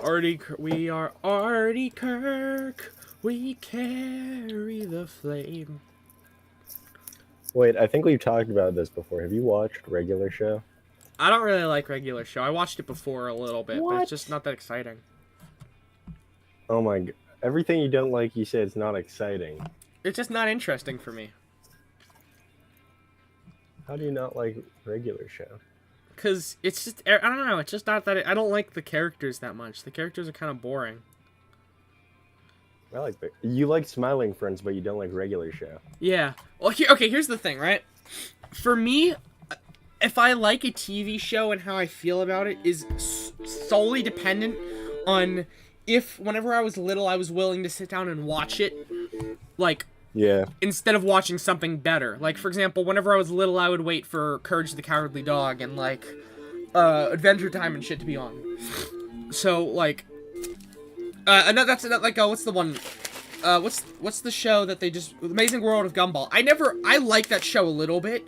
We are Artie Kirk. We carry the flame. Wait, I think we've talked about this before. Have you watched Regular Show? I don't really like Regular Show. I watched it before a little bit, but it's just What? not that exciting. Oh my god. Everything you don't like, you say it's not exciting. It's just not interesting for me. How do you not like Regular Show? Because it's just, I don't know, it's just not that, I don't like the characters that much. The characters are kind of boring. I like you like Smiling Friends, but you don't like Regular Show. Yeah. Well, okay, here's the thing, right? For me, if I like a TV show and how I feel about it is solely dependent on if whenever I was little I was willing to sit down and watch it, like, Yeah. instead of watching something better. Like, for example, whenever I was little I would wait for Courage the Cowardly Dog and, like, Adventure Time and shit to be on. So, like, that's like, what's the one, what's the show that they just, Amazing World of Gumball. I like that show a little bit,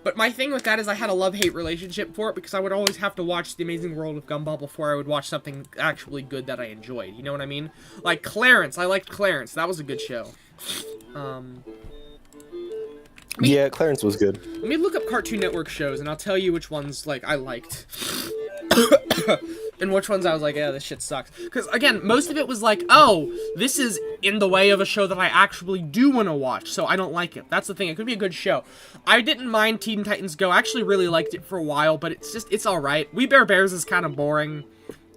but my thing with that is I had a love-hate relationship for it because I would always have to watch The Amazing World of Gumball before I would watch something actually good that I enjoyed, you know what I mean? Like Clarence, I liked Clarence, that was a good show. Yeah, Clarence was good. Let me look up Cartoon Network shows and I'll tell you which ones, like, I liked. And which ones I was like, yeah, this shit sucks. Because, again, most of it was like, oh, this is in the way of a show that I actually do want to watch, so I don't like it. That's the thing. It could be a good show. I didn't mind Teen Titans Go. I actually really liked it for a while, but it's alright. We Bare Bears is kind of boring.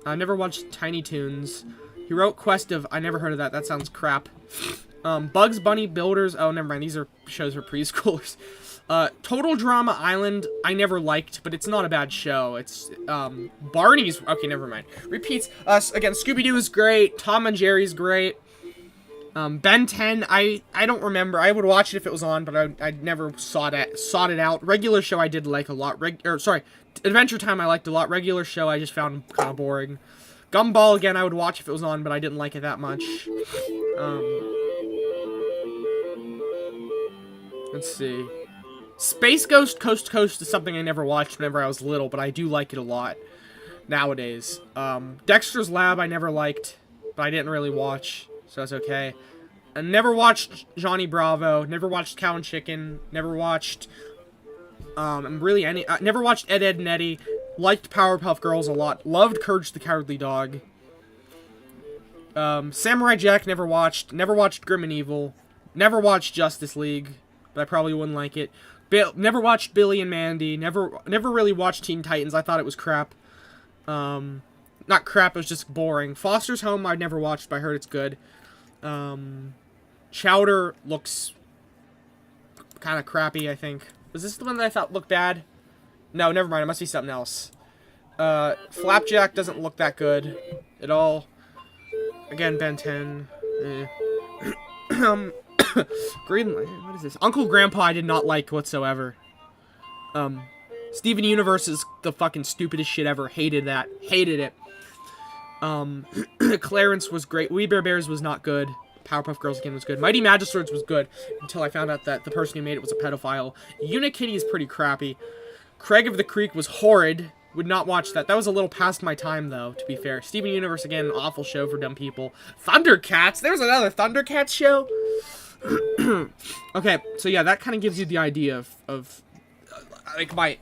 I never watched Tiny Toons. Heroic Quest of... I never heard of that. That sounds crap. Bugs Bunny Builders... Oh, never mind. These are shows for preschoolers. Total Drama Island, I never liked, but it's not a bad show. It's, Barney's, okay, never mind. Repeats, again, Scooby-Doo is great, Tom and Jerry's great. Ben 10, I don't remember. I would watch it if it was on, but I never sought it out. Regular Show I did like a lot. Adventure Time I liked a lot. Regular Show I just found kind of boring. Gumball, again, I would watch if it was on, but I didn't like it that much. Let's see. Space Ghost Coast to Coast is something I never watched whenever I was little, but I do like it a lot nowadays. Dexter's Lab I never liked, but I didn't really watch, so that's okay. I never watched Johnny Bravo, never watched Cow and Chicken, never watched, never watched Ed, Edd n Eddy, liked Powerpuff Girls a lot, loved Courage the Cowardly Dog. Samurai Jack never watched Grim and Evil, never watched Justice League, but I probably wouldn't like it. Never watched Billy and Mandy. Never really watched Teen Titans. I thought it was crap. Not crap, it was just boring. Foster's Home I've never watched, but I heard it's good. Chowder looks kind of crappy, I think. Was this the one that I thought looked bad? No, never mind. It must be something else. Flapjack doesn't look that good at all. Again, Ben 10. Greenland, what is this? Uncle Grandpa I did not like whatsoever. Steven Universe is the fucking stupidest shit ever. Hated that. Hated it. Clarence was great. We Bare Bears was not good. Powerpuff Girls again was good. Mighty Magiswords was good until I found out that the person who made it was a pedophile. Unikitty is pretty crappy. Craig of the Creek was horrid. Would not watch that. That was a little past my time, though, to be fair. Steven Universe, again, awful show for dumb people. Thundercats! There's another Thundercats show! Okay, so yeah, that kind of gives you the idea of like, my,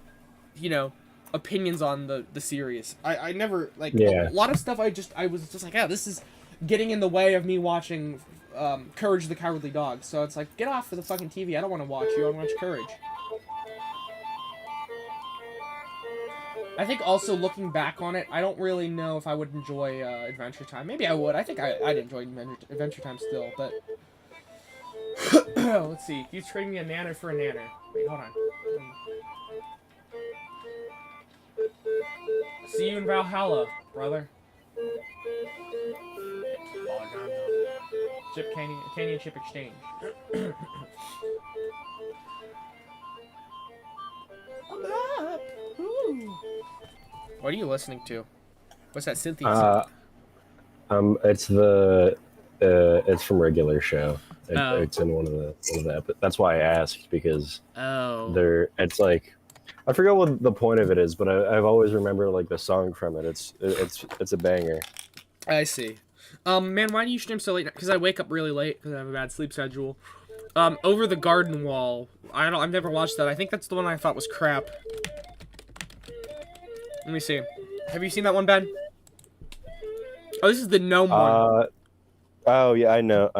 you know, opinions on the series. I never, like, Yeah. a lot of stuff I was just like, yeah, this is getting in the way of me watching, Courage the Cowardly Dog. So it's like, get off of the fucking TV, I don't want to watch you, I want to watch Courage. I think also, looking back on it, I don't really know if I would enjoy, Adventure Time. Maybe I would. I think I'd enjoy Adventure Time still, but... Let's see. He's trading me a nanner for a nanner. Wait, hold on. See you in Valhalla, brother. Chip Canyon Chip Exchange. I'm up. Ooh. What are you listening to? What's that Cynthia? It's from Regular Show. It's in one of the that's why I asked, because it's like, I forget what the point of it is, but I've always remembered like the song from it. It's a banger. I see. Man, why do you stream so late? Because I wake up really late because I have a bad sleep schedule. Over the Garden Wall. I've never watched that. I think that's the one I thought was crap. Let me see. Have you seen that one, Ben? Oh, this is the gnome one. Oh yeah, I know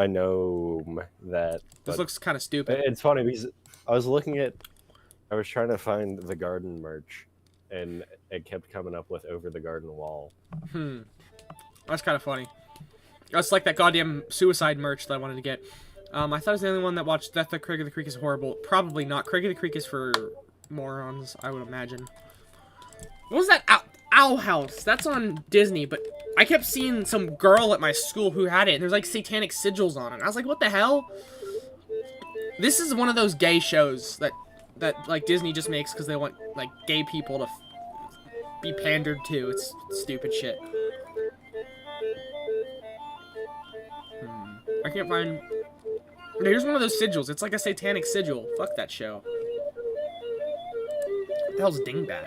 that. This looks kind of stupid. It's funny because I was trying to find the garden merch, and it kept coming up with Over the Garden Wall. That's kind of funny. That's like that goddamn suicide merch that I wanted to get. I thought I was the only one that watched Death at Craig of the Creek is horrible. Probably not. Craig of the Creek is for morons, I would imagine. What was that? Owl House. That's on Disney, but I kept seeing some girl at my school who had it, and there's like satanic sigils on it. I was like, what the hell? This is one of those gay shows that like Disney just makes because they want like gay people to be pandered to. It's stupid shit. I can't find... Here's one of those sigils. It's like a satanic sigil. Fuck that show. What the hell's Dingbat?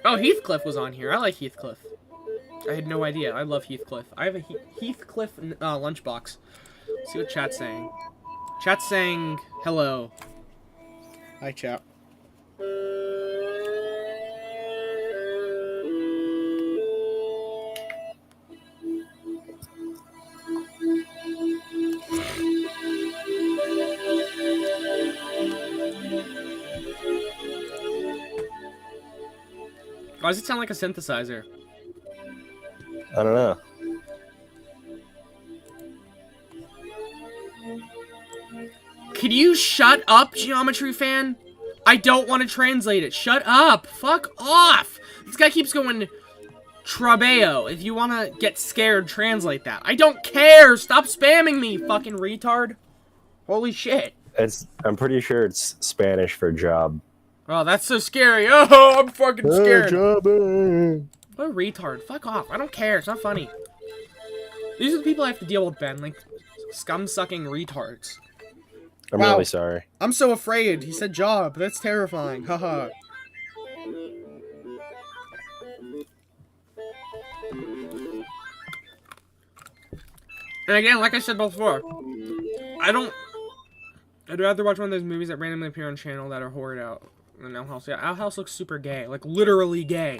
Oh, Heathcliff was on here. I like Heathcliff. I had no idea. I love Heathcliff. I have a Heathcliff lunchbox. Let's see what chat's saying. Chat's saying hello. Hi, chat. Why does it sound like a synthesizer? I don't know. Can you shut up, Geometry Fan? I don't want to translate it. Shut up. Fuck off. This guy keeps going Trabeo. If you want to get scared, translate that. I don't care. Stop spamming me, fucking retard. Holy shit. I'm pretty sure it's Spanish for job. Oh, that's so scary. Oh, I'm fucking scared. Job. What a retard. Fuck off. I don't care. It's not funny. These are the people I have to deal with, Ben. Like, scum-sucking retards. I'm really sorry. I'm so afraid. He said job. That's terrifying. Haha. And again, like I said before, I'd rather watch one of those movies that randomly appear on channel that are horrid out than Owl House. Yeah, Owl House looks super gay. Like, literally gay.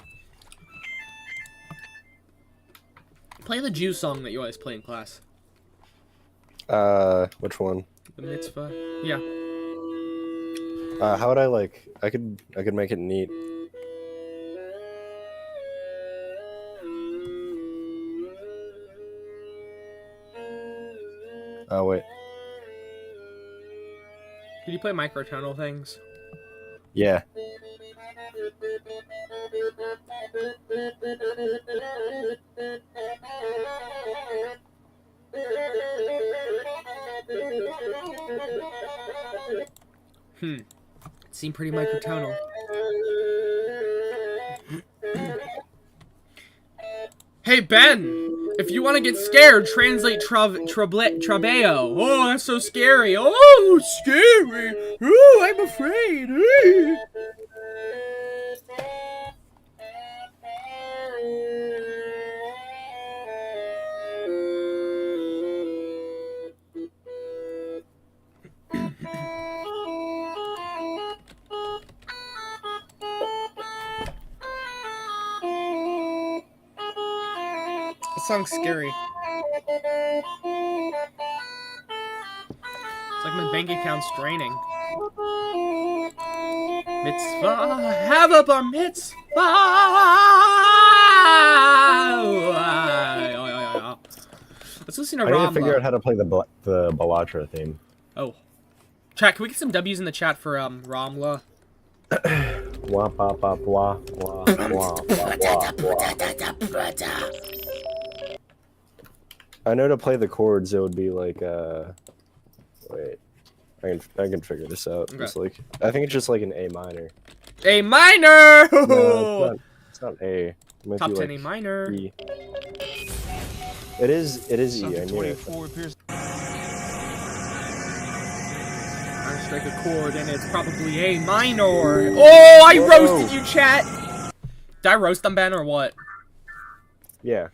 Play the Jew song that you always play in class. Which one? The Mitzvah. Yeah. How would I could make it neat. Oh, wait. Can you play microtonal things? Yeah. It seemed pretty microtonal. Hey, Ben! If you want to get scared, translate Trabeo. Oh, that's so scary. Oh, scary. Oh, I'm afraid. That song's scary. It's like my bank account's draining. Mitzvah, have a bar mitzvah. Let's listen to Ramla. I need to figure out how to play the Balatra theme. Oh. Chat, can we get some W's in the chat for Ramla? Wah, wah, wah, wah, wah, wah, wah. I know to play the chords, it would be like, wait, I can figure this out. Okay. It's like, I think it's just like an A minor. A minor! No, it's not A. It might Top be 10 like A minor. E. It is E, I knew it. I strike a chord and it's probably A minor. Oh, I roasted you, chat! Did I roast them, Ben, or what? Yeah.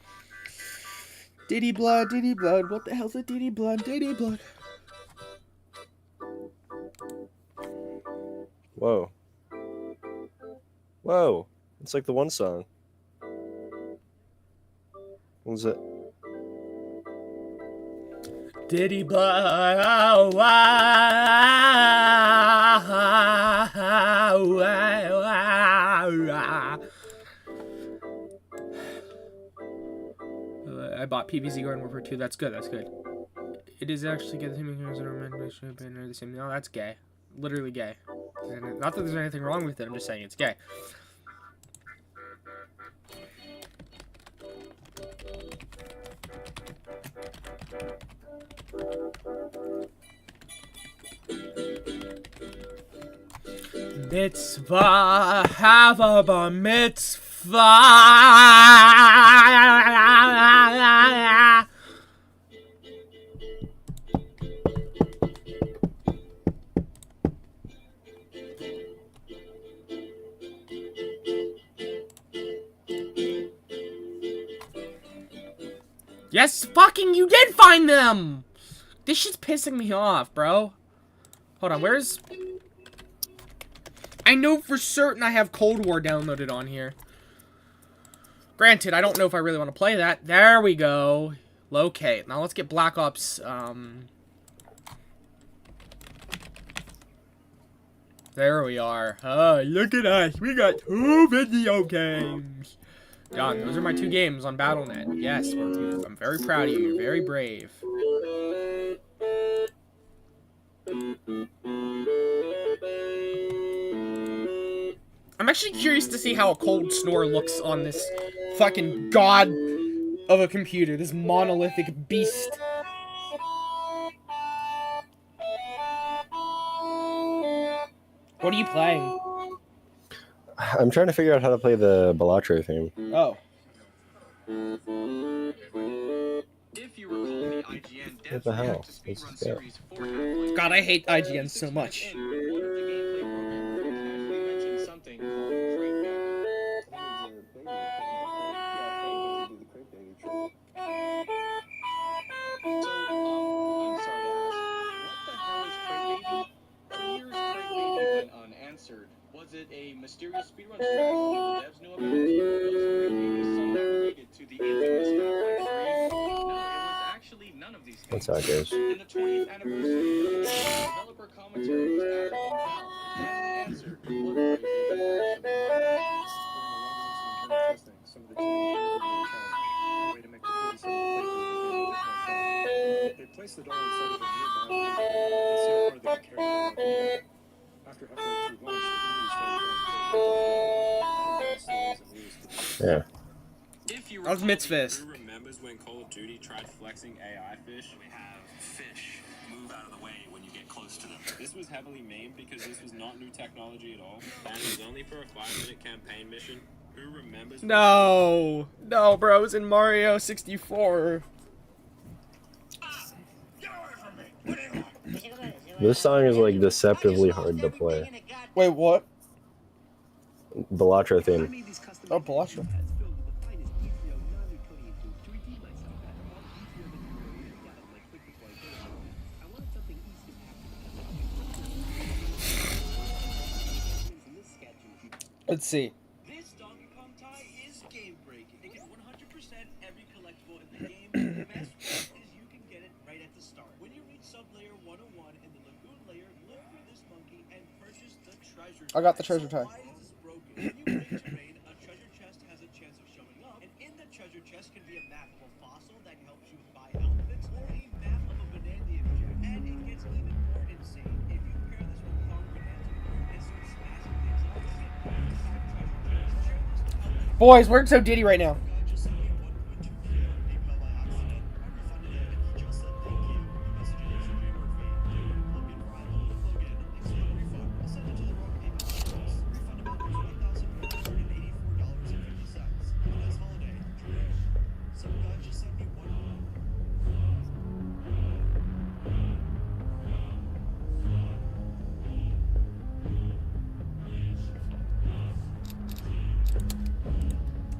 Diddy Blood, Diddy Blood. What the hell's a Diddy Blood? Diddy Blood. Whoa. Whoa. It's like the one song. What was it? Diddy Blood. Oh, I bought PvZ Garden Warfare 2. That's good. That's good. It is actually good. The same. No, that's gay. Literally gay. Not that there's anything wrong with it. I'm just saying it's gay. Mitzvah, have a bar mitzvah. Yes, fucking you did find them! This shit's pissing me off, bro. Hold on, where's... I know for certain I have Cold War downloaded on here. Granted, I don't know if I really want to play that. There we go. Locate. Now let's get Black Ops, There we are. Oh, look at us. We got 2 video games. Done. Those are my 2 games on Battle.net. Yes, I'm very proud of you. You're very brave. I'm actually curious to see how a Cold Snore looks on this fucking god of a computer. This monolithic beast. What are you playing? I'm trying to figure out how to play the Balatro theme. Oh. What the hell? God, I hate IGN so much. Was it a mysterious speedrun strategy the devs knew about? Was it something related to the infamous Half-Life 3? No, it was actually none of these things. That's how it goes. In the 20th anniversary, developer commentary was added on Valve, and the answer was some of the way to make the police they placed the doll inside of a nearby and see how far they could carry it. After Half-Life 2 launched, Yeah. That was Mitzvahs. Who remembers when Call of Duty tried flexing AI fish? We have fish move out of the way when you get close to them. This was heavily memed because this was not new technology at all, and it was only for a 5-minute campaign mission. Who remembers? No, bro, it was in Mario 64. This song is like deceptively hard to play. Wait, what? Balatro theme. Oh, Balatro. Let's see. This Donkey Kong tie is game breaking. It can 100% every collectible in the game. The best part is you can get it right at the start. When you reach Sublayer 101 in the Lagoon layer, look for this monkey and purchase the treasure. I got the treasure tie. Why is this broken? When you break terrain, a treasure chest has a chance of showing up, and in the treasure chest can be a map of a fossil that helps you buy outfits, or a map of a Bonanza object. And it gets even more insane if you pair this with Thong Bonanza and start smashing things up to get more treasure chests. Boys, we're so Diddy right now.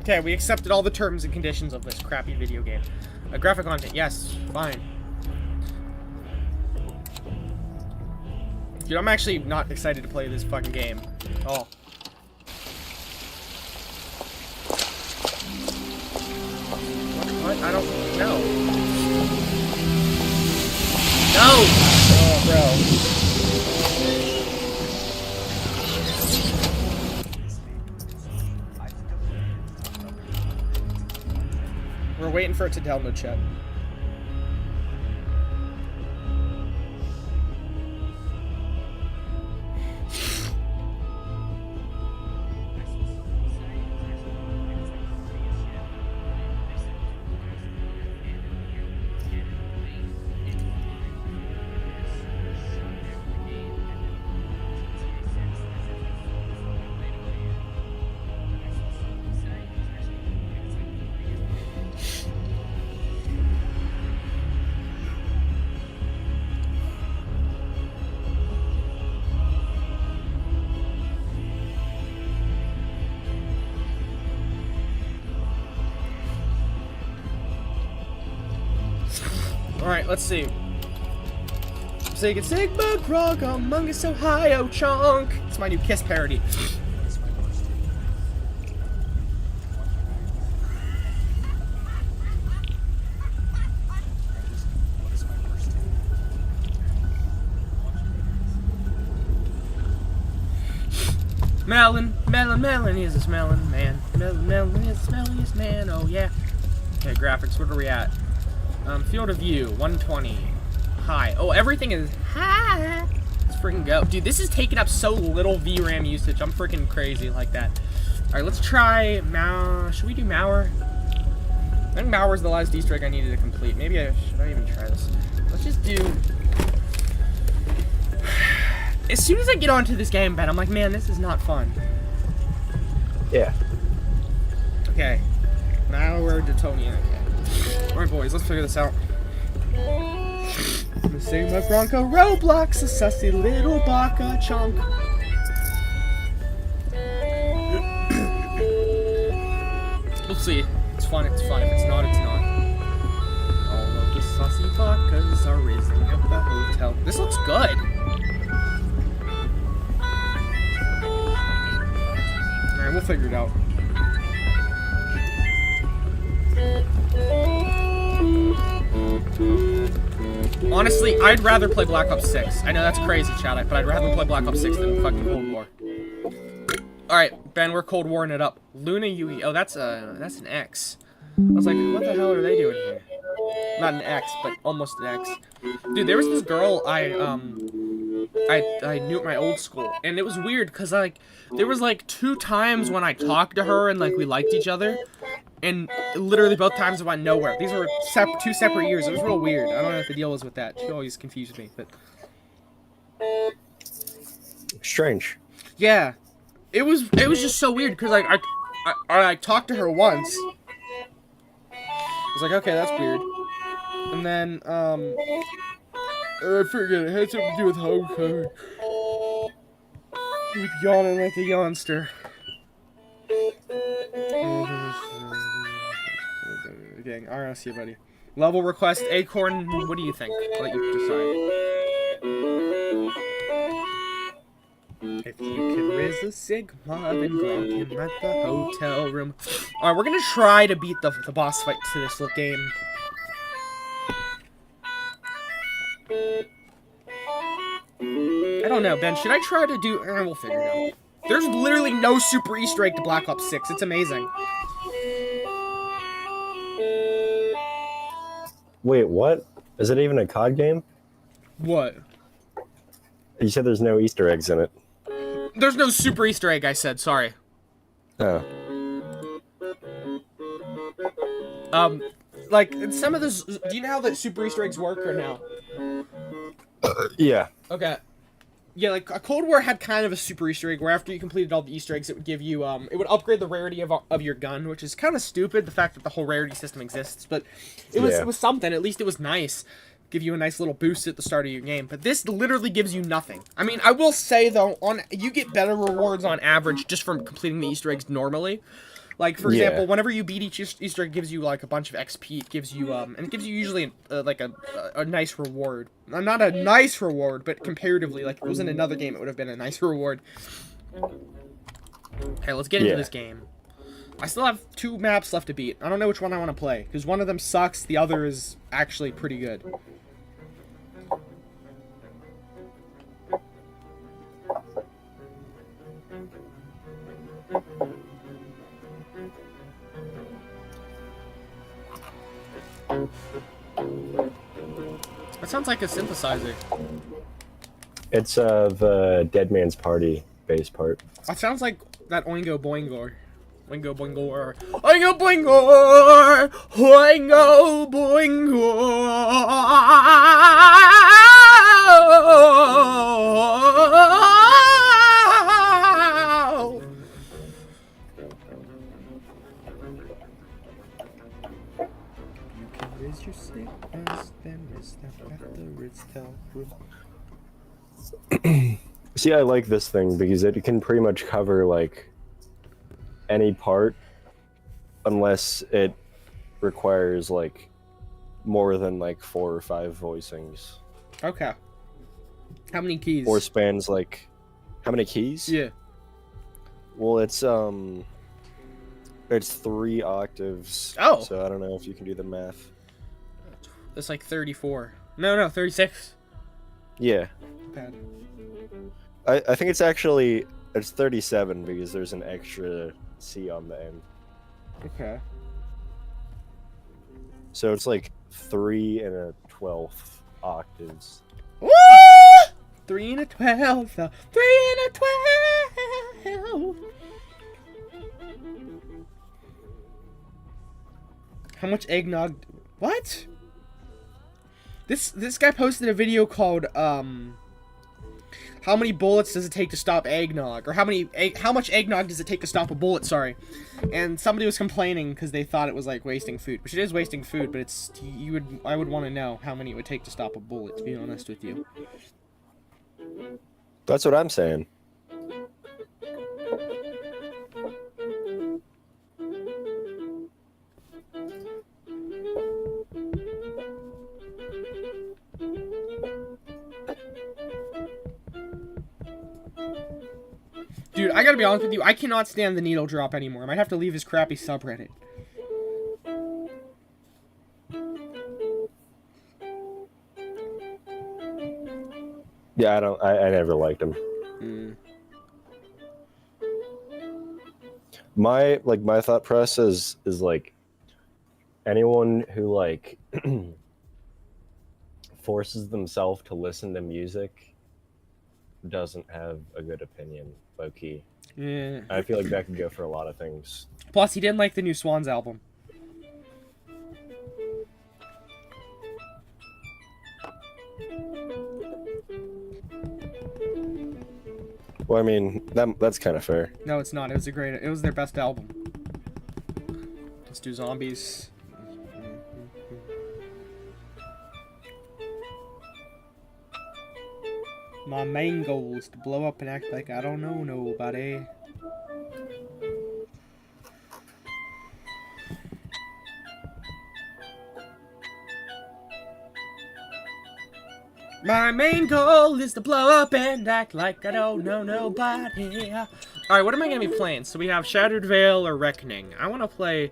Okay, we accepted all the terms and conditions of this crappy video game. Graphic content, yes, fine. Dude, I'm actually not excited to play this fucking game. Oh. What? I don't know. No! Oh, bro. We're waiting for it to download, chat. Alright, let's see. Sega Sigma Grog Among Us Ohio Chunk. It's my new Kiss parody. Melon, melon, melon is a smelling man. Melon, melon is the smelliest man. Oh yeah. Okay, graphics. What are we at? Field of view, 120. High. Oh, everything is high. Let's freaking go. Dude, this is taking up so little VRAM usage. I'm freaking crazy like that. Alright, let's try Mauer. Should we do Mauer? I think Mauer's the last Easter egg I needed to complete. Maybe should I even try this? Let's just do... As soon as I get onto this game, Ben, I'm like, man, this is not fun. Yeah. Okay. Mauer, Detonia. Okay. Alright, boys, let's figure this out. The Sigma Bronco Roblox, a sussy little baka chunk. We'll see. It's fun, it's fun. If it's not, it's not. All of the sussy bakas are raising up the hotel. This looks good. Alright, we'll figure it out. Honestly, I'd rather play Black Ops 6. I know that's crazy, chat, but I'd rather play Black Ops 6 than fucking Cold War. Alright, Ben, we're Cold Warring it up. Luna Yui. Oh, that's an X. I was like, what the hell are they doing here? Not an X, but almost an X. Dude, there was this girl I knew at my old school, and it was weird, because, like, there was, like, 2 times when I talked to her and, like, we liked each other, and literally both times it went nowhere. These were 2 separate years. It was real weird. I don't know what the deal was with that. She always confused me, but... Strange. Yeah. It was just so weird, because, like, I talked to her once. I was like, okay, that's weird. And then, I forget, it had something to do with homecoming. Keep yawning like a yawnster. Dang, alright, I'll see you, buddy. Level request, Acorn, what do you think? I'll let you decide. If you can raise a Sigma, then grab him at the hotel room. Alright, we're gonna try to beat the boss fight to this little game. I don't know, Ben. Should I try to do... we'll figure it out. There's literally no super Easter egg to Black Ops 6. It's amazing. Wait, what? Is it even a COD game? What? You said there's no Easter eggs in it. There's no super Easter egg, I said. Sorry. Oh. Like, in some of this... Do you know how the super Easter eggs work or no? Yeah. Okay. Yeah, like, a Cold War had kind of a super Easter egg where after you completed all the Easter eggs, it would give you, it would upgrade the rarity of your gun, which is kind of stupid, the fact that the whole rarity system exists, but it was something. At least it was nice. Give you a nice little boost at the start of your game, but this literally gives you nothing. I mean, I will say, though, you get better rewards on average just from completing the Easter eggs normally, Like, for Yeah. example, whenever you beat each Easter egg, it gives you, like, a bunch of XP. It gives you, and it gives you usually, like, a nice reward. Not a nice reward, but comparatively, like, if it was in another game, it would have been a nice reward. Okay, let's get into this game. I still have 2 maps left to beat. I don't know which one I want to play, because one of them sucks, the other is actually pretty good. That sounds like a synthesizer. It's the Dead Man's Party bass part. That sounds like that Oingo Boingo. Oingo Boingo. Oingo Boingo! Oingo Boingo! You can raise your sickness, then raise them after it's fell. See, I like this thing because it can pretty much cover, like, any part unless it requires, like, more than, like, 4 or 5 voicings. Okay. How many keys? Or spans, like... How many keys? Yeah. Well, it's 3 octaves. Oh! So I don't know if you can do the math. That's like 34. No, 36. Yeah. Bad. I think it's actually... It's 37 because there's an extra C on the end. Okay. So it's like 3 and a 12th octaves. Woo! 3 and a 12. 3 and a 12. How much eggnog? What? This guy posted a video called how many bullets does it take to stop eggnog? Or how much eggnog does it take to stop a bullet, sorry. And somebody was complaining because they thought it was like wasting food. Which it is wasting food, but it's I would want to know how many it would take to stop a bullet, to be honest with you. That's what I'm saying. Dude, I gotta be honest with you, I cannot stand the needle drop anymore. I might have to leave his crappy subreddit. Yeah, I never liked him. My thought process is like anyone who like forces themselves to listen to music doesn't have a good opinion, low key. Yeah. I feel like that could go for a lot of things. Plus, he didn't like the new Swans album. Well, I mean, that's kind of fair. No, it's not. It was their best album. Let's do zombies. My main goal is to blow up and act like I don't know nobody. My main goal is to blow up and act like I don't know nobody. Alright, what am I going to be playing? So we have Shattered Veil or Reckoning. I want to play,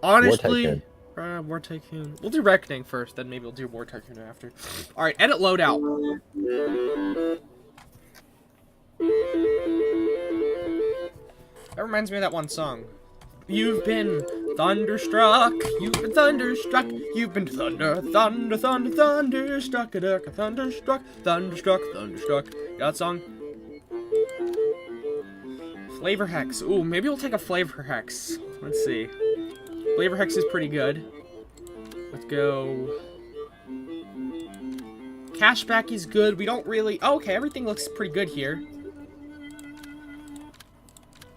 honestly... War Tycoon. We'll do Reckoning first, then maybe we'll do War Tycoon after. Alright, edit loadout. That reminds me of that one song. You've been thunderstruck, you've been thunderstruck, you've been thunderstruck, thunderstruck. You got that song? Flavor Hex. Ooh, maybe we'll take a Flavor Hex. Let's see. Flavor Hex is pretty good. Let's go. Cashback is good. We don't really... Oh, okay, everything looks pretty good here.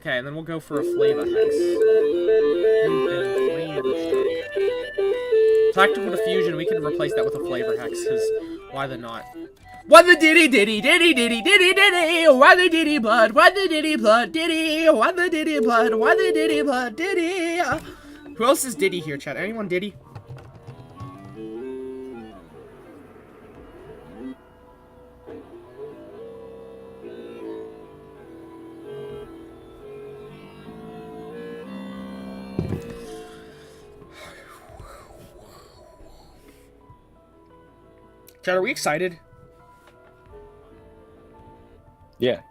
Okay, and then we'll go for a Flavor Hex. Tactical Diffusion, we can replace that with a Flavor Hex, because Why the not? Why the diddy diddy diddy diddy diddy diddy? Why the diddy blood? Why the diddy blood diddy? Why the diddy blood? Why the diddy blood diddy? Who else is Diddy here, chat? Anyone Diddy? Chat, are we excited? Yeah.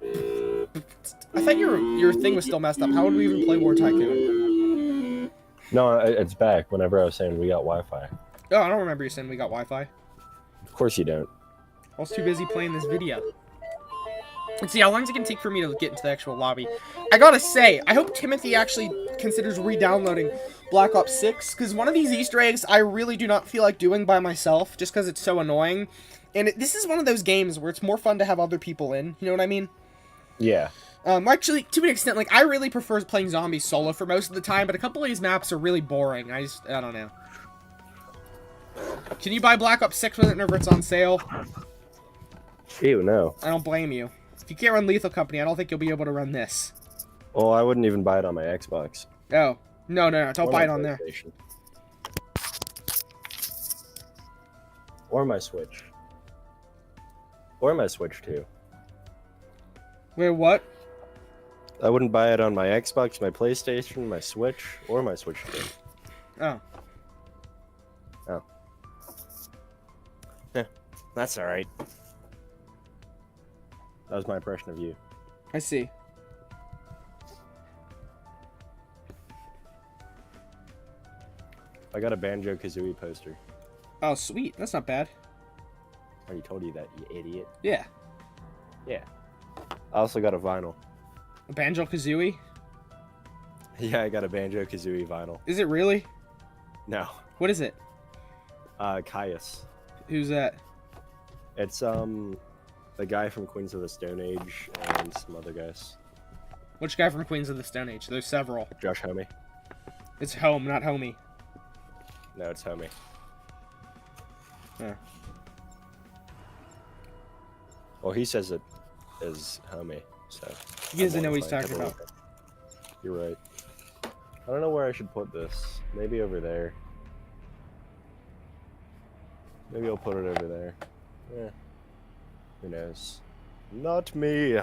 I thought your thing was still messed up. How would we even play War Tycoon? No, it's back. Whenever I was saying we got Wi-Fi. Oh, I don't remember you saying we got Wi-Fi. Of course you don't. I was too busy playing this video. Let's see how long is it gonna take for me to get into the actual lobby. I gotta say, I hope Timothy actually considers re-downloading Black Ops 6, because one of these Easter eggs I really do not feel like doing by myself, just because it's so annoying. And this is one of those games where it's more fun to have other people in, you know what I mean? Yeah. Actually, to an extent, like, I really prefer playing zombies solo for most of the time, but a couple of these maps are really boring. I don't know. Can you buy Black Ops 6 whenever it's on sale? Ew, no. I don't blame you. If you can't run Lethal Company, I don't think you'll be able to run this. Well, I wouldn't even buy it on my Xbox. Oh. No, don't buy it on there. PlayStation. Or my Switch. Or my Switch, too. Wait, what? I wouldn't buy it on my Xbox, my PlayStation, my Switch, or my Switch 2. Oh. Oh. Yeah, that's alright. That was my impression of you. I see. I got a Banjo-Kazooie poster. Oh, sweet. That's not bad. I already told you that, you idiot. Yeah. Yeah. I also got a vinyl. A Banjo-Kazooie? Yeah, I got a Banjo-Kazooie vinyl. Is it really? No. What is it? Caius. Who's that? It's, the guy from Queens of the Stone Age and some other guys. Which guy from Queens of the Stone Age? There's several. Josh Homme. It's Home, not Homie. No, it's Homme. Yeah. Well, he says it is Homme, so... He doesn't know what he's talking about. You're right. I don't know where I should put this. Maybe over there. Maybe I'll put it over there. Yeah. Who knows? Not me!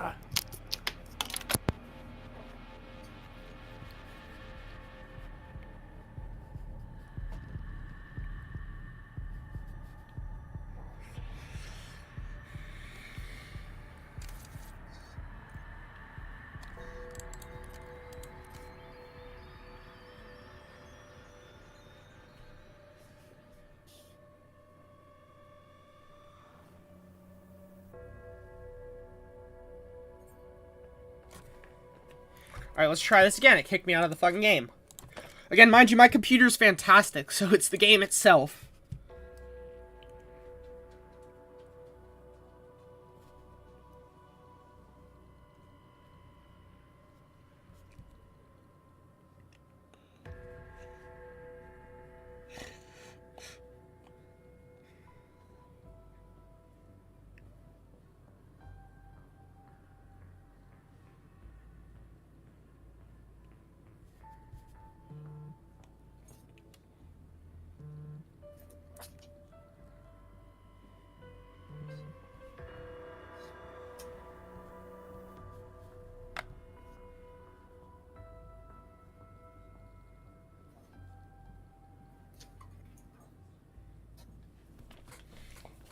Alright, let's try this again. It kicked me out of the fucking game. Again, mind you, my computer's fantastic, so it's the game itself.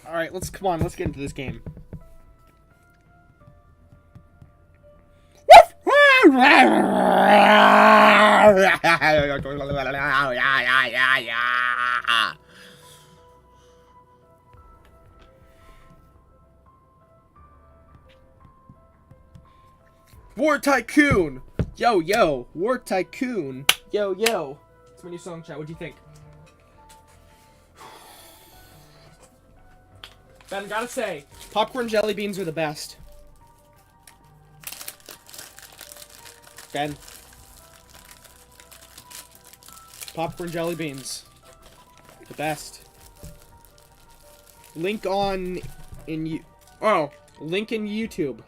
Alright, come on, let's get into this game. War Tycoon! Yo, yo! War Tycoon! Yo, yo! It's my new song, chat. What do you think? Ben, gotta say, popcorn jelly beans are the best. Ben. Popcorn jelly beans. The best. Link on in you. Oh, link in YouTube.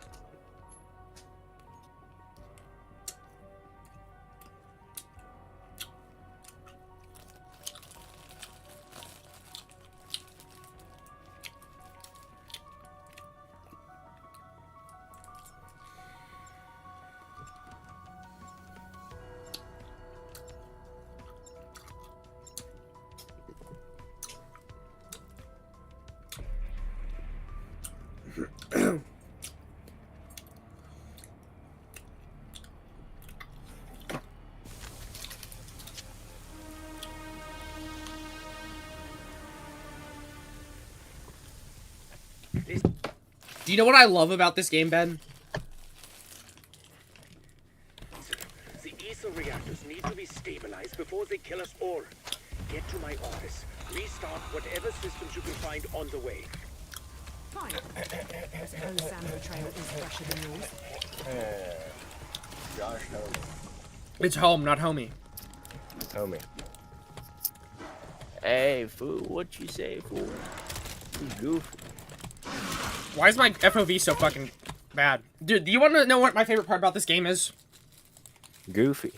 Do you know what I love about this game, Ben? The ether reactors need to be stabilized before they kill us all. Get to my office. Restart whatever systems you can find on the way. Fine. I suppose Sandro Trail is fresher than yours. Josh, It's home, not homie. homie. Hey, fool, what you say, fool? You goofy. Why is my FOV so fucking bad? Dude, do you want to know what my favorite part about this game is? Goofy.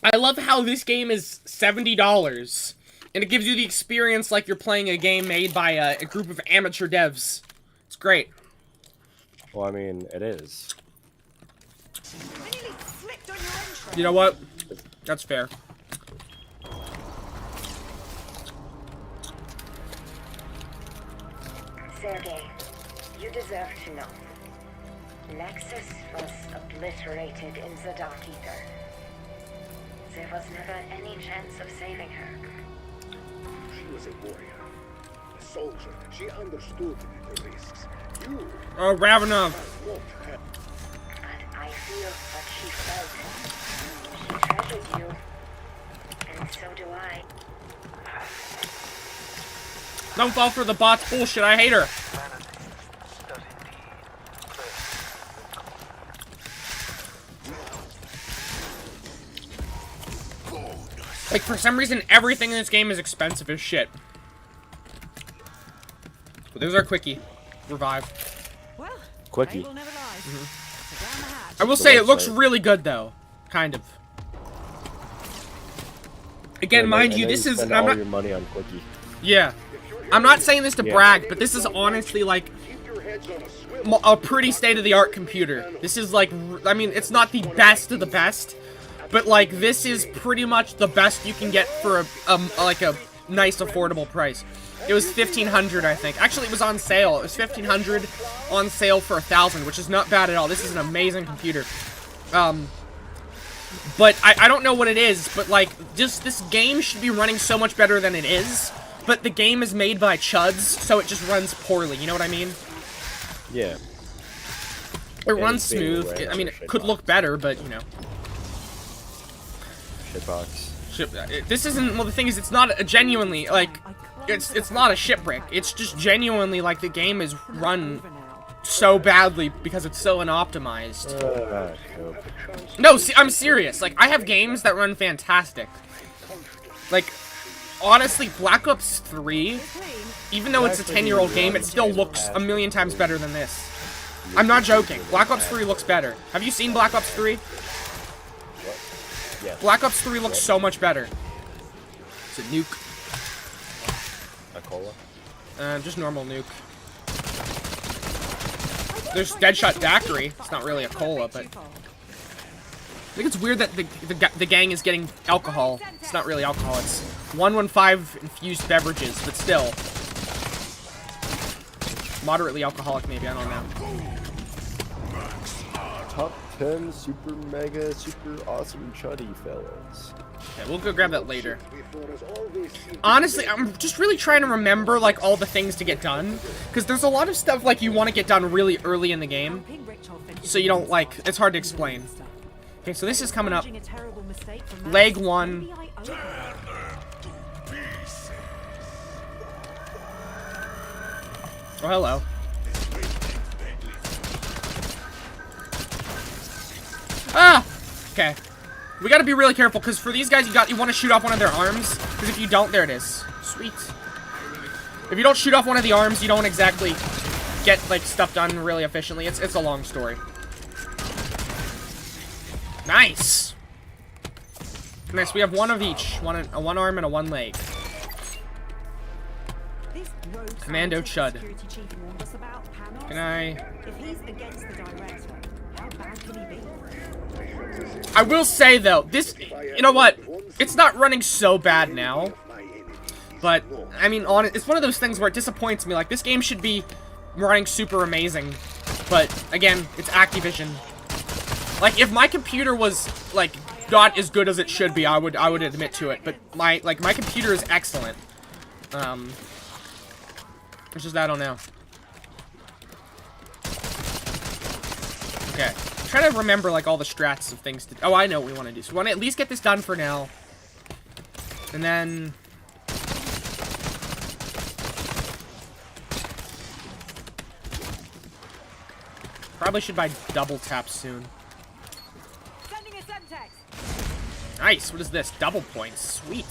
I love how this game is $70, and it gives you the experience like you're playing a game made by a group of amateur devs. It's great. Well, I mean, it is. I nearly slipped on your intro. You know what? That's fair. Sergei, you deserve to know. Nexus was obliterated in the Dark Ether. There was never any chance of saving her. She was a warrior, a soldier. She understood the risks. You Oh, Ravenov. won't have. And I feel what she felt. She treasured you. And so do I. Don't fall for the bot's bullshit. I hate her. Like, for some reason, everything in this game is expensive as shit. But there's our quickie. Revive. Well, Quickie. Fable never lies. So down the hatch. I will The say, it looks website. really good, though. Kind of. Again, mind you, this is... Spend I'm all not... your money on Quickie. Yeah. I'm not saying this to Yeah. brag, but this is honestly, like, Keep your heads on a swivel. a pretty state-of-the-art computer. This is, like... I mean, it's not the best of the best, but, like, this is pretty much the best you can get for like, a nice, affordable price. It was $1,500, I think. Actually, it was on sale. It was $1,500 on sale for $1,000, which is not bad at all. This is an amazing computer. But I don't know what it is, but, like, just this game should be running so much better than it is. But the game is made by chuds, so it just runs poorly. You know what I mean? Yeah. It runs it's being smooth. ran I mean, on a it could look better, but, you know. Shitbox. This isn't... Well, the thing is, it's not a genuinely, like... It's not a shipwreck. It's just genuinely, like, the game is run Over now. so badly because it's so unoptimized. Cope. No, I'm serious. Like, I have games that run fantastic. Like, honestly, Black Ops 3, even though it's a 10-year-old game, it still looks a million times better than this. I'm not joking. Black Ops 3 looks better. Have you seen Black Ops 3? Yes. Black Ops 3 looks so much better. It's a nuke. A cola. Just normal nuke. There's Deadshot Daiquiri. It's not really a cola, but... I think it's weird that the gang is getting alcohol. It's not really alcohol, it's 115 infused beverages, but still. Moderately alcoholic, maybe, I don't know. Top 10 super mega super awesome chuddy fellas. Okay, we'll go grab that later. Before us always seemed to Honestly, I'm just really trying to remember, like, all the things to get done. Because there's a lot of stuff, like, you want to get done really early in the game. So you don't, like, it's hard to explain. Okay, so this is coming up. Leg 1. Oh, hello. Ah! Okay. We gotta be really careful, because for these guys, you want to shoot off one of their arms. Because if you don't, there it is. Sweet. If you don't shoot off one of the arms, you don't exactly get, like, stuff done really efficiently. It's a long story. Nice! Nice, we have one of each. One arm and a one leg. This rogue Commando scientist Chud. security chief warned us about Panos. Can I... If he's against the director, how bad can he be? I will say, though, this... You know what? It's not running so bad now. But, I mean, it's one of those things where it disappoints me. Like, this game should be running super amazing. But, again, it's Activision. Like, if my computer was, like, not as good as it should be, I would admit to it. But my computer is excellent. It's just, I don't know. Okay. I'm trying to remember, like, all the strats of things to... Oh, I know what we want to do. So we want to at least get this done for now. And then... Probably should buy double tap soon. Sending a Semtex. Nice. What is this? Double points. Sweet.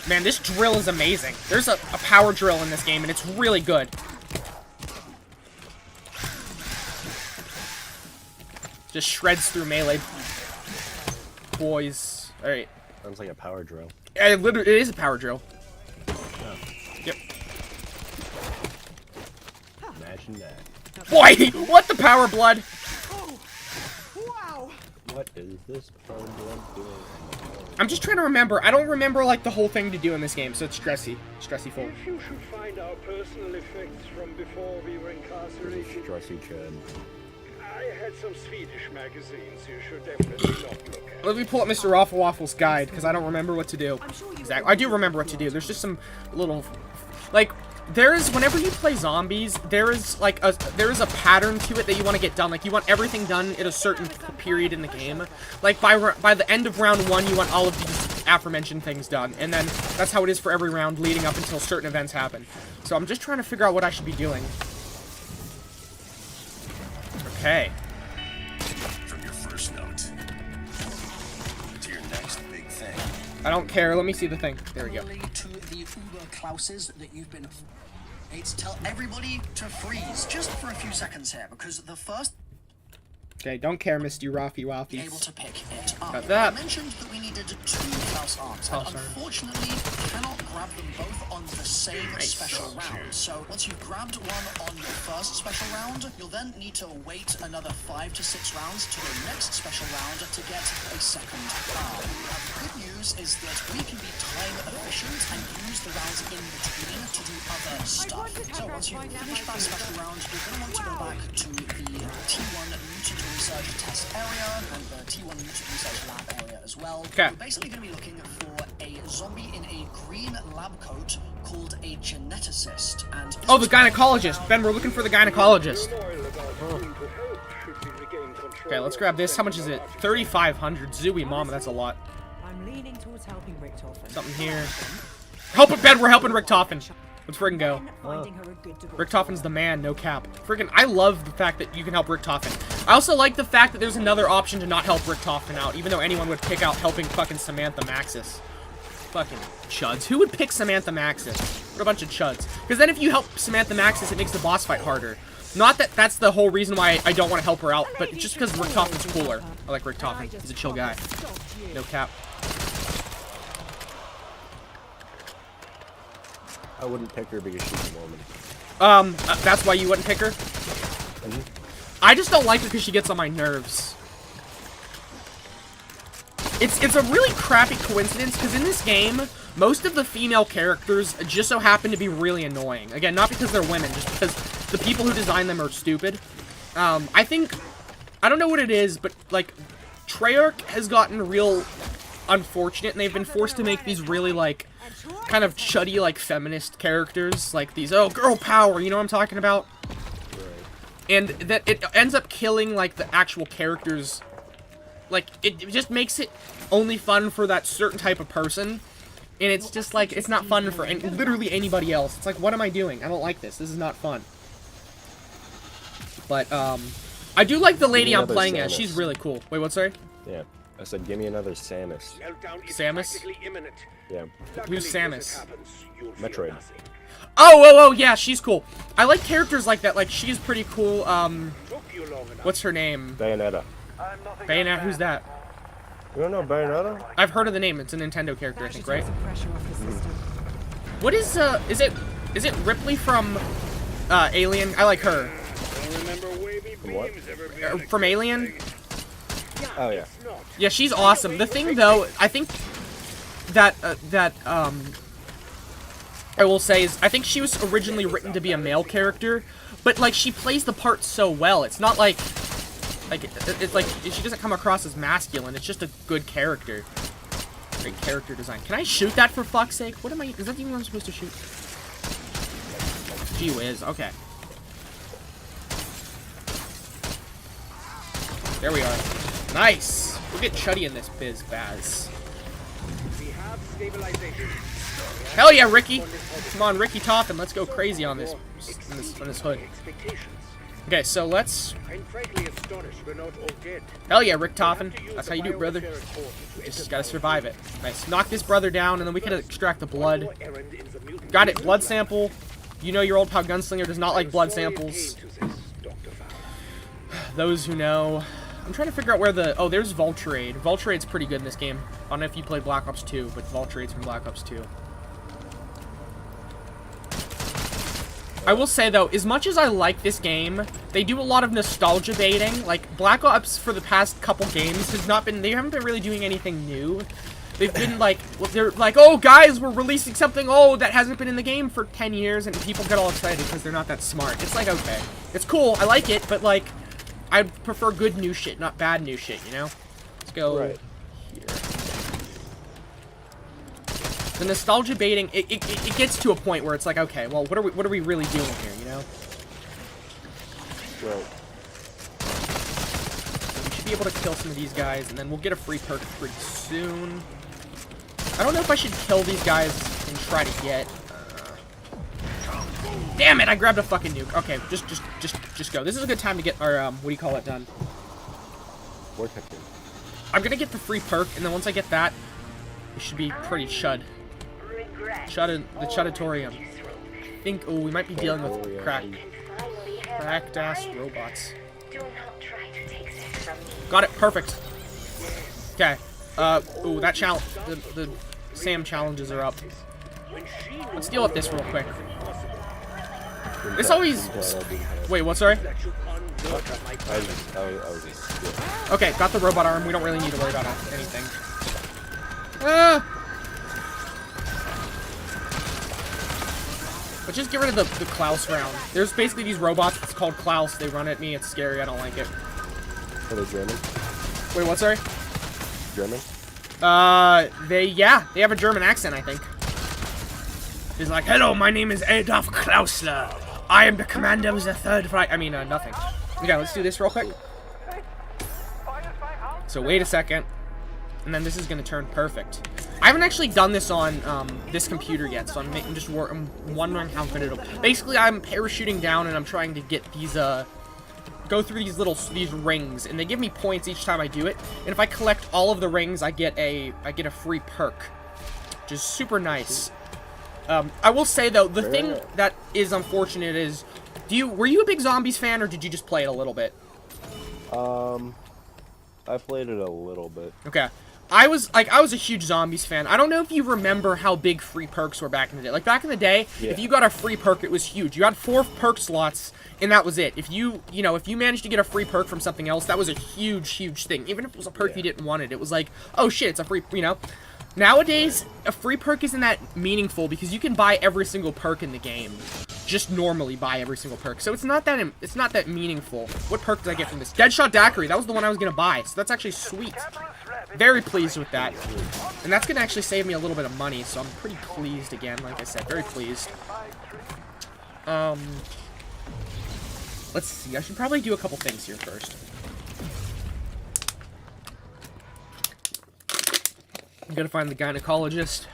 Man, this drill is amazing. There's a power drill in this game, and it's really good. Just shreds through melee. Boys. Alright. Sounds like a power drill. It is a power drill. Yep. Imagine that. Boy! What the power blood? Oh, wow. What is this power drill doing? I'm just trying to remember. I don't remember, like, the whole thing to do in this game, so it's stressy. Stressy-ful. If you should find our personal effects from before we were incarcerated, Stressy Chud. I had some Swedish magazines you should definitely not look at. Let me pull up Mr. Raffle Waffle's guide, because I don't remember what to do. Exactly. I do remember what to do. There's just some little... Like, whenever you play zombies, there is a pattern to it that you want to get done. Like, you want everything done at a certain period in the game. Like, by the end of round 1, you want all of these aforementioned things done. And then, that's how it is for every round leading up until certain events happen. So I'm just trying to figure out what I should be doing. Okay. From your first note to your next big thing. I don't care. Let me see the thing. There we go. To the Uber Klauses that you've been... It's tell everybody to freeze just for a few seconds here, because the first... Okay, don't care, Mr. Raffy able Waffy. to pick it up. Got that. I mentioned that we needed 2 Klaus arms, and unfortunately cannot grab them both on the same special round. So once you've grabbed one on your first special round, you'll then need to wait another 5 to 6 rounds to the next special round to get a second arm. Now, the good news is that we can be time efficient and use the rounds in between to do other stuff. So once you've finished that special round, you're going to want to go back to the T1 mutant research test area and the T1 mutant research lab area as well. Okay. We're basically going to be looking for a zombie in a green lab coat called a geneticist. And Oh, the gynecologist. Ben, we're looking for the gynecologist. Okay, let's grab this. How much is it? 3,500. Zooey, mama, that's a lot. I'm leaning towards helping Richtofen. Something here. Help it, Ben. We're helping Richtofen. Let's friggin' go. Finding her a good divorce. Richtofen's the man, no cap. Friggin', I love the fact that you can help Richtofen. I also like the fact that there's another option to not help Richtofen out, even though anyone would pick out helping fucking Samantha Maxis. Fucking chuds. Who would pick Samantha Maxis? What a bunch of chuds. Because then if you help Samantha Maxis, it makes the boss fight harder. Not that that's the whole reason why I don't want to help her out, but just because Richtofen's cooler. I like Richtofen. He's a chill guy. No cap. I wouldn't pick her because she's a woman. That's why you wouldn't pick her? I just don't like her because she gets on my nerves. It's a really crappy coincidence, because in this game, most of the female characters just so happen to be really annoying. Again, not because they're women, just because the people who design them are stupid. I think, I don't know what it is, but, like, Treyarch has gotten real unfortunate, and they've been forced to make these really, like, kind of chuddy, like, feminist characters. Like these, oh, girl power, you know what I'm talking about? And that it ends up killing, like, the actual characters. Like, it just makes it only fun for that certain type of person. And it's just, like, it's not fun for literally anybody else. It's like, what am I doing? I don't like this. This is not fun. But, I do like the lady I'm playing as. She's really cool. Wait, what, sorry? Yeah. I said, give me another Samus. Meltdown is Samus? practically imminent. Yeah. Luckily, Who's if it Samus? happens, you'll feel Metroid. nothing. Oh, yeah, she's cool. I like characters like that. Like, she's pretty cool. Took you long enough. What's her name? Bayonetta. Bayonetta, who's that? You don't know Bayonetta? I've heard of the name. It's a Nintendo character, I That should think, right? take some pressure off the system. What is it Ripley from Alien? I like her. What? From Alien? Oh, yeah. Yeah, she's awesome. The thing though, I think that I will say is I think she was originally written to be a male character, but like she plays the part so well. It's not like it's like she doesn't come across as masculine. It's just a good character. Great character design. Can I shoot that for fuck's sake? What am I? Is that even what I'm supposed to shoot? Gee whiz. Okay. There we are. Nice. We'll get Chuddy in this biz, Baz. We have stabilization. Hell yeah, Ricky! Come on, Ricky Toffin. Let's go crazy on this hood. Expectations. Okay, so let's. I'm frankly astonished we're not all dead. Hell yeah, Rick Toffin. That's how you do it, brother. Just gotta survive it. Nice. Knock this brother down, and then we can extract the blood. Got it. Blood sample. You know your old pal Gunslinger does not like blood samples. Those who know. I'm trying to figure out where the... Oh, there's Vulture-Aid. Vulture-Aid's pretty good in this game. I don't know if you played Black Ops 2, but Vulture-Aid's from Black Ops 2. I will say, though, as much as I like this game, they do a lot of nostalgia baiting. Like, Black Ops, for the past couple games, has not been... They haven't been really doing anything new. They've been, like... They're like, oh, guys, we're releasing something, that hasn't been in the game for 10 years, and people get all excited because they're not that smart. It's like, okay. It's cool. I like it, but, like... I prefer good new shit, not bad new shit, you know? Let's go here. The nostalgia baiting, it gets to a point where it's like, okay, well, what are we really doing here, you know? Right. We should be able to kill some of these guys, and then we'll get a free perk pretty soon. I don't know if I should kill these guys and try to get... Damn it! I grabbed a fucking nuke. Okay, just go. This is a good time to get our what do you call it done? I'm gonna get the free perk, and then once I get that, it should be pretty chud. The chudatorium. I think. Oh, we might be dealing with cracked ass robots. Got it. Perfect. Okay. Ooh, that challenge. The Sam challenges are up. Let's deal with this real quick. This always... Wait, what, sorry? Okay, got the robot arm. We don't really need to worry about anything. Let's just get rid of the Klaus round. There's basically these robots. It's called Klaus. They run at me. It's scary. I don't like it. Are they German? Wait, what, sorry? German? They have a German accent, I think. He's like, hello, my name is Adolf Klausler. I am the commander of the 3rd Reich. I mean, nothing. Okay, let's do this real quick. So wait a second. And then this is going to turn perfect. I haven't actually done this on this computer yet, so I'm just wondering how good it'll... Basically, I'm parachuting down and I'm trying to get these, go through these rings, and they give me points each time I do it. And if I collect all of the rings, I get a free perk, which is super nice. I will say though, the thing that is unfortunate is, were you a big Zombies fan, or did you just play it a little bit? I played it a little bit. Okay. I was a huge Zombies fan. I don't know if you remember how big free perks were back in the day. Like, back in the day, if you got a free perk, it was huge. You had 4 perk slots, and that was it. If you managed to get a free perk from something else, that was a huge, huge thing. Even if it was a perk you didn't want it was like, oh shit, it's a free, Nowadays, a free perk isn't that meaningful because you can buy every single perk in the game. Just normally buy every single perk. So it's not that meaningful. What perk did I get from this? Deadshot Daiquiri. That was the one I was going to buy. So that's actually sweet. Very pleased with that. And that's going to actually save me a little bit of money. So I'm pretty pleased again, like I said. Very pleased. Let's see. I should probably do a couple things here first. I'm gonna find the gynecologist,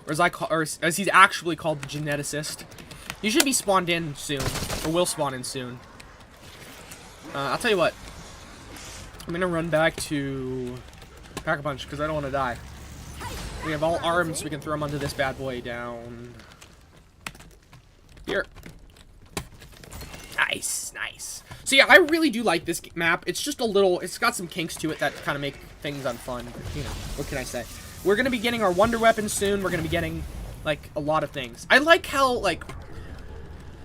or as he's actually called, the geneticist. He should be spawned in soon, or will spawn in soon. I'll tell you what. I'm gonna run back to Pack-a-Punch because I don't want to die. We have all arms, so we can throw them onto this bad boy down here. Nice, nice. So yeah, I really do like this map. It's just a little, it's got some kinks to it that kind of make things unfun. But, you know, what can I say? We're gonna be getting our wonder weapon soon. We're gonna be getting, like, a lot of things. I like how, like,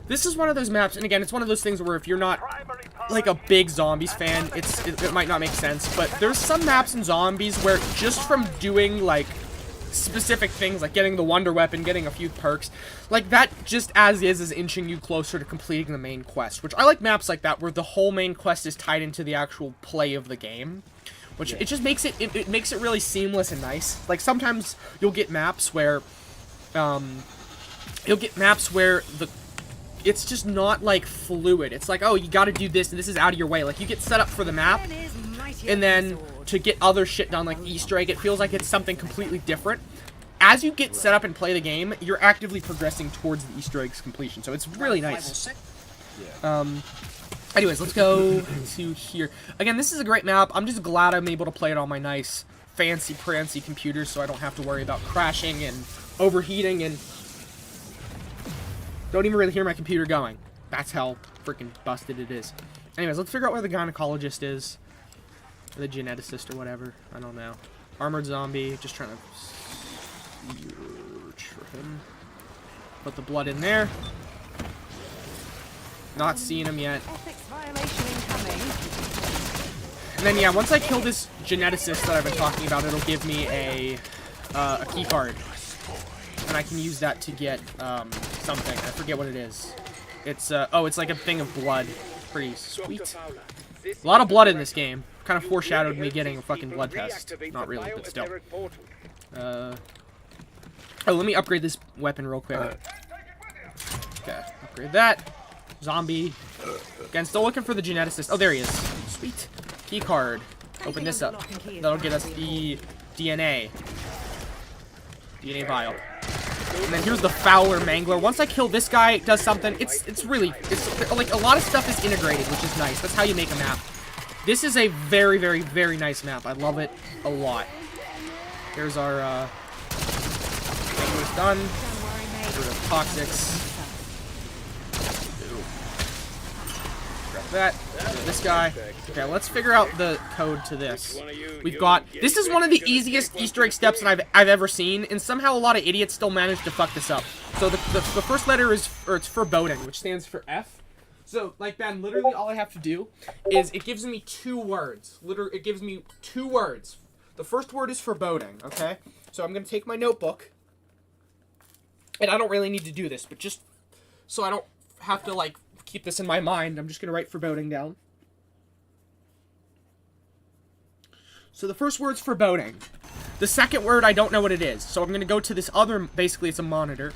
this is one of those maps, and again, it's one of those things where if you're not, like, a big Zombies fan, it might not make sense, but there's some maps in Zombies where just from doing, like, specific things, like getting the wonder weapon, getting a few perks, like, that just as is inching you closer to completing the main quest, which I like maps like that, where the whole main quest is tied into the actual play of the game, which it just makes it makes it really seamless and nice. Like, sometimes you'll get maps where, it's just not, like, fluid. It's like, oh, you gotta do this, and this is out of your way. Like, you get set up for the map, and then to get other shit done, like Easter egg, it feels like it's something completely different. As you get set up and play the game, you're actively progressing towards the Easter egg's completion, so it's really nice. Anyways, let's go to here. Again, this is a great map. I'm just glad I'm able to play it on my nice, fancy-prancy computer, so I don't have to worry about crashing and overheating and... Don't even really hear my computer going. That's how freaking busted it is. Anyways, let's figure out where the gynecologist is. Or the geneticist or whatever. I don't know. Armored zombie. Just trying to search for him. Put the blood in there. Not seeing him yet. And then, yeah, once I kill this geneticist that I've been talking about, it'll give me a key card. And I can use that to get, something. I forget what it is. It's, oh, it's like a thing of blood. Pretty sweet. A lot of blood in this game. Kind of foreshadowed me getting a fucking blood test. Not really, but still. Oh, let me upgrade this weapon real quick. Okay, upgrade that. Zombie. Again, still looking for the geneticist. Oh, there he is. Sweet. Key card. Open this up. That'll get us the DNA. DNA vial. And then here's the Fowler Mangler. Once I kill this guy, it does something. It's like a lot of stuff is integrated, which is nice. That's how you make a map. This is a very, very, very nice map. I love it a lot. Here's our Mangler's done. Get rid of toxics. Grab that. This guy. Okay, let's figure out the code to this. We've got... This is one of the easiest Easter egg steps that I've ever seen, and somehow a lot of idiots still manage to fuck this up. So the first letter is... Or it's foreboding, which stands for F. So, like, Ben, literally all I have to do is it gives me 2 words. Literally, it gives me 2 words. The first word is foreboding, okay? So I'm going to take my notebook. And I don't really need to do this, but just so I don't have to, like, keep this in my mind, I'm just going to write foreboding down. So the first word's foreboding. The second word, I don't know what it is. So I'm going to go to this other, basically it's a monitor.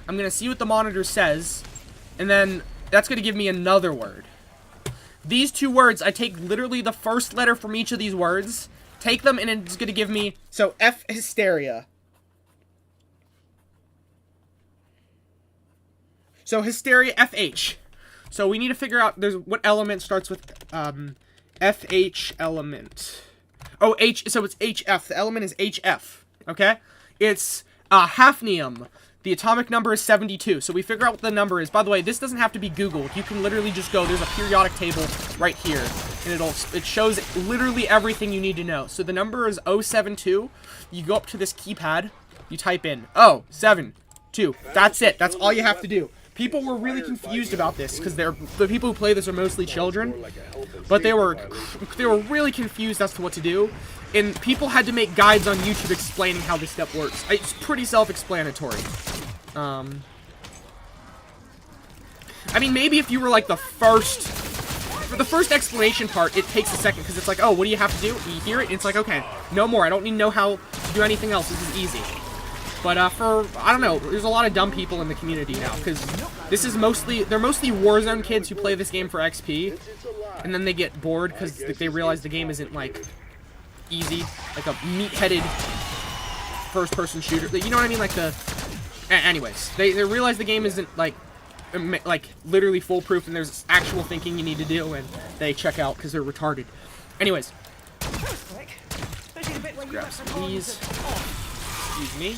I'm going to see what the monitor says, and then that's going to give me another word. These 2 words, I take literally the first letter from each of these words, take them, and it's going to give me, so F, hysteria. So hysteria, FH. So we need to figure out what element starts with FH element. Oh, H, so it's HF. The element is HF, okay? It's hafnium. The atomic number is 72, so we figure out what the number is. By the way, this doesn't have to be Googled. You can literally just go, there's a periodic table right here, and it shows literally everything you need to know. So the number is 072. You go up to this keypad, you type in 072. That's it. That's all you have to do. People were really confused about this because the people who play this are mostly children, but they were really confused as to what to do, and people had to make guides on YouTube explaining how this step works. It's pretty self-explanatory. I mean, maybe if you were like for the first explanation part, it takes a second because it's like, oh, what do you have to do? You hear it, and it's like, okay, no more. I don't need to know how to do anything else. This is easy. But I don't know, there's a lot of dumb people in the community now, because this is they're mostly Warzone kids who play this game for XP, and then they get bored because they realize the game isn't, like, easy, like a meat-headed first-person shooter. You know what I mean? Like anyways, they realize the game isn't, like, literally foolproof, and there's actual thinking you need to do, and they check out because they're retarded. Anyways, grab some of these. Excuse me.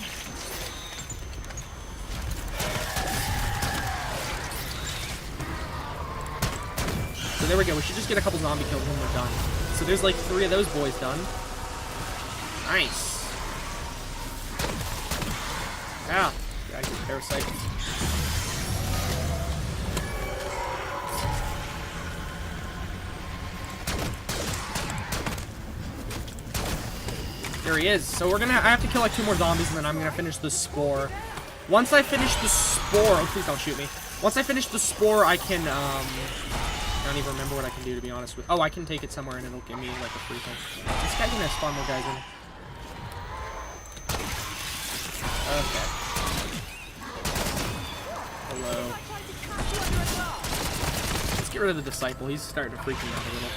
So there we go. We should just get a couple zombie kills when we're done. So there's like 3 of those boys done. Nice. Yeah. Gotta get parasite. There he is. So I have to kill like 2 more zombies and then I'm gonna finish the spore. Once I finish the spore, oh please don't shoot me. Once I finish the spore, I can, I don't even remember what I can do, to be honest with. Oh, I can take it somewhere and it'll give me like a free thing. This guy's gonna spawn more guys in. Okay. Hello. Let's get rid of the disciple. He's starting to freak me out a little.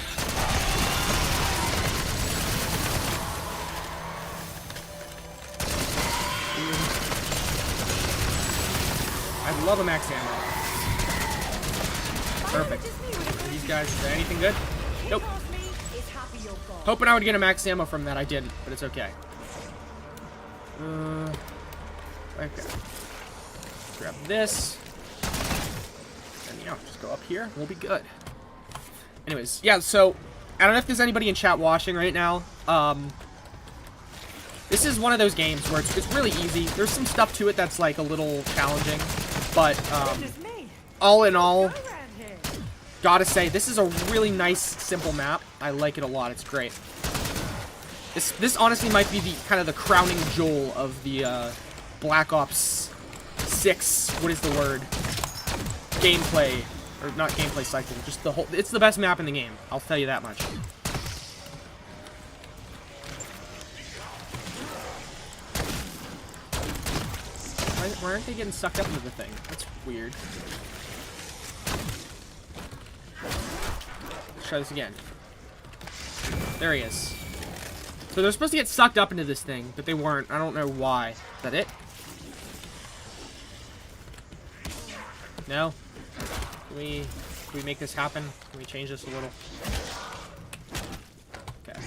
I love a max ammo. Perfect. These guys, is there anything good? Nope. Hoping I would get a max ammo from that. I didn't, but it's okay. Okay. Grab this. And yeah, just go up here. We'll be good. Anyways, yeah, so I don't know if there's anybody in chat watching right now. This is one of those games where it's really easy. There's some stuff to it that's like a little challenging, but all in all, gotta say this is a really nice, simple map. I like it a lot. It's great. This honestly might be the kind of the crowning jewel of the Black Ops 6. What is the word? Gameplay, or not gameplay cycle. Just the whole. It's the best map in the game. I'll tell you that much. Why aren't they getting sucked up into the thing? That's weird. Let's try this again. There he is. So they're supposed to get sucked up into this thing, but they weren't. I don't know why. Is that it? No? Can we make this happen? Can we change this a little? Okay.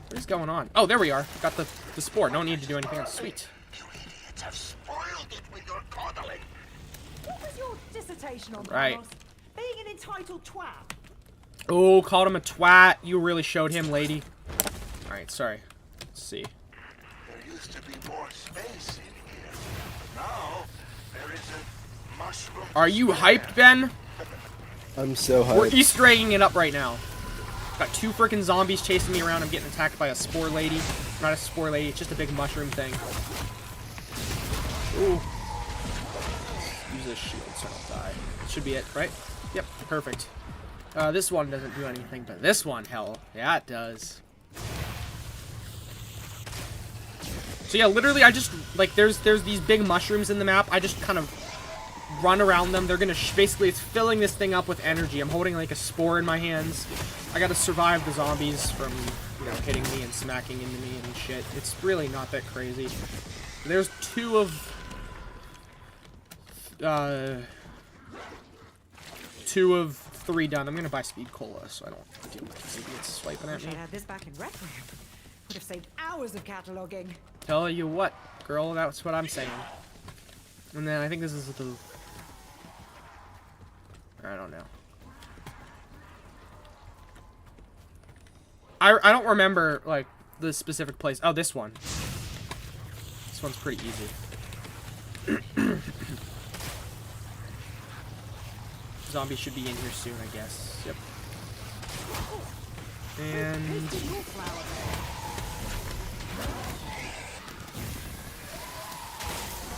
What is going on? Oh, there we are. Got the spore. No need to do anything else. Sweet. Have spoiled it with your coddling. What was your dissertation on, Right. Carlos? Being an entitled twat. Oh, called him a twat. You really showed him, lady. Alright, sorry. Let's see. There used to be more space in here. Now there is a mushroom. Are you hyped, Ben? I'm so hyped. We're Easter egging it up right now. Got 2 freaking zombies chasing me around. I'm getting attacked by a spore lady. Not a spore lady, it's just a big mushroom thing. Ooh. Use this shield so I don't die. Should be it, right? Yep, perfect. This one doesn't do anything, but this one, hell, yeah, it does. So yeah, literally, I just, like, there's these big mushrooms in the map. I just kind of run around them. They're gonna basically, it's filling this thing up with energy. I'm holding like a spore in my hands. I gotta survive the zombies from, you know, hitting me and smacking into me and shit. It's really not that crazy. There's 2 of 3 done. I'm gonna buy speed cola so I don't deal with idiots swiping at Wish me. I had this back in Rec Room. Would have saved hours of cataloging. Tell you what, girl, that's what I'm saying. And then I think this is the... I don't know. I don't remember, like, the specific place. Oh, this one. This one's pretty easy. Zombie should be in here soon, I guess. Yep. And...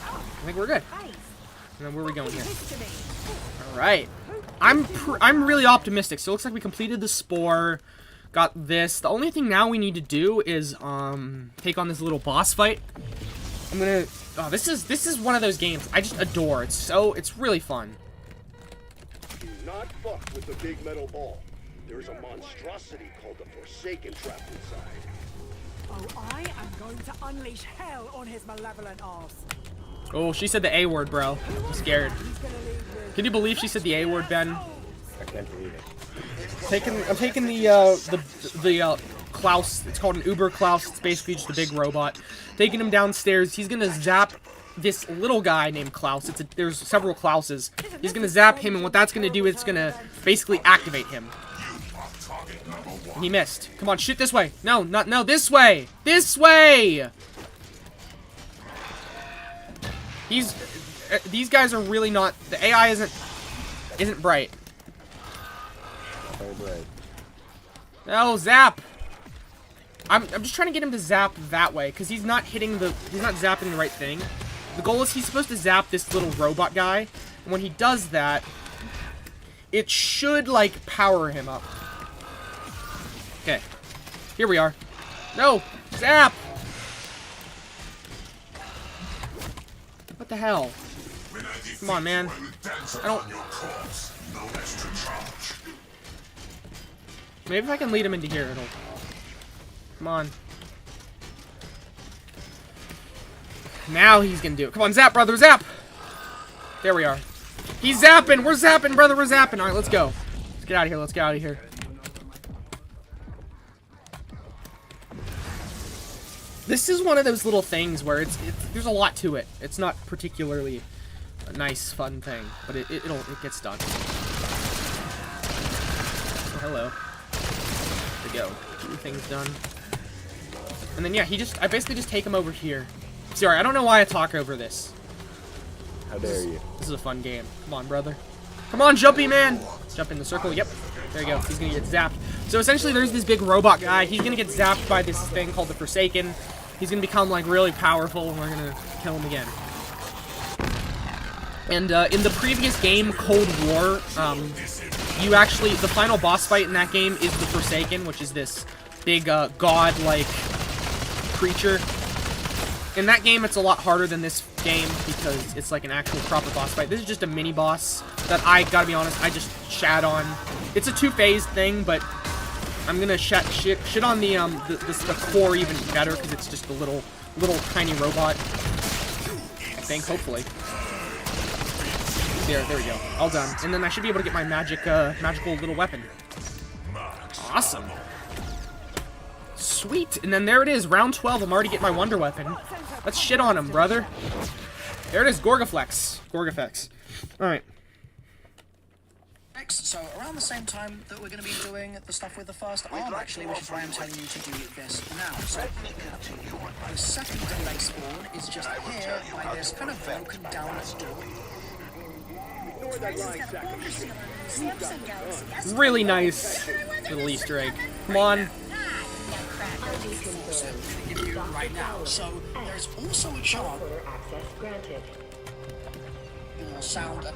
I think we're good. And then where are we going here? Alright. I'm really optimistic. So it looks like we completed the spore. Got this. The only thing now we need to do is take on this little boss fight. I'm gonna... Oh, this is one of those games I just adore. It's really fun. Do not fuck with the big metal ball. There's a monstrosity called the Forsaken trapped inside. Oh, I am going to unleash hell on his malevolent arse. Oh, she said the A word, bro. I'm scared. Can you believe she said the A word, Ben? I can't believe it. I'm taking the Klaus. It's called an Uber Klaus. It's basically just a big robot. Taking him downstairs. He's gonna zap this little guy named Klaus. There's several Klauses. He's gonna zap him, and what that's gonna do is it's gonna basically activate him. He missed. Come on, shoot this way. No, this way. This way. These guys are really not. The AI isn't bright. Very bright. No, zap. I'm just trying to get him to zap that way because he's not zapping the right thing. The goal is he's supposed to zap this little robot guy, and when he does that, it should like power him up. Okay, here we are. No, zap. What the hell? Come on, man. I don't. Maybe if I can lead him into here, it'll. Come on. Now he's gonna do it. Come on, zap, brother, zap! There we are. He's zapping! We're zapping, brother, we're zapping! Alright, let's go. Let's get out of here, let's get out of here. This is one of those little things where there's a lot to it. It's not particularly a nice, fun thing, but it gets done. Oh, hello. There we go. 2 things done. And then yeah, I basically just take him over here. Sorry, I don't know why I talk over this. How dare you? This is a fun game. Come on, brother. Come on, jumpy man! Jump in the circle. Yep. There you go. He's gonna get zapped. So essentially, there's this big robot guy. He's gonna get zapped by this thing called the Forsaken. He's gonna become like really powerful, and we're gonna kill him again. And in the previous game, Cold War, the final boss fight in that game is the Forsaken, which is this big god-like creature. In that game, it's a lot harder than this game because it's like an actual proper boss fight. This is just a mini boss that I gotta be honest, I just shat on. It's a 2-phase thing, but I'm gonna shit on the core even better because it's just a little tiny robot. I think, hopefully. There we go. All done. And then I should be able to get my magical little weapon. Awesome. Sweet. And then there it is. Round 12. I'm already getting my wonder weapon. Let's shit on him, brother. There it is. Gorgaflex. Alright. Next, so around the same time that we're going to be doing the stuff with the first arm, actually, which is why I'm telling you to do this now. So the second delay spawn is just here by this kind of broken down door. Really nice little Easter egg. Come on. Give you right now. So there's also a chart. Sound.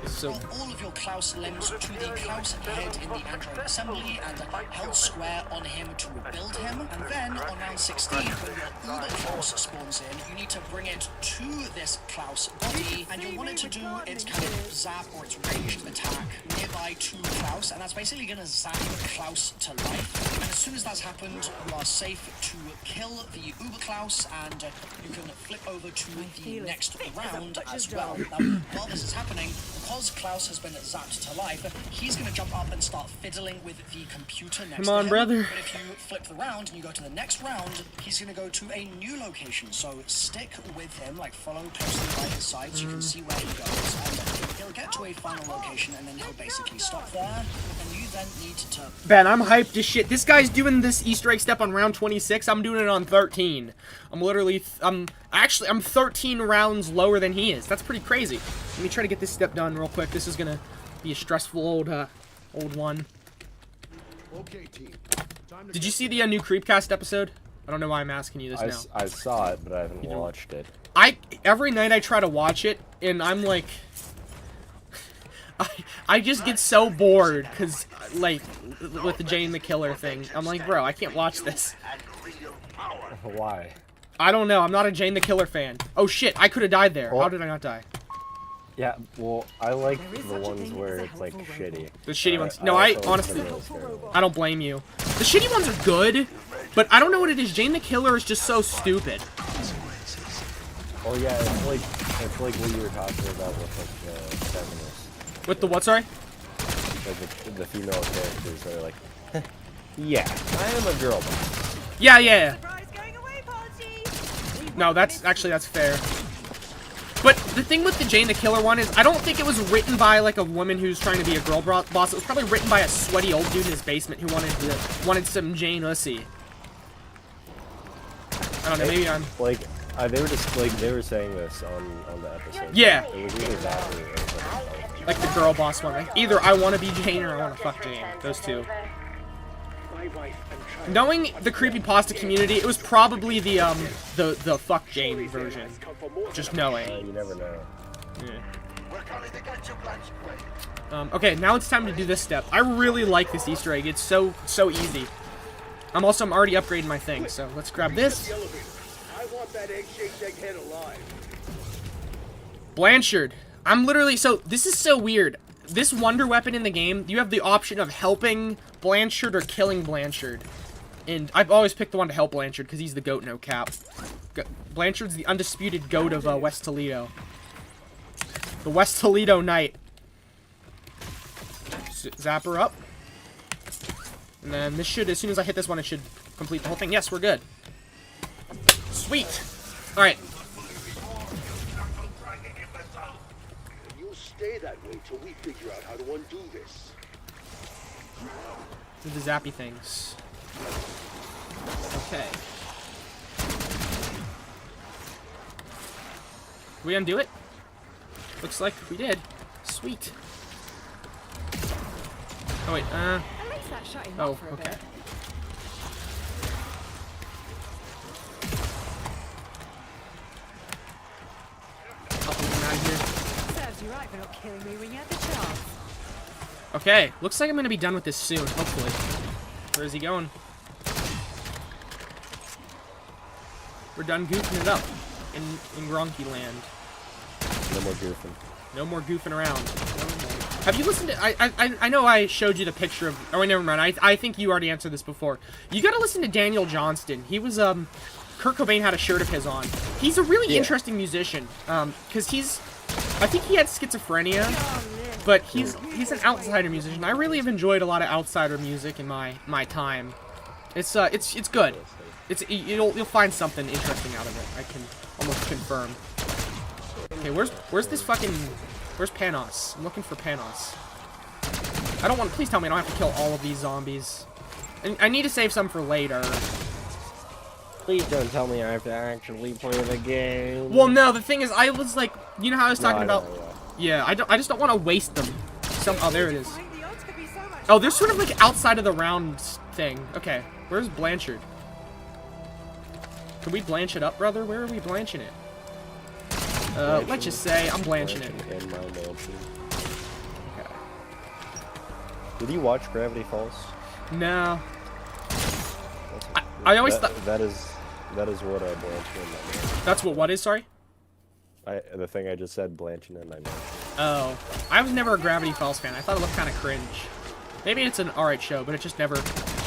So all of your Klaus limbs to the Klaus head in the Android assembly and held square on him to build him. And then on round 16, when your Uber Klaus spawns in, you need to bring it to this Klaus body, and you want it to do its kind of zap or its ranged attack nearby to Klaus, and that's basically going to zap Klaus to life. And as soon as that's happened, you are safe to kill the Uber Klaus, and you can flip over to the next round as well. Now, while this is happening, because Klaus has been zapped to life, he's going to jump up and start fiddling with the computer next to him. Brother. But if you flip the round and you go to the next round, he's going to go to a new location. So stick with him, like follow closely by his side so you can see where he goes. And he'll get to a final location and then he'll basically stop there. And you then need to... Ben, I'm hyped as shit. This guy's doing this Easter egg step on round 26. I'm doing it on 13. I'm literally... I'm 13 rounds lower than he is. That's pretty crazy. Let me try to get this step done real quick. This is gonna be a stressful old one. Okay, team. Did you see the new Creepcast episode? I don't know why I'm asking you this now. I saw it, but I haven't watched it. Every night I try to watch it, and I'm like... I just get so bored, because, like, with the Jane the Killer thing. I'm like, bro, I can't watch this. Why? I don't know. I'm not a Jane the Killer fan. Oh, shit. I could have died there. How did I not die? Yeah, well, I like the ones where it's, like, shitty. The shitty ones. No, I honestly... I don't blame you. The shitty ones are good, but I don't know what it is. Jane the Killer is just so stupid. Oh, yeah, it's like what you were talking about with, like, the feminists. With the what, sorry? like the female characters are like, yeah, I am a girl boss. Yeah, yeah. Surprise going away party! No, that's fair. But the thing with the Jane the Killer one is, I don't think it was written by like a woman who's trying to be a girl boss. It was probably written by a sweaty old dude in his basement who wanted some Jane Ussy. I don't know. Maybe I'm Like, they were saying this on the episode. Yeah. It was either that or like the girl boss one. Like, either I want to be Jane or I want to fuck Jane. Those two. My wife and child. Knowing the creepypasta community, it was probably the fuck Jane version. Just knowing. you never know. Yeah. We're coming to get you, Blanchblade. Okay, now it's time to do this step. I really like this Easter egg. It's so easy. I'm already upgrading my thing, so let's grab this. The elevator. I want that egg-shaped egghead alive. Blanchard. I'm literally this is so weird. This wonder weapon in the game, you have the option of helping Blanchard or killing Blanchard. And I've always picked the one to help Blanchard because he's the goat, no cap. Blanchard's the undisputed goat of West Toledo. The West Toledo Knight. Zap her up. And then this should, as soon as I hit this one, it should complete the whole thing. Yes, we're good. Sweet. Alright. You'll stay that way till we figure out how to undo this. Do the zappy things. Okay. Did we undo it? Looks like we did. Sweet. Oh wait, At least that shut him oh, up for a okay. bit. I'll get him out of here. Serves you right for not killing me when you had the chance. Okay, looks like I'm gonna be done with this soon, hopefully. Where is he going? We're done goofing it up in Gronky Land. No more goofing. No more goofing around. Have you listened to... I know I showed you the picture of... Oh, never mind. I think you already answered this before. You gotta listen to Daniel Johnston. He was, Kurt Cobain had a shirt of his on. He's a really interesting musician. Because he's... I think he had schizophrenia. But he's an outsider musician. I really have enjoyed a lot of outsider music in my time. It's good. You'll find something interesting out of it. I can almost confirm. Okay, where's this fucking... Where's Panos? I'm looking for Panos. I don't want... Please tell me I don't have to kill all of these zombies. And I need to save some for later. Please don't tell me I have to actually play the game. Well, no, the thing is, I was like... You know how I was talking No, I about... know, Yeah, I just don't want to waste them. Oh, there it is. The odds could be so much Oh, they're sort of like outside of the round thing. Okay, where's Blanchard? Can we blanch it up, brother? Where are we blanching it? Let's just say I'm blanching it. In my mansion. Okay. Did you watch Gravity Falls? No. I always thought... That is what I blanched in my mansion. That's what is, sorry? The thing I just said, blanching in my mansion. Oh. I was never a Gravity Falls fan. I thought it looked kind of cringe. Maybe it's an alright show, but it just never...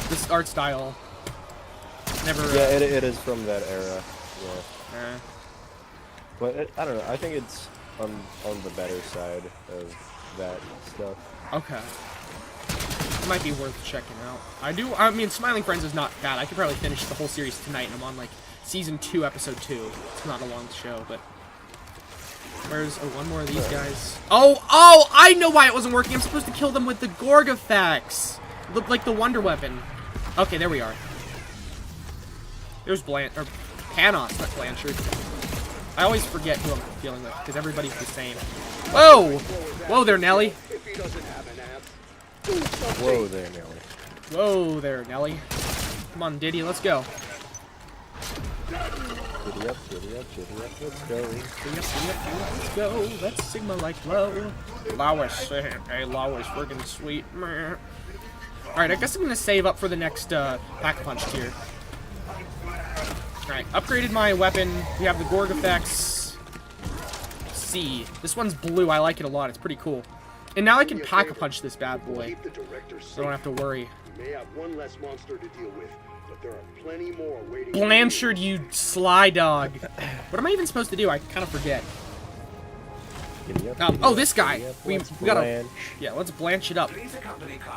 This art style... Never... Yeah, it is from that era. Yeah. But I don't know. I think it's on the better side of that stuff. Okay. It might be worth checking out. I mean, Smiling Friends is not bad. I could probably finish the whole series tonight, and I'm on, like, Season 2, Episode 2. It's not a long show, but... Where's... Oh, one more of these guys. Oh! I know why it wasn't working! I'm supposed to kill them with the Gorgafax! Like the Wonder Weapon. Okay, there we are. There's Panos, not Blanchard. I always forget who I'm dealing with, because everybody's the same. Whoa! Whoa there, Nelly. If he doesn't have an ass, do something. Whoa there, Nelly. Whoa there, Nelly. Come on, Diddy, let's go. Giddy up, let's go. Let's go. Let's Sigma like low. Lois, hey, Lois, friggin' sweet. Alright, I guess I'm gonna save up for the next Pack-a-Punch tier. Alright, upgraded my weapon. We have the Gorgafax C. This one's blue. I like it a lot. It's pretty cool. And now I can Pack-a-Punch this bad boy. Keep the director So I don't have to worry. We may have one less monster to deal with, but there are plenty more waiting. Blanchard, you sly dog. What am I even supposed to do? I kind of forget. Giddy up, Oh, giddy this up, guy. giddy up. We Let's gotta. blanch. Yeah, let's blanch it up.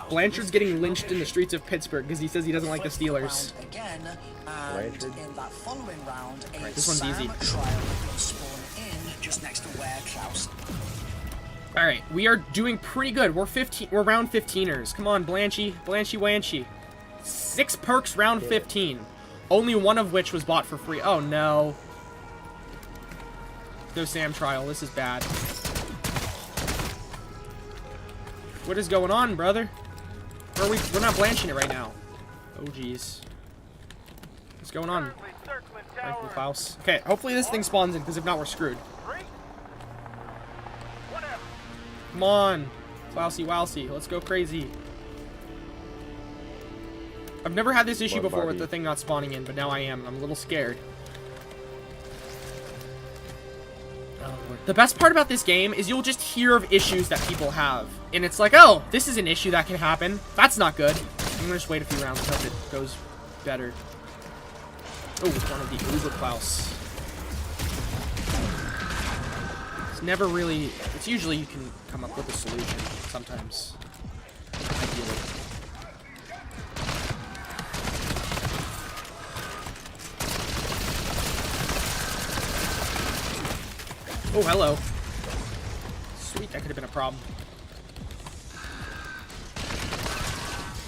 Blanchard's getting lynched in the streets of Pittsburgh because he says he doesn't like the Steelers. Round again, and Blanchard. in that following round, a Alright, this one's Sam easy. trial will spawn in just next to where Klaus. All right, we are doing pretty good. We're round 15ers. Come on, Blanchy, Blanchy Wanchy. 6 perks round 15. Only one of which was bought for free. Oh no. No Sam trial. This is bad. What is going on, brother? We're not blanching it right now. Oh jeez. What's going on? Michael Klaus. Okay, hopefully this thing spawns in, because if not, we're screwed. Come on, Klausy Wowsy, let's go crazy. I've never had this issue Lord before with Barbie. the thing not spawning in, but now I am. I'm a little scared. Oh, Lord. The best part about this game is you'll just hear of issues that people have. And it's like, oh, this is an issue that can happen. That's not good. I'm gonna just wait a few rounds and hope it goes better. Oh, it's one of the Uber Klaus. It's never really... It's usually you can come up with a solution sometimes. Ideally. Oh, hello. Sweet, that could have been a problem.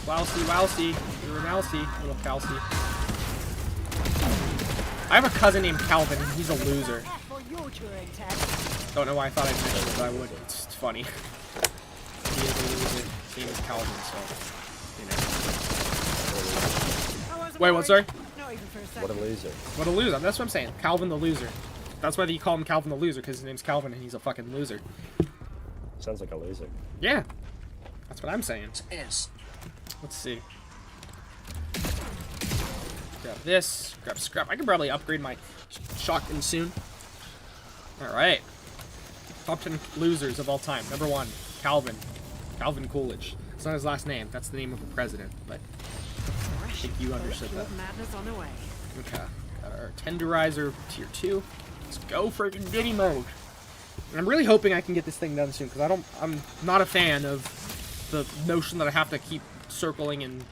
Wowsy, Wowsy. You're a mousy, little Calcy. I have a cousin named Calvin, and he's a loser. Don't know why I thought I'd mention it, but I would. It's funny. He is a loser. His name is Calvin, so, you know. Wait, what, sorry? What a loser. What a loser. That's what I'm saying. Calvin the loser. That's why you call him Calvin the loser, because his name's Calvin and he's a fucking loser. Sounds like a loser. Yeah. That's what I'm saying. Is. Let's see. Grab this. Grab scrap. I can probably upgrade my shotgun soon. Alright. Top 10 losers of all time. Number 1, Calvin. Calvin Coolidge. It's not his last name. That's the name of the president, but I think you understood that. Madness on the way. Okay. Got our tenderizer tier 2. Let's go freaking Diddy mode. And I'm really hoping I can get this thing done soon, because I'm not a fan of the notion that I have to keep circling and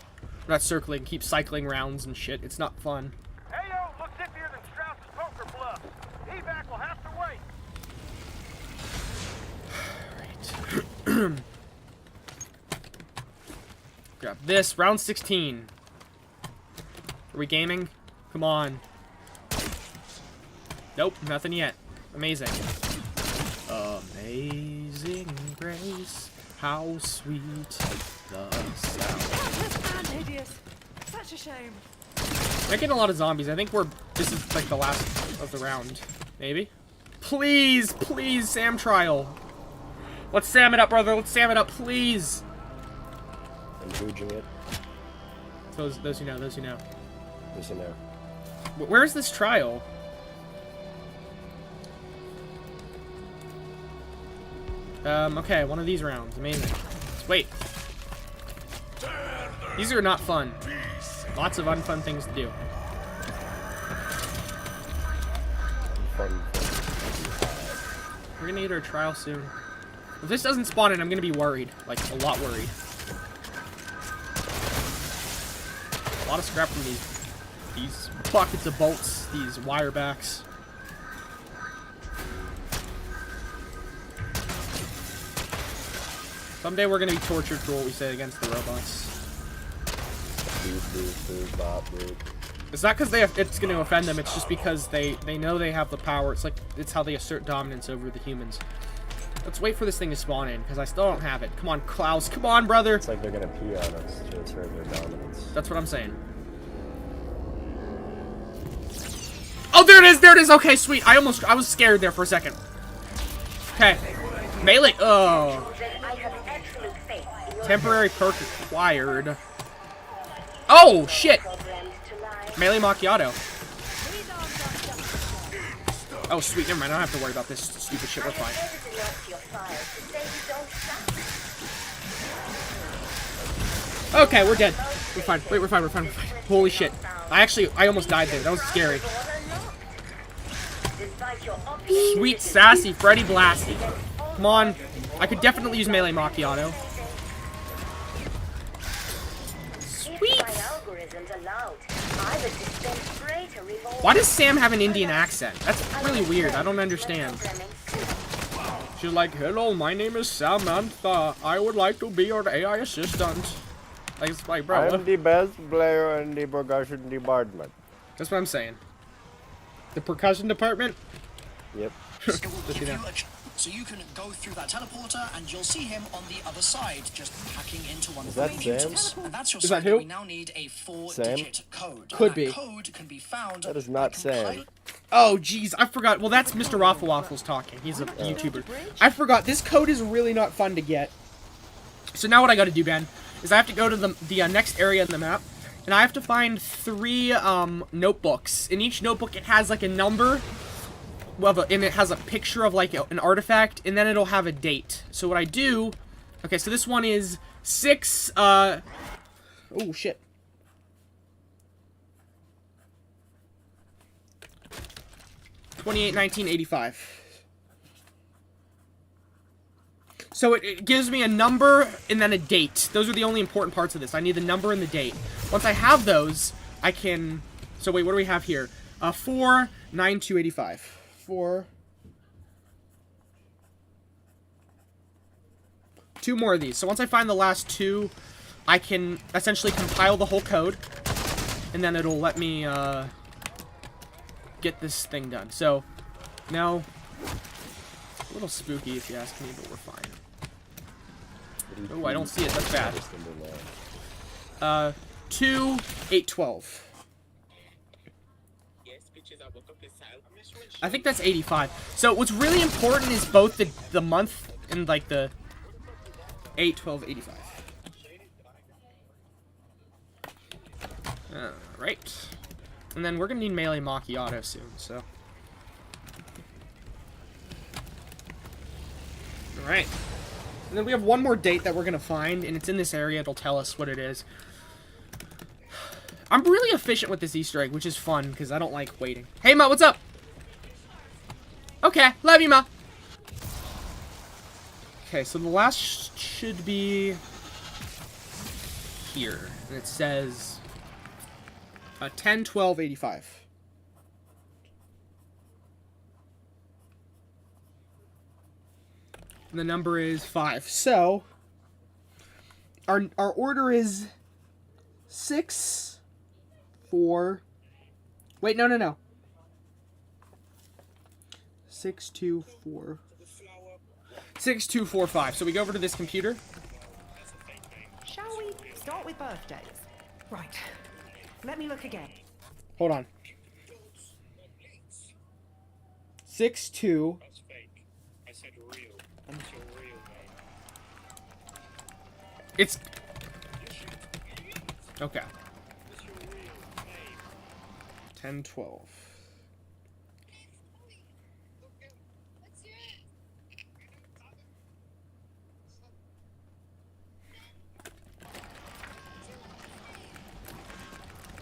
not circling, keep cycling rounds and shit. It's not fun. Hey yo, looks zippier than Strauss's poker bluff. Evac will have to wait. Right. Grab this. Round 16. Are we gaming? Come on. Nope, nothing yet. Amazing. Amazing grace. How sweet the sound. Hideous. Such a shame. We're getting a lot of zombies. I think this is like the last of the round. Maybe? Please, please, Sam trial. Let's Sam it up, brother. Let's Sam it up, please. I'm booging it. Those who know, those who know. As you know. Where's this trial? Okay, one of these rounds. Amazing. Let's wait. These are not fun. Lots of unfun things to do. Fun. We're gonna get our trial soon. If this doesn't spawn in, I'm gonna be worried. Like, a lot worried. A lot of scrap from these buckets of bolts, these wire backs. Someday we're gonna be tortured for what we say against the robots. It's not because it's going to offend them. It's just because they know they have the power. It's how they assert dominance over the humans. Let's wait for this thing to spawn in, because I still don't have it. Come on, Klaus. Come on, brother. It's like they're gonna pee on us to assert their dominance. That's what I'm saying. Oh, there it is. There it is. Okay, sweet. I was scared there for a second. Okay. Melee. Oh. Temporary perk acquired. Oh, shit. Melee Macchiato. Oh, sweet. Never mind. I don't have to worry about this stupid shit. We're fine. Okay, we're dead. We're fine. Wait, we're fine. We're fine. We're fine. Holy shit. I almost died there. That was scary. Sweet, sassy Freddy Blasty. Come on. I could definitely use melee macchiato. Sweet. Why does Sam have an Indian accent? That's really weird. I don't understand. She's like, hello, my name is Samantha. I would like to be your AI assistant. Like, it's like, bro. I'm the best player in the percussion department. That's what I'm saying. The percussion department? Yep. It will give you so you can go through that teleporter and you'll see him on the other side, just hacking into one of the computers. And that's your sign that we now need a 4-digit code. Could be. That code can be found. That is not Sam. Oh, jeez, I forgot. Well, that's Mr. Raffle Waffles talking. He's a YouTuber. I forgot. This code is really not fun to get. So now what I gotta do, Ben, is I have to go to the next area in the map, and I have to find 3 notebooks. In each notebook, it has like a number, and it has a picture of like an artifact, and then it'll have a date. So what I do, okay, so this one is 6, oh shit. $28.19.85. So it gives me a number and then a date. Those are the only important parts of this. I need the number and the date. Once I have those, I can... So wait, what do we have here? 49285. 4. 2 more of these. So once I find the last 2, I can essentially compile the whole code, and then it'll let me get this thing done. So now, a little spooky if you ask me, but we're fine. Oh, I don't see it. That's bad. 2, 8, 12. I think that's 85. So what's really important is both the month and like the 8, 12, 85. Alright. And then we're gonna need melee macchiato soon, so. Alright. And then we have one more date that we're gonna find, and it's in this area. It'll tell us what it is. I'm really efficient with this Easter egg, which is fun, because I don't like waiting. Hey, Ma, what's up? Okay, love you, Ma. Okay, so the last should be here. And it says 10, 12, 85. And the number is 5. So, our order is 6, 4... Wait, no. 6, 2, 4... 6, 2, 4, 5. So we go over to this computer. Shall we start with birthdays? Right. Let me look again. Hold on. 6, 2. That's fake. I said real. That's your real name. It's... Okay. 10, 12.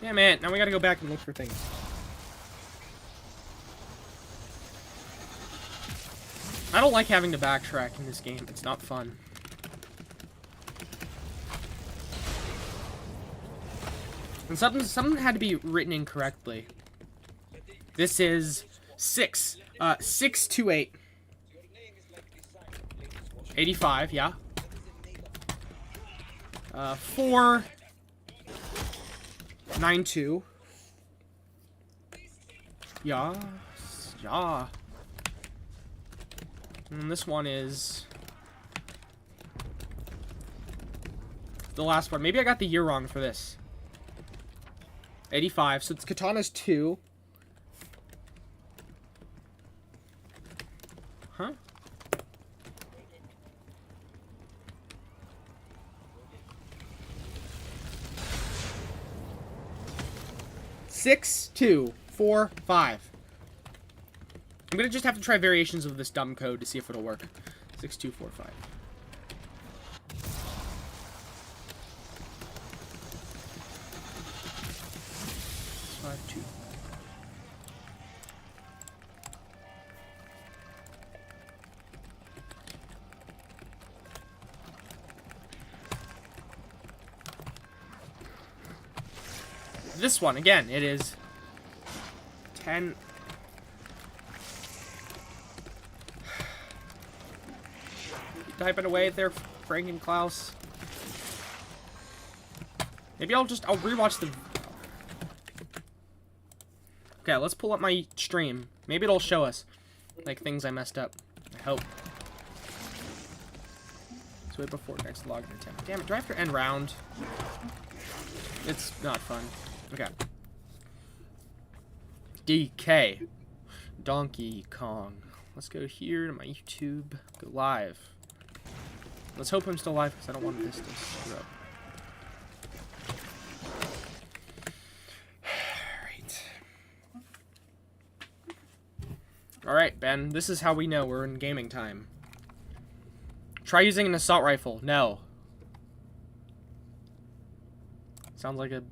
Damn it, now we gotta go back and look for things. I don't like having to backtrack in this game. It's not fun. And something had to be written incorrectly. This is 6. 6, 2, 8. 85, yeah. 4, 9, 2. Yeah. And this one is the last one. Maybe I got the year wrong for this. 85. So it's Katana's 2. Huh? Six, 2, 4, 5. I'm gonna just have to try variations of this dumb code to see if it'll work. 6, 2, 4, 5. 5, 2. this one, again, it is 10... Typing away there, Frank and Klaus. Maybe I'll rewatch the... Okay, let's pull up my stream. Maybe it'll show us, like, things I messed up. I hope. So wait before next login attempt. Damn it, do I have to end round? It's not fun. Okay. DK. Donkey Kong. Let's go here to my YouTube. Go live. Let's hope I'm still live because I don't want this to screw up. Alright, Ben. This is how we know we're in gaming time. Try using an assault rifle. No. Sounds like a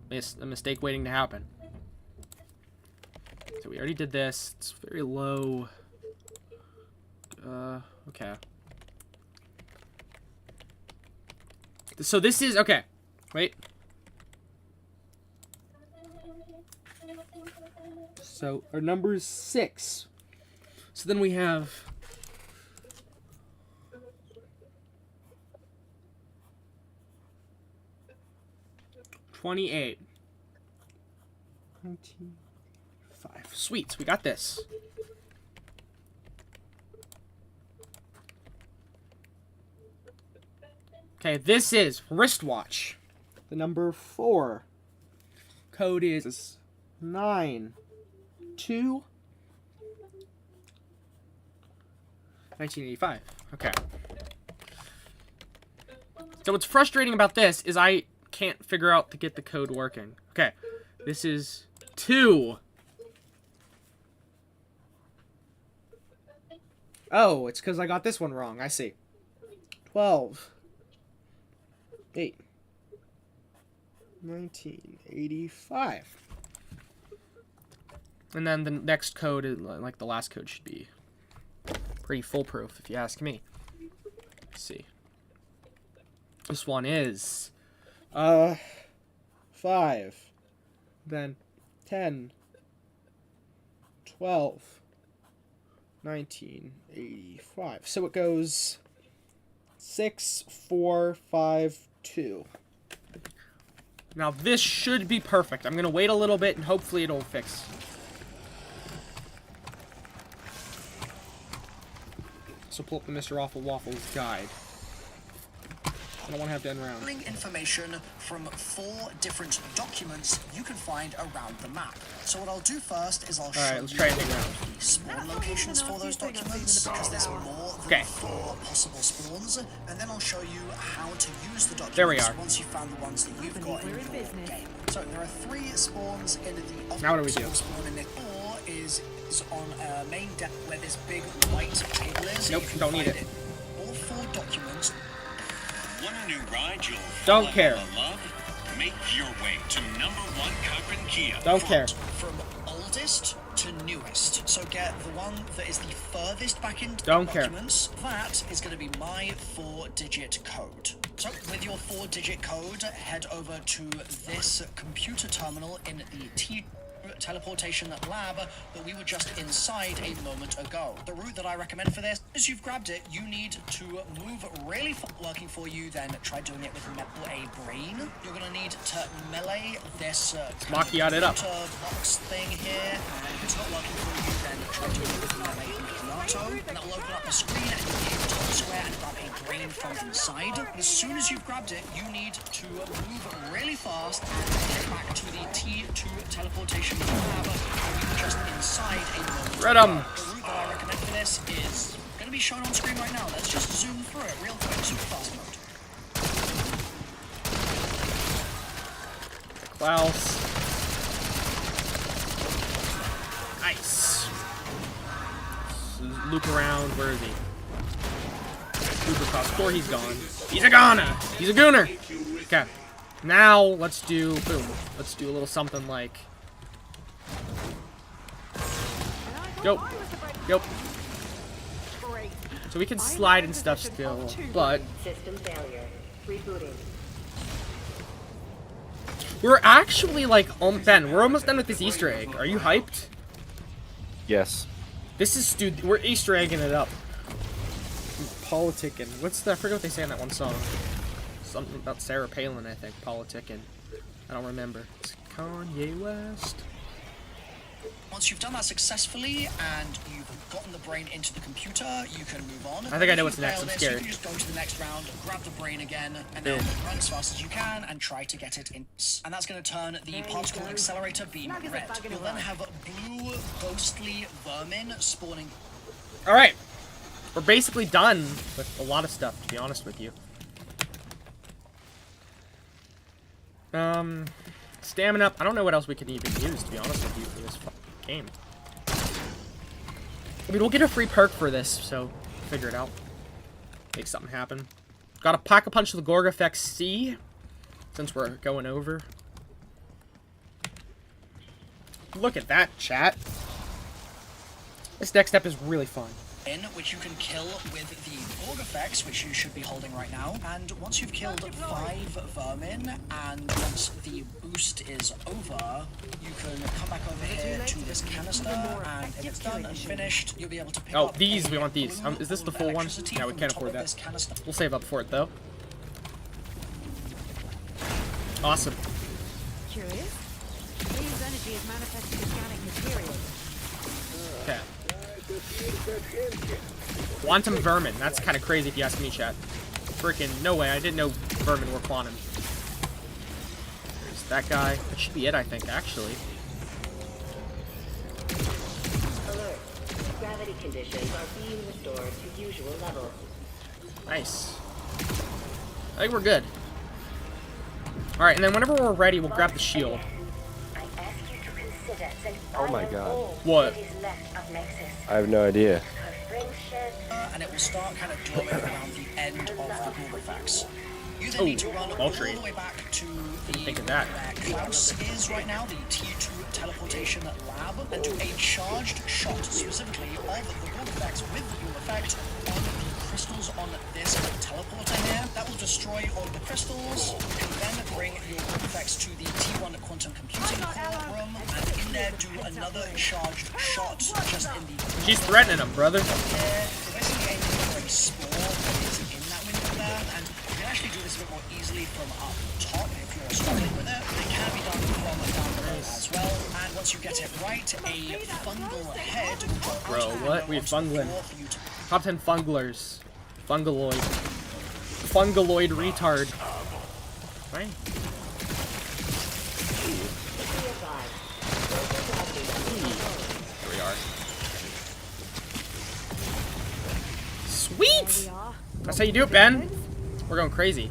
mistake waiting to happen. So we already did this. It's very low. Okay. So this is... Okay. Wait. So our number is 6. So then we have... 28. 25. Sweet, we got this. Okay, this is wristwatch. The number 4. Code is 92 1985. Okay. So what's frustrating about this is I can't figure out to get the code working. Okay. This is 2. Oh, it's because I got this one wrong. I see. 12. 8. 1985. And then the next code, is, like the last code, should be pretty foolproof, if you ask me. Let's see. This one is 5. Then 10. 12. 1985. So it goes 6, 4, 5, 2. Now this should be perfect. I'm gonna wait a little bit and hopefully it'll fix. So pull up the Mr. Awful Waffles guide. I don't want to have to end round. Information from 4 different documents you can find around the map. So what I'll do first is I'll show you the spawn locations for those documents, because there's more than 4 possible spawns, and then I'll show you how to use the documents. There we are. Once you've found the ones that you've got in your game. So there are 3 spawns in the now what do we do? Spawn in the 4 is on a main deck where this big white table is. Nope, don't need it. All 4 documents. Want a new ride you'll don't care. Love? Make your way to #1 Cochran Kia. Don't care. From oldest to newest. So get the one that is the furthest back in don't documents. Care. That is going to be my 4-digit code. So with your 4-digit code, head over to this computer terminal in the teleportation lab that we were just inside a moment ago. The route that I recommend for this is you've grabbed it, you need to move really working for you, then try doing it with a brain. You're going to need to melee this macchiato it up box thing here, and if it's not working for you, then try doing it with melee macchiato, and that will open up the screen and you'll be able to elsewhere and grab a brain from inside. And as soon as you've grabbed it, you need to move really fast and get back to the T2 teleportation lab, and we were just inside a moment. Read 'em. The route that I recommend for this is going to be shown on screen right now. Let's just zoom through it real quick, super fast mode. Klaus. Nice. Loop around. Where is he? Super Klaus. Before he's gone. He's a goner. He's a gooner. Okay. Now let's do boom. Let's do a little something like. Go. Go. So we can slide and stuff still, but system failure. Rebooting. We're actually like, Ben, we're almost done with this Easter egg. Are you hyped? Yes. This is, dude, we're Easter egging it up. Politicking. What's that? I forget what they say in that one song. Something about Sarah Palin, I think. Politicking. I don't remember. It's Kanye West. Once you've done that successfully and you've gotten the brain into the computer, you can move on. I think I know what's next. I'm scared. You can just go to the next round, grab the brain again, and then run as fast as you can and try to get it in. And that's going to turn the particle accelerator beam red. You'll then have blue, ghostly vermin spawning. All right, we're basically done with a lot of stuff, to be honest with you. Stamina up. I don't know what else we can even use, to be honest with you, for this game. I mean, we'll get a free perk for this, so figure it out. Make something happen. Gotta pack a punch of the Gorgafex C, since we're going over. Look at that, chat. This next step is really fun. Which you can kill with the Gorgafex, which you should be holding right now. And once you've killed 5 vermin, and once the boost is over, you can come back over here to this canister, and if it's done and finished, you'll be able to pick up these, we want these. Is this the full one? Yeah, we can't afford that. We'll save up for it, though. Awesome. Curious? Fuse energy is manifesting organic material. Okay. Quantum vermin. That's kind of crazy if you ask me, chat. Freaking no way. I didn't know vermin were quantum. There's that guy. That should be it, I think, actually. Alert. Gravity conditions are being restored to usual levels. Nice. I think we're good. Alright, and then whenever we're ready, we'll grab the shield. I ask you to consider the Oh my god. What? left of Nexus. I have no idea. And it will start kind of glowing around the end of the Gorgafex. You then need to run all the way back to the where Klaus is right now, the T2 teleportation lab, and do a charged shot specifically of the Gorgafex with the dual effect on the crystals on this teleporter here. That will destroy all the crystals. You can then bring your Gorgafex to the T1 quantum computing core room, and in there do another charged shot just in the... She's threatening him, brother. Basically aiming for a spore that is in that window there, and you can actually do this a bit more easily from up top if you're struggling with it. It can be done from down below as well, and once you get it right, a fungal head will drop out. Bro, what? We're fungling. Top 10 funglers. Fungaloid. Fungaloid retard. Fine. Here we are. Sweet! That's how you do it, Ben. We're going crazy.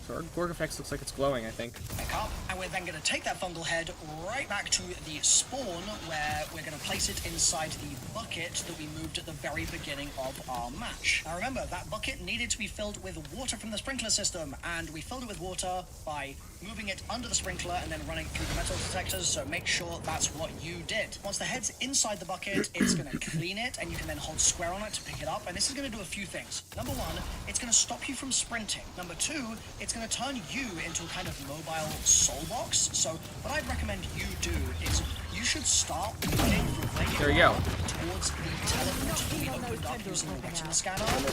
So our Gorgafex looks like it's glowing, I think. Back up, and we're then going to take that fungal head right back to the spawn, where we're going to place it inside the bucket that we moved at the very beginning of our match. Now remember, that bucket needed to be filled with water from the sprinkler system, and we filled it with water by moving it under the sprinkler and then running through the metal detectors, so make sure that's what you did. Once the head's inside the bucket, it's going to clean it, and you can then hold square on it to pick it up, and this is going to do a few things. Number 1, it's going to stop you from sprinting. Number 2, it's going to turn you into a kind of mobile soul box. So what I'd recommend you do is you should start moving from where you There you go. towards the teleport that we opened up using the retina scanner. And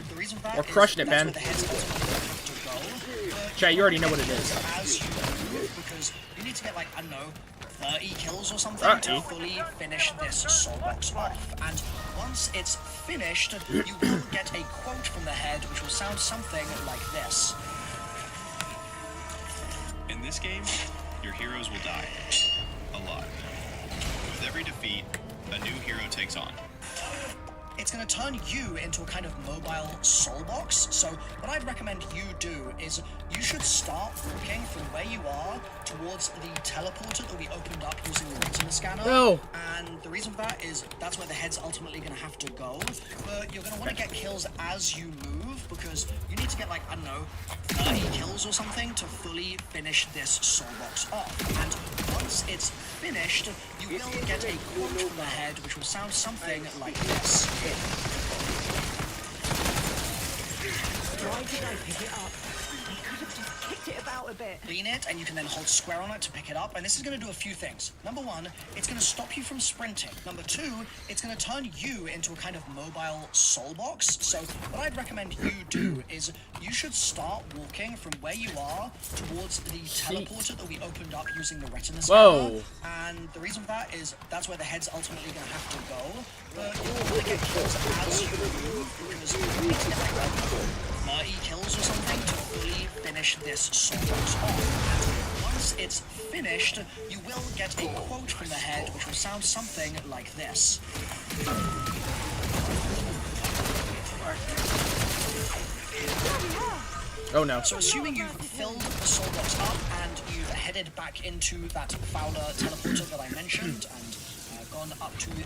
the reason for that We're crushing it, that's Ben. where the head's have to go. Chat, you already know what it is. As you move, because you need to get like, I don't know, 30 kills or something to fully finish this soul box off. And once it's finished, you will get a quote from the head which will sound something like this. In this game, your heroes will die. A lot. With every defeat, a new hero takes on. It's going to turn you into a kind of mobile soul box. So what I'd recommend you do is you should start walking from where you are towards the teleporter that we opened up using the retina scanner. No. And the reason for that is that's where the head's ultimately going to have to go. But you're going to want to get kills as you move, because you need to get like, I don't know, 30 kills or something to fully finish this soul box off. And once it's finished, you will get a quote from the head which will sound something like this. Why did I pick it up? I could have just kicked it about bit. Lean it, and you can then hold square on it to pick it up. And this is going to do a few things. Number one, it's going to stop you from sprinting. Number two, it's going to turn you into a kind of mobile soul box. So what I'd recommend you do is you should start walking from where you are towards the teleporter that we opened up using the retina scanner. Whoa. And the reason for that is that's where the head's ultimately going to have to go. But you'll want to get kills as you move, because you need to get like 30 kills or something to fully finish this soul box off. And once it's finished, you will get a quote from the head, which will sound something like this. Oh no. So assuming you've filled the soul box up and you've headed back into that Fowler teleporter that I mentioned and gone up to the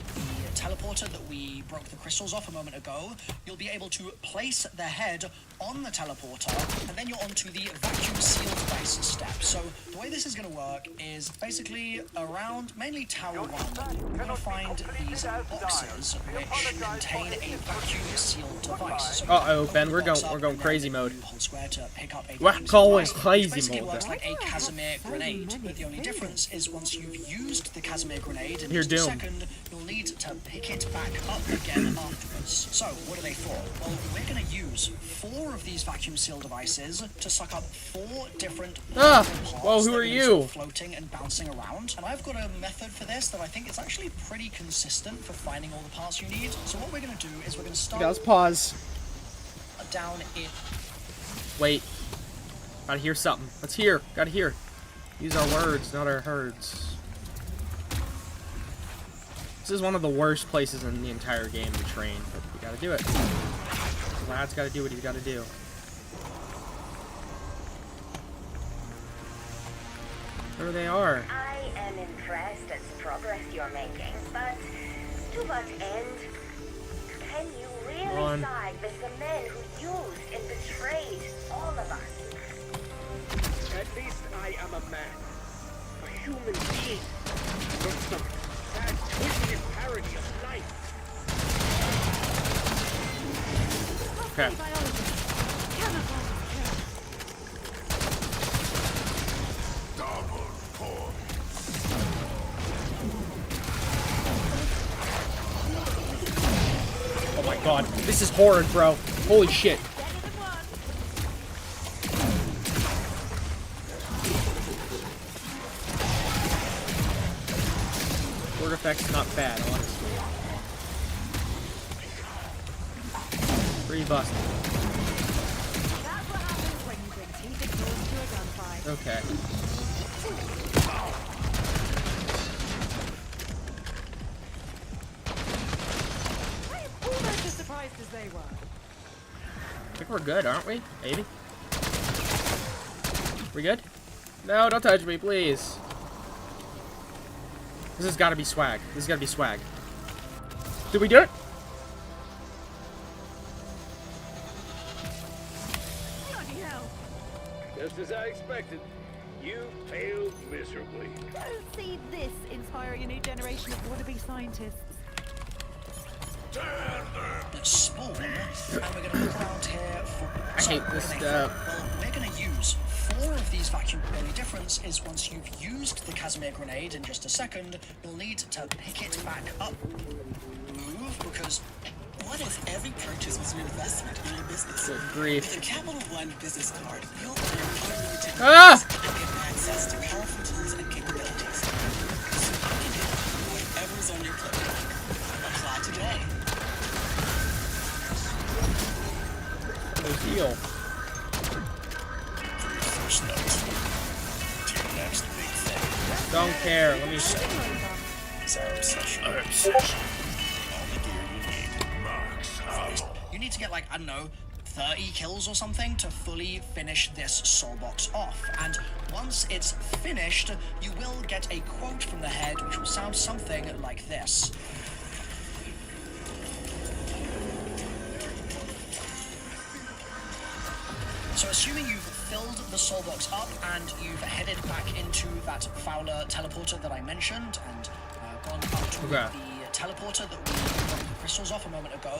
teleporter that we broke the crystals off a moment ago, you'll be able to place the head on the teleporter, and then you're onto the vacuum seal device step. So the way this is going to work is basically around mainly Tower 1, you're going to find these boxes which contain a vacuum seal device. So uh-oh, Ben, we're going crazy mode. Hold square to pick up a We're vacuum going seal device, crazy which basically mode. works like a Casimir grenade, but the only difference is once you've used the Casimir grenade in You're just a doomed. second, you'll need to pick it back up again afterwards. So, what are they for? Well, we're going to use 4 of these vacuum seal devices to suck up 4 different parts whoa, who that are are you? floating and bouncing around. And I've got a method for this that I think is actually pretty consistent for finding all the parts you need. So what we're going to do is we're going to start Okay, let's pause. down in... Wait. Gotta hear something. Let's hear. Gotta hear. Use our words, not our herds. This is one of the worst places in the entire game to train, but we gotta do it. The lad's gotta do what he's gotta do. There they are. I am impressed at the progress you're making, but to what end? Can you really side with the men who used and betrayed all of us? At least I am a man. A human being. Not some sad, twisted parody of life. Okay. Oh my god, this is horrid, bro. Holy shit. Word effect's not bad, honestly. Pretty busted. That's what happens when you bring teeth exhaust to a gunfight. Okay. I'm almost as surprised as they were. I think we're good, aren't we? Maybe. We good? No, don't touch me, please. This has got to be swag. This has got to be swag. Did we do it? Bloody hell. Just as I expected, you failed miserably. Don't see this inspiring a new generation of wannabe scientists. Spawn, and we're going to look around here for... I hate this stuff. Well, we're going to use 4 of these vacuum... The only difference is once you've used the Casimir grenade in just a second, you'll need to pick it back up. Move, because... What if every purchase was an investment in your business? Good grief. With a Capital One business card, you'll earn unlimited Ah! rewards and get access to powerful tools and capabilities. So you can hit whatever's on your plate. Apply today. No deal. First note to your next big thing Don't care. Let me. is our obsession. All the gear you need. You need to get, like, I don't know, 30 kills or something to fully finish this soul box off. And once it's finished, you will get a quote from the head, which will sound something like this. So assuming you've filled the soul box up and you've headed back into that Fowler teleporter that I mentioned and gone up to the teleporter that we broke the crystals off a moment ago,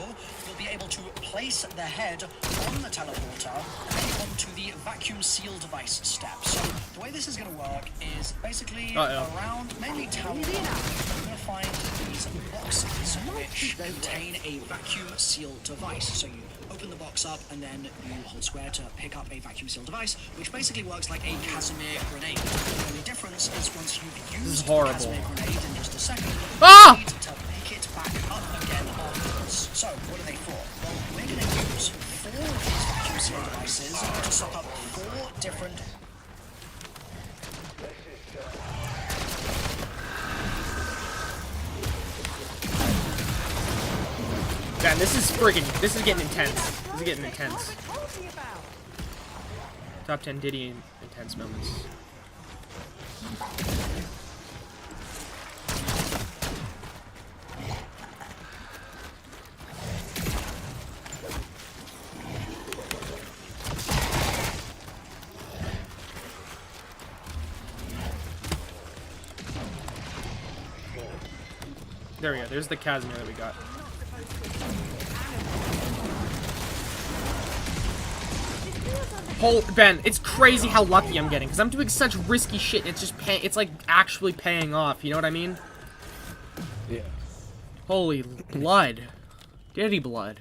you'll be able to place the head on the teleporter and onto the vacuum seal device step. So the way this is going to work is basically around mainly tower 1, you're going to find these boxes which contain a vacuum seal device. So you open the box up and then you hold square to pick up a vacuum seal device, which basically works like a Casimir grenade. The only difference is once you've used the Casimir grenade in just a second, you need to pick it back up again afterwards. So what are they for? Well, we're going to use 4 of these vacuum seal devices to suck up 4 different... Man, this is getting intense. This is getting intense. Top 10 Diddy intense moments. There we go. There's the Casimir that we got. Ben, it's crazy how lucky I'm getting because I'm doing such risky shit. And it's just it's like actually paying off. You know what I mean? Yeah. Holy blood, Diddy blood.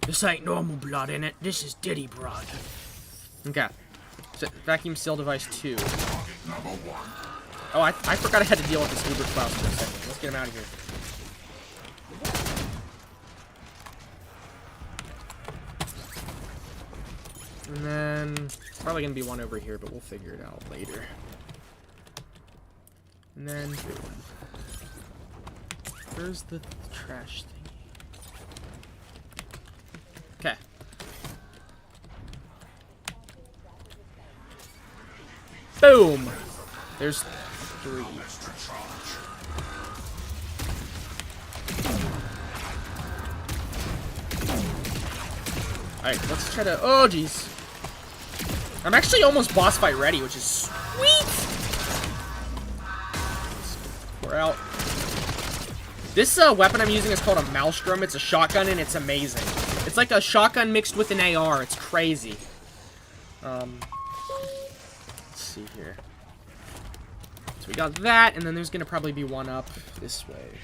This ain't normal blood in it. This is Diddy blood. Okay. So, vacuum seal device 2. Oh, I forgot I had to deal with this Uber Klaus for a second. Let's get him out of here. And then, probably going to be one over here, but we'll figure it out later. And then, where's the trash thingy? Okay. Boom! There's 3. Alright, let's try to... Oh, jeez. I'm actually almost boss fight ready, which is sweet! We're out. This weapon I'm using is called a Maelstrom. It's a shotgun, and it's amazing. It's like a shotgun mixed with an AR. It's crazy. Let's see here. So we got that, and then there's going to probably be one up this way.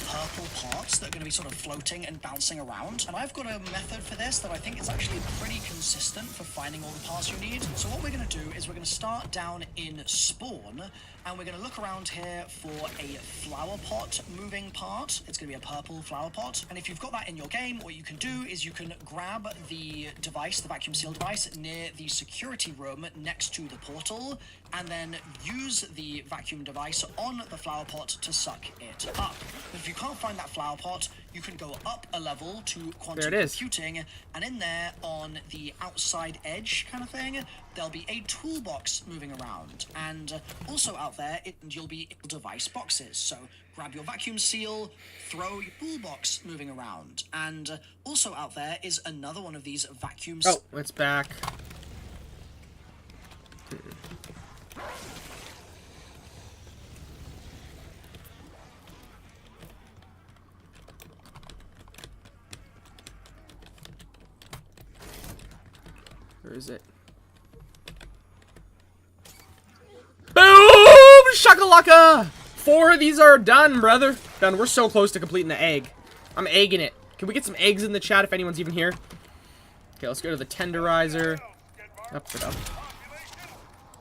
Purple parts that are going to be sort of floating and bouncing around. And I've got a method for this that I think is actually pretty consistent for finding all the parts you need. So what we're going to do is we're going to start down in spawn, and we're going to look around here for a flower pot moving part. It's going to be a purple flower pot. And if you've got that in your game, what you can do is you can grab the device, the vacuum seal device, near the security room next to the portal, and then use the vacuum device on the flower pot to suck it up. But if you can't find that flower pot, you can go up a level to quantum computing, and in there, on the outside edge kind of thing, there'll be a toolbox moving around. And also out there, you'll be in device boxes. So grab your vacuum seal, throw your toolbox moving around. And also out there is another one of these vacuums. Oh, it's back. Where is it? Boom! Shakalaka! 4 of these are done, brother. Ben, we're so close to completing the egg. I'm egging it. Can we get some eggs in the chat if anyone's even here? Okay, let's go to the tenderizer. Up it up.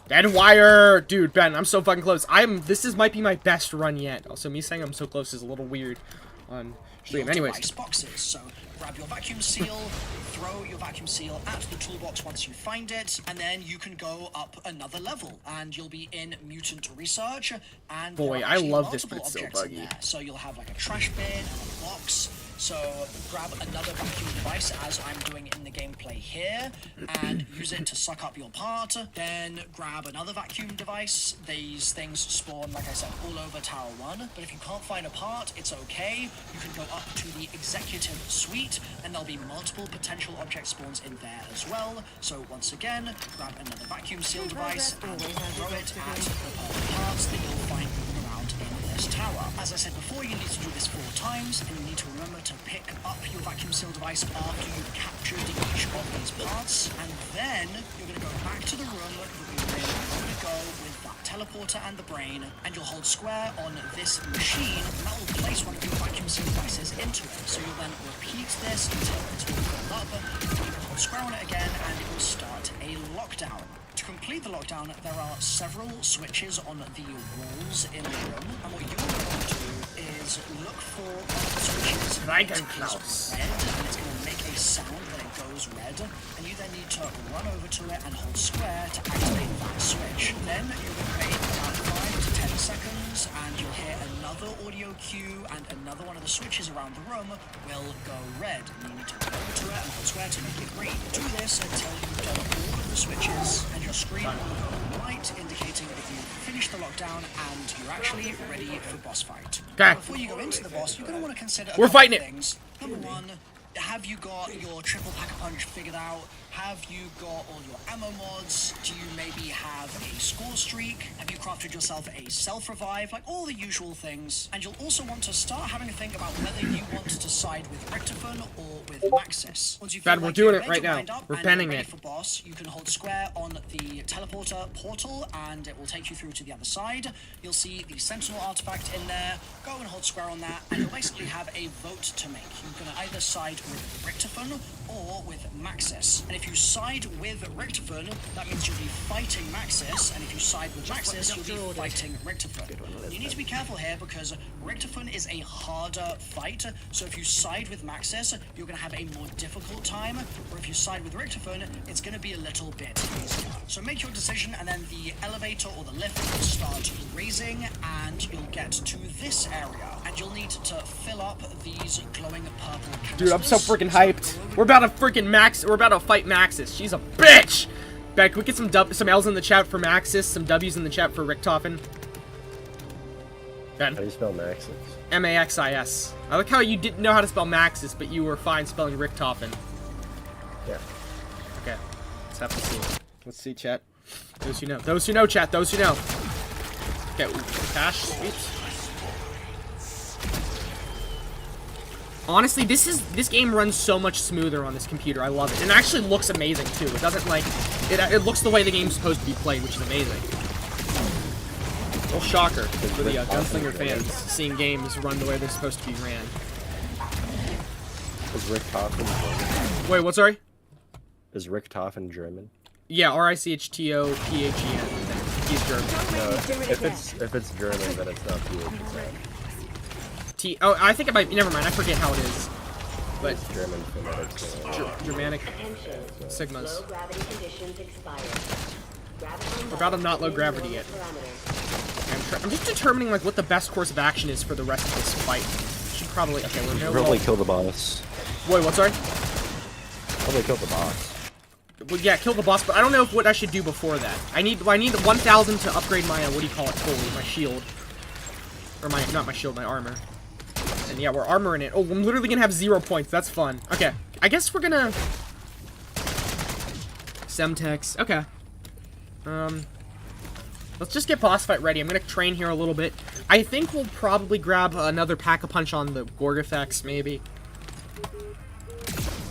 Dead wire! Dude, Ben, I'm so fucking close. This might be my best run yet. Also, me saying I'm so close is a little weird on stream. Anyways. Boxes. So grab your vacuum seal, throw your vacuum seal at the toolbox once you find it, and then you can go up another level, and you'll be in mutant research. And boy, I love this, but it's so buggy. So you'll have like a trash bin and a box. So grab another vacuum device, as I'm doing in the gameplay here, and use it to suck up your part. Then grab another vacuum device. These things spawn, like I said, all over Tower 1. But if you can't find a part, it's okay. You can go up to the executive suite, and there'll be multiple potential object spawns in there as well. So once again, grab another vacuum seal device and throw it at the purple parts that you'll find moving around in this this tower. As I said before, you need to do this 4 times, and you need to remember to pick up your vacuum seal device after you've captured each of these parts, and then you're going to go back to the room that we were in a moment ago with that teleporter and the brain, and you'll hold square on this machine, and that will place one of your vacuum seal devices into it. So you'll then repeat this until it's all filled up, you can hold square on it again, and it will start a lockdown. To complete the lockdown, there are several switches on the walls in the room, and what you're going to do is look for one of the switches that is red, and it's going to make a sound when it goes red, and you then need to run over to it and hold square to activate that switch. Then you're going to wait about 5 to 10 seconds, and you'll hear another audio cue, and another one of the switches around the room will go red, and you need to run over to it and hold square to make it green. Do this until you've done all of the switches, and your screen will go white, indicating that you've finished the lockdown and you're actually ready for boss fight. Okay. Before you go into the boss, you're going to want to consider We're fighting it. things. Number 1, have you got your triple pack-a-punch figured out? Have you got all your ammo mods? Do you maybe have a score streak? Have you crafted yourself a self-revive? Like all the usual things. And you'll also want to start having a think about whether you want to side with Richtofen or with Maxis. Once you feel Bad, we're like doing you've it made right your now. mind up We're and penning you're ready it. for boss, you can hold square on the teleporter portal and it will take you through to the other side. You'll see the Sentinel artifact in there. Go and hold square on that, and you'll basically have a vote to make. You're going to either side with Richtofen or with Maxis. And if you side with Richtofen, that means you'll be fighting Maxis, and if you side with Maxis, you'll be fighting Richtofen. You need to be careful here because Richtofen is a harder fight, so if you side with Maxis, you're going to have a more difficult time, or if you side with Richtofen, it's going to be a little bit easier. So make your decision, and then the elevator or the lift will start raising, and you'll get to this area, and you'll need to fill up these glowing purple canisters. Dude, I'm so freaking hyped. We're about to freaking we're about to fight Maxis. She's a bitch! Beck, we get some L's in the chat for Maxis, some W's in the chat for Richtofen. Ben. How do you spell Maxis? M-A-X-I-S. I like how you didn't know how to spell Maxis, but you were fine spelling Richtofen. Yeah. Okay. Let's have to see. Let's see, chat. Those who know. Those who know, chat. Those who know. Okay, ooh, cash. Sweet. Honestly, this game runs so much smoother on this computer. I love it. And it actually looks amazing too. It doesn't like it looks the way the game's supposed to be played, which is amazing. Little shocker for the Gunslinger fans seeing games run the way they're supposed to be ran. Is Richtofen German? Wait, what? Sorry? Is Richtofen German? Yeah, Richtophn. He's German. No, if it's German, then it's not PHEN. Oh, I think it might. Never mind. I forget how it is. But it's German phonetics. Germanic sigmas. We're about to not low gravity yet. I'm just determining like what the best course of action is for the rest of this fight. Should probably we're probably kill the boss. Wait, what? Sorry. Probably kill the boss. Well, yeah, kill the boss, but I don't know what I should do before that. I need 1,000 to upgrade my what do you call it? Fully, my shield, or not my shield, my armor. And yeah, we're armoring it. Oh, I'm literally gonna have 0 points. That's fun. Okay, I guess we're gonna Semtex. Okay. Let's just get boss fight ready. I'm gonna train here a little bit. I think we'll probably grab another pack-a-punch on the Gorgafex, maybe.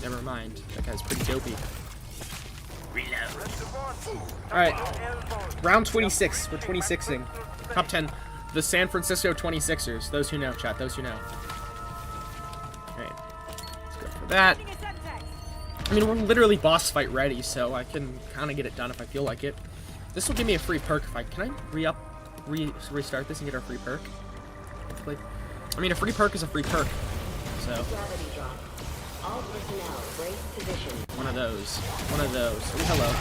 Never mind. That guy's pretty dopey. Alright. Round 26. We're 26ing. Top 10. The San Francisco 26ers. Those who know, chat. Those who know. Alright. Let's go for that. I mean, we're literally boss fight ready, so I can kind of get it done if I feel like it. This will give me a free perk if I... Can I restart this and get our free perk? Hopefully. I mean, a free perk is a free perk. So... One of those. One of those. Ooh, hello.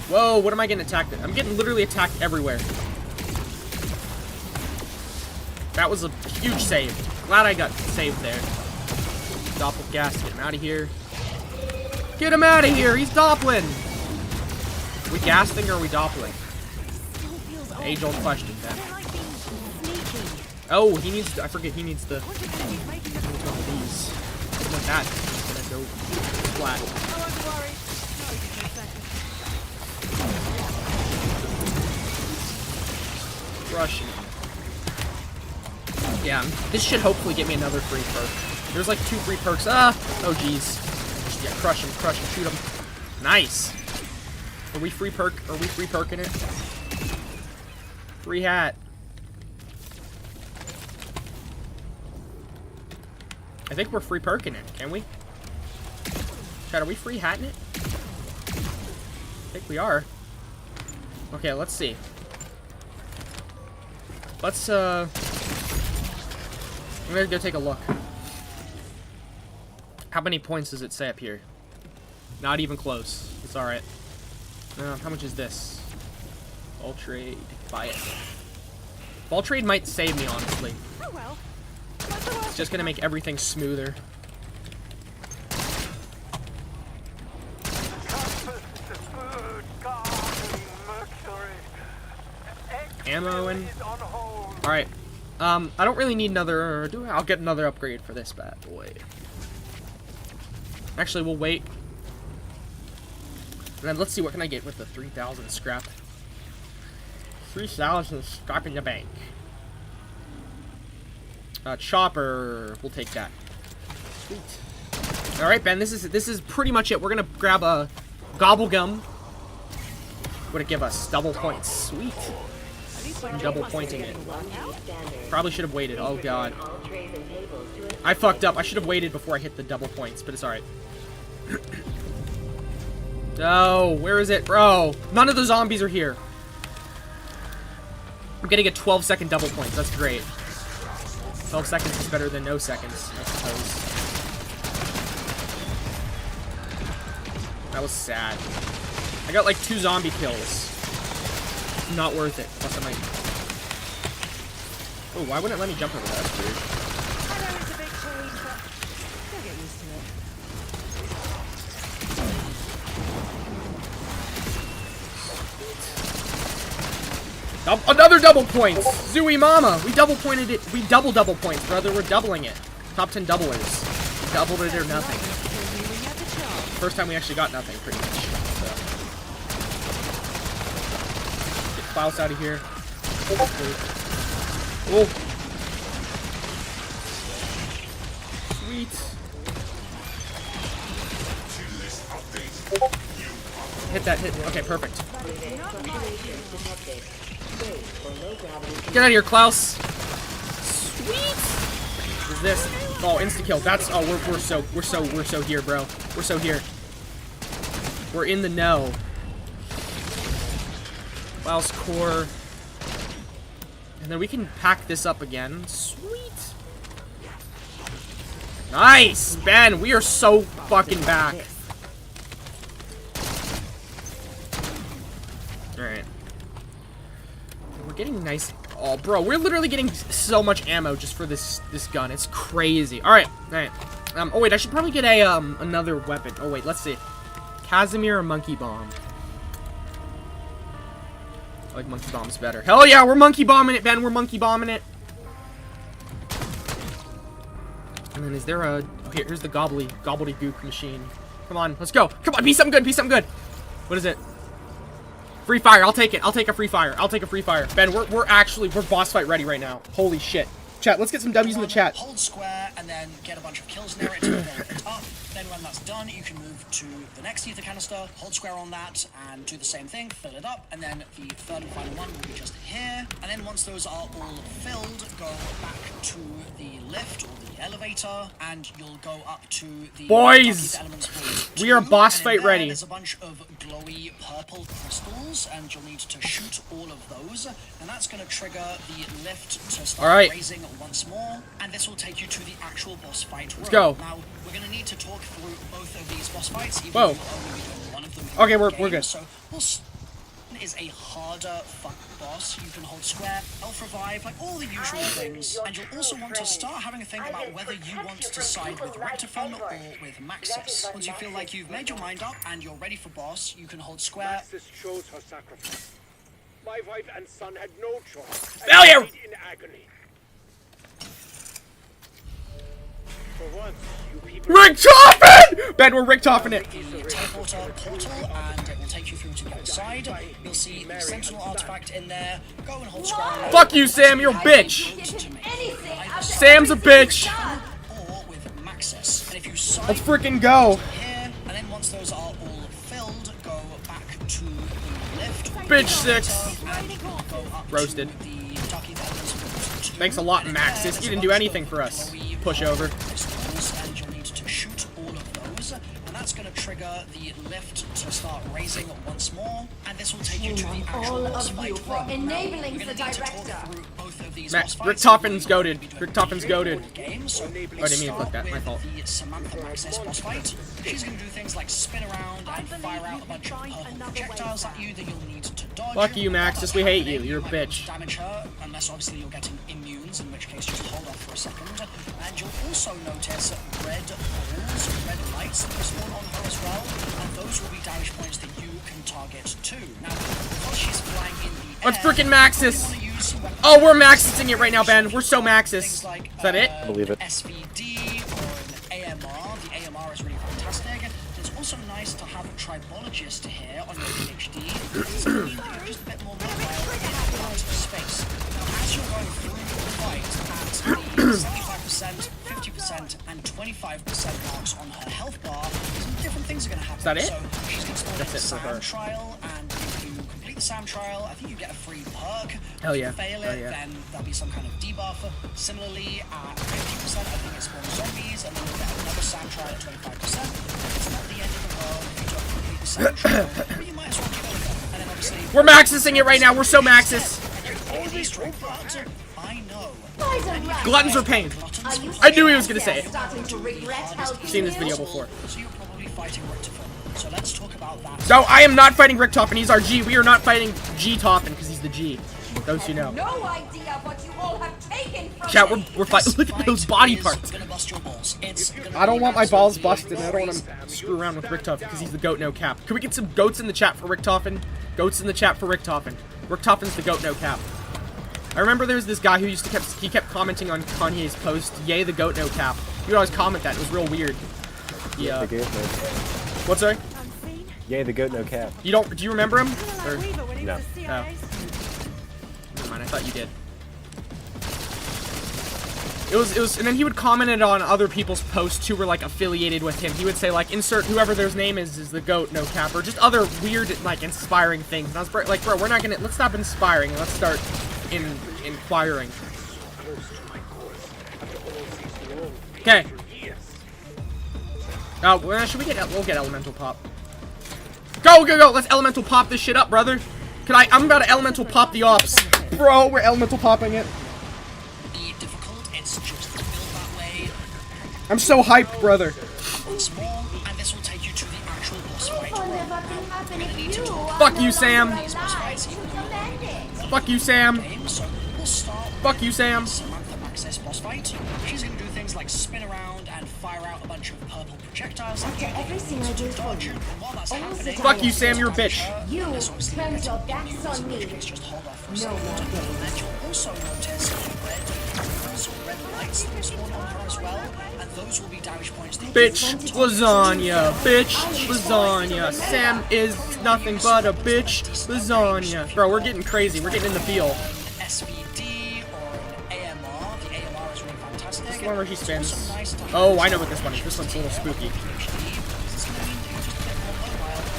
Whoa, what am I getting attacked at? I'm getting literally attacked everywhere. That was a huge save. Glad I got saved there. Doppelgas, get him out of here. Get him out of here! He's doppling! Are we gassing or are we doppling? Age-old question, Ben. Oh, he needs... I forget, he needs the... One of these. Something like that. It's gonna go flat. Crushing it. Yeah, this should hopefully get me another free perk. There's like 2 free perks. Oh jeez. Yeah, crush him, shoot him. Nice. Are we free perking it? Free hat. I think we're free perking it, can we? Chad, are we free hatting it? I think we are. Okay, let's see. Let's, I'm gonna go take a look. How many points does it say up here? Not even close. It's alright. How much is this? Ball trade. Buy it. Ball trade might save me, honestly. Oh well. It's just gonna make everything smoother. Ammo and... Alright. I don't really need another... I'll get another upgrade for this bad boy. Actually, we'll wait. And then let's see, what can I get with the 3,000 scrap? 3,000 scrap in the bank. Chopper. We'll take that. Sweet. Alright, Ben, this is pretty much it. We're gonna grab a gobble gum. What'd it give us? Double points. Sweet. I'm double pointing it. Probably should have waited. Oh god. I fucked up. I should have waited before I hit the double points, but it's alright. No, where is it? Bro, none of the zombies are here. I'm getting a 12-second double points. That's great. 12 seconds is better than no seconds, I suppose. That was sad. I got like 2 zombie kills. Not worth it. Plus I might... Oh, why wouldn't it let me jump over that? That's weird. I know it's a big change, but you'll get used to it. Another double points! Zooey Mama! We double pointed it. We double points, brother. We're doubling it. Top 10 doublers. We doubled it or nothing. First time we actually got nothing, pretty much. So. Get Klaus out of here. Oh. Sweet. Hit that hit. Okay, perfect. Get out of here, Klaus. Sweet. What is this? Oh, insta kill. That's we're so here, bro. We're so here. We're in the know. Klaus core. And then we can pack this up again. Sweet. Nice, Ben. We are so fucking back. Alright. We're getting nice. Oh, bro, we're literally getting so much ammo just for this gun. It's crazy. Alright, alright. Oh, wait, I should probably get a, another weapon. Oh, wait, let's see. Casimir or Monkey Bomb? I like Monkey Bomb's better. Hell yeah, we're Monkey Bombing it, Ben. We're Monkey Bombing it. And then is there a... Oh, here's the gobbledygook machine. Come on, let's go. Come on, be something good, be something good. What is it? Free fire, I'll take it. I'll take a free fire. I'll take a free fire. Ben, we're boss fight ready right now. Holy shit. Chat, let's get some W's in the chat. Hold square and then get a bunch of kills near it to build it up. Then when that's done, you can move to the next ether canister, hold square on that, and do the same thing, fill it up, and then the third and final one will be just here. And then once those are all filled, go back to the lift or the elevator, and you'll go up to the boys. We are boss fight ready. There's a bunch of glowy purple crystals, and you'll need to shoot all of those, and that's going to trigger the lift to start raising once more, and this will take you to the actual boss fight room. Let's go. Now, we're going to need to talk through both of these boss fights, even Whoa. though we'll only be doing one of them. Okay, we're good. So, is a harder fuck boss. You can hold square, elf revive, like all the usual things. And you'll also want to start having a think about whether you want to side with Rectifun or with Maxis. Once you feel like you've made your mind up and you're ready for boss, you can hold square. Maxis chose her sacrifice. My wife and son had no choice. Failure! In agony. Richtofen! Ben, we're Richtofen it. Teleporter portal, and it will take you through to the other side. You'll see the Sentinel artifact in there. Go and hold scroll. Fuck you, Sam. You're a bitch. Sam's a bitch. Or with Maxis. And if you sign Let's freaking go. here, and then once those are all filled, go back to the lift. Bitch 6. And go up Roasted. to the Ducky Islands. Thanks a lot, Maxis. You didn't do anything for us. Push over. Crystals, and you'll need to shoot all of those, and that's going to trigger the lift to start raising once more, and this will take you to the actual boss fight room. enabling the director. Both of these Matt, boss fights. Richtofen's goated. Richtofen's goated. Game, so Oh, I didn't mean to click that. My fault. the Samantha Maxis boss fight. She's going to do things like spin around and fire out a bunch of purple projectiles at you that you'll need to dodge. Fuck you, Maxis. We hate you. You're a bitch. Damage her, unless obviously you're getting immunes, in which case just hold off for a second. And you'll also notice red balls, red lights that respawn on her as well, and those will be damage points that you can target too. Now, because she's flying in the Let's air, freaking Maxis. you wanna use weapons Oh, we're Maxising it right now, Ben. We're so Maxis. things like, Is that it? Believe it. SVD or an AMR. The AMR is really fantastic. It's also nice to have a tribologist here on your PhD. It's going to mean that you're just a bit more mobile in that space. Now, as you're going through the fight at the 75%, 50%, and 25% marks on her health bar, some different things are going to happen. Is that it? So she's going to spawn That's a it for her. SAM trial, and if you complete the SAM trial, I think you get a free perk. Hell If yeah. you fail Hell it, yeah. then there'll be some kind of debuff. Similarly, at 50%, I think it spawns zombies, and then you'll get another SAM trial at 25%. It's not the end of the world if you don't complete the SAM trial, but you might as well give it a go. And then obviously, We're Maxising it right now. We're so Maxis. I know. Gluttons are pain. I knew he was gonna say it. I've seen this video before. So you're probably fighting Richtofen. So let's talk about that. No, I am not fighting Richtofen. He's our G. We are not fighting G-Tofen because he's the G. Those who know. No idea what you all have taken from Chat, me. we're fighting. Look at those body Is parts. gonna bust your balls. It's gonna I don't be want my balls absolutely busted. I don't want to screw around with Richtofen because he's the goat no cap. Can we get some goats in the chat for Richtofen? Goats in the chat for Richtofen. Richtofen's the goat no cap. I remember there was this guy who used to kept commenting on Kanye's post, "Yay the goat no cap." He would always comment that. It was real weird. Yeah. The goat, no. What's sorry? Yay, the goat, no cap. You don't? Do you remember him? Or, No. oh. Never mind. I thought you did. It was, and then he would comment it on other people's posts who were like affiliated with him. He would say like, insert whoever their name is the goat, no cap, or just other weird like inspiring things. And I was like, bro, we're not gonna, let's stop inspiring and let's start inquiring. Okay. Oh, well, should we we'll get elemental pop. Go, go, go! Let's elemental pop this shit up, brother. I'm about to elemental pop the ops. Bro, we're elemental popping it. I'm so hyped, brother. once more, and this will take you to the actual boss fight room. We're gonna need to talk Fuck you, Sam. about these boss fights, even though you're Fuck you, Sam. game, so we'll start Fuck you, Sam. with Samantha Maxis boss fight. She's gonna do things like spin around and fire out a bunch of purple projectiles. After everything I do for you, And while that's all happening, the Fuck you, Sam. You're a bitch. you turned your backs on me. just hold off for a No second. more games. And you'll also notice red lights that respawn on her as well, and those will be damage points that Bitch lasagna. Bitch lasagna. Sam is nothing but a bitch lasagna. Bro, we're getting crazy. We're getting in the feel. SVD or an AMR. The AMR is really fantastic. This one where she spins. It's also nice to have Oh, I know what this one is. This one's a little spooky.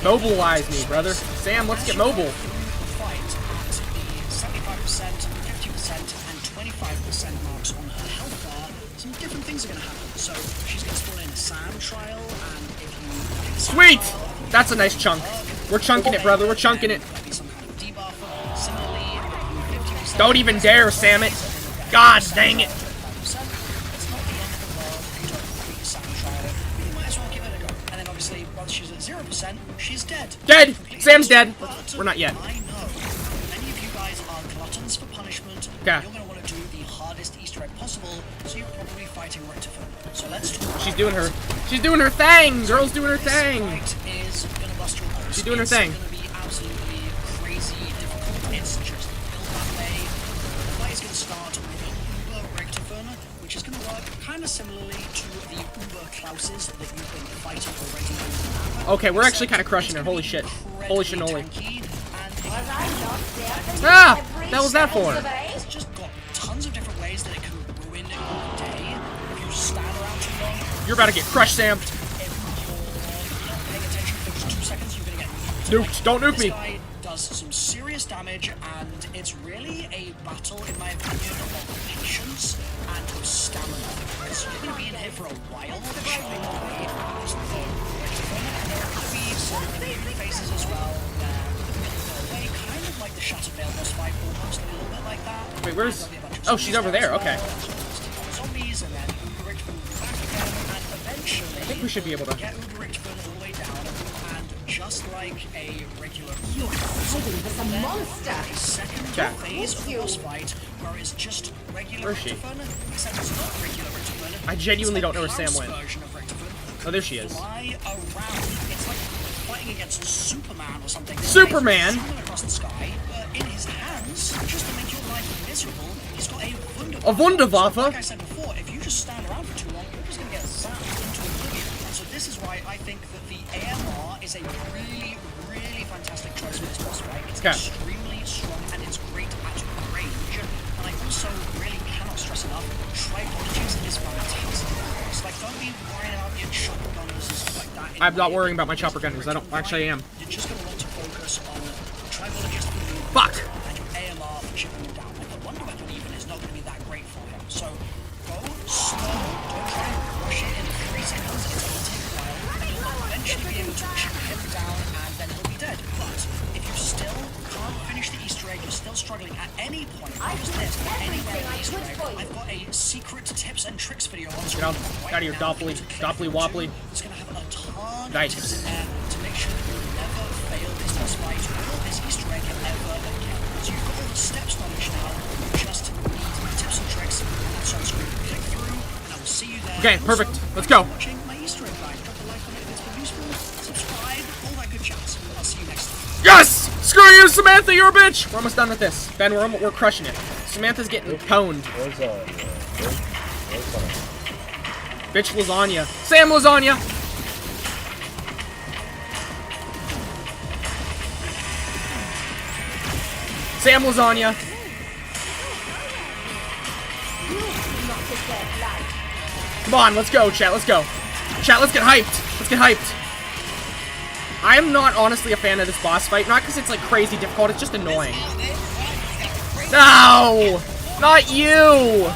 Mobilize me, brother. Sam, let's get mobile. fight at the 75%, 50%, and 25% marks on her health bar. Some different things are going to happen. So she's going to spawn in a SAM trial, and if you hit the SAM Sweet! trial, That's a nice chunk. We're chunking it, brother. We're chunking it. there'll be some kind of debuff. Similarly, 50%. Don't even dare, Sam it. God dang it. It's not the end of the world if you don't complete the SAM trial. You might as well give it a go. And then obviously, once she's at 0%, she's dead. Dead. Sam's dead. We're not yet. I know. Many of you guys are gluttons for punishment. Okay. You're going to want to do the hardest Easter egg possible, so you're probably fighting Richtofen. So let's talk. She's doing her. She's doing her thing. Girl's doing her thing. Fight is going to bust your balls. She's doing her It's thing. going to be absolutely crazy difficult. It's just built that way. The fight is going to start with Uber Richtofen, which is going to work kind of similarly to the Uber Klauses that you've been fighting already on the map. Okay, we're actually kind of crushing it. Holy shit. Holy Incredibly shinoli. tanky, and Ah! That was that for? it's just got tons of different ways that it can ruin your day. If you stand around too long, You're about to get crushed, Sam. if you're not paying attention for just 2 seconds, you're going to get Nuked. Don't nuke me. This guy does some serious damage, and it's really a battle, in my opinion, of patience and of stamina. Because you're going to be in here for a while, showing away as the Rectifun, and there are going to be some immune phases as well, where they're going to go away, kind of like the Shattered Veil boss fight, almost a little bit like that. Wait, where's... And there'll be a bunch of Oh, she's over there. Okay. zombies, and then Uber Rectifun will be back again, and eventually... I think we should be able to... Get Uber Rectifun all the way down, and just like a regular monster. a second Yeah. phase of the boss fight where it's just regular Where is she? Rectifun, except it's not regular Rectifun. I genuinely It's don't know where the Sam Klaus went. version of Rectifun. Oh, there she is. Fly around. It's like fighting against Superman or something. Superman? He's zooming across the sky, but in his hands, just to make your life miserable, he's got a Wunderwaffe. A Wunderwaffe? So, like I said before, if you just stand around for too long, you're just going to get zapped into oblivion. And so this is why I think that the AMR is a really, really fantastic choice for this boss fight. It's Okay. extremely strong and it's great at range. And I also really cannot stress enough, Tribologies is fantastic. So like, don't be worrying about your chopper gunners and stuff like that. I'm not worrying about my chopper gunners. I don't... Actually, I am. You're just going to want to focus on Tribologist for movement Fuck! and your AMR for chipping them down. Like the Wonder Weapon even is not going to be that great for him. So go slow, don't try and rush it in 3 seconds. It's going to take a while. And you'll eventually be able to chip him down and then he'll be dead. But if you still can't finish the Easter egg, you're still struggling at any point, use this, anywhere in the Easter egg, I've got a secret tips and tricks video on screen. Get out of here, Dopply. Dopply Wopply. It's going to have a ton Nice. of tips in there to make sure that you'll never fail this boss fight or this Easter egg ever again. So you've got all the steps knowledge now, you just need tips and tricks, and that's on screen. Click through, and I will see you there. Okay, perfect. Let's go. Watching my Easter egg guide. Drop a like on it if it's been useful, subscribe, all that good jazz. I'll see you next time. Yes! Screw you, Samantha, you're a bitch! We're almost done with this. Ben, we're crushing it. Samantha's getting pwned. Bitch lasagna. Sam lasagna! Sam lasagna. Come on, let's go, chat, let's go. Chat, let's get hyped. Let's get hyped. I'm not honestly a fan of this boss fight, not because it's like crazy difficult, it's just annoying. No! Not you!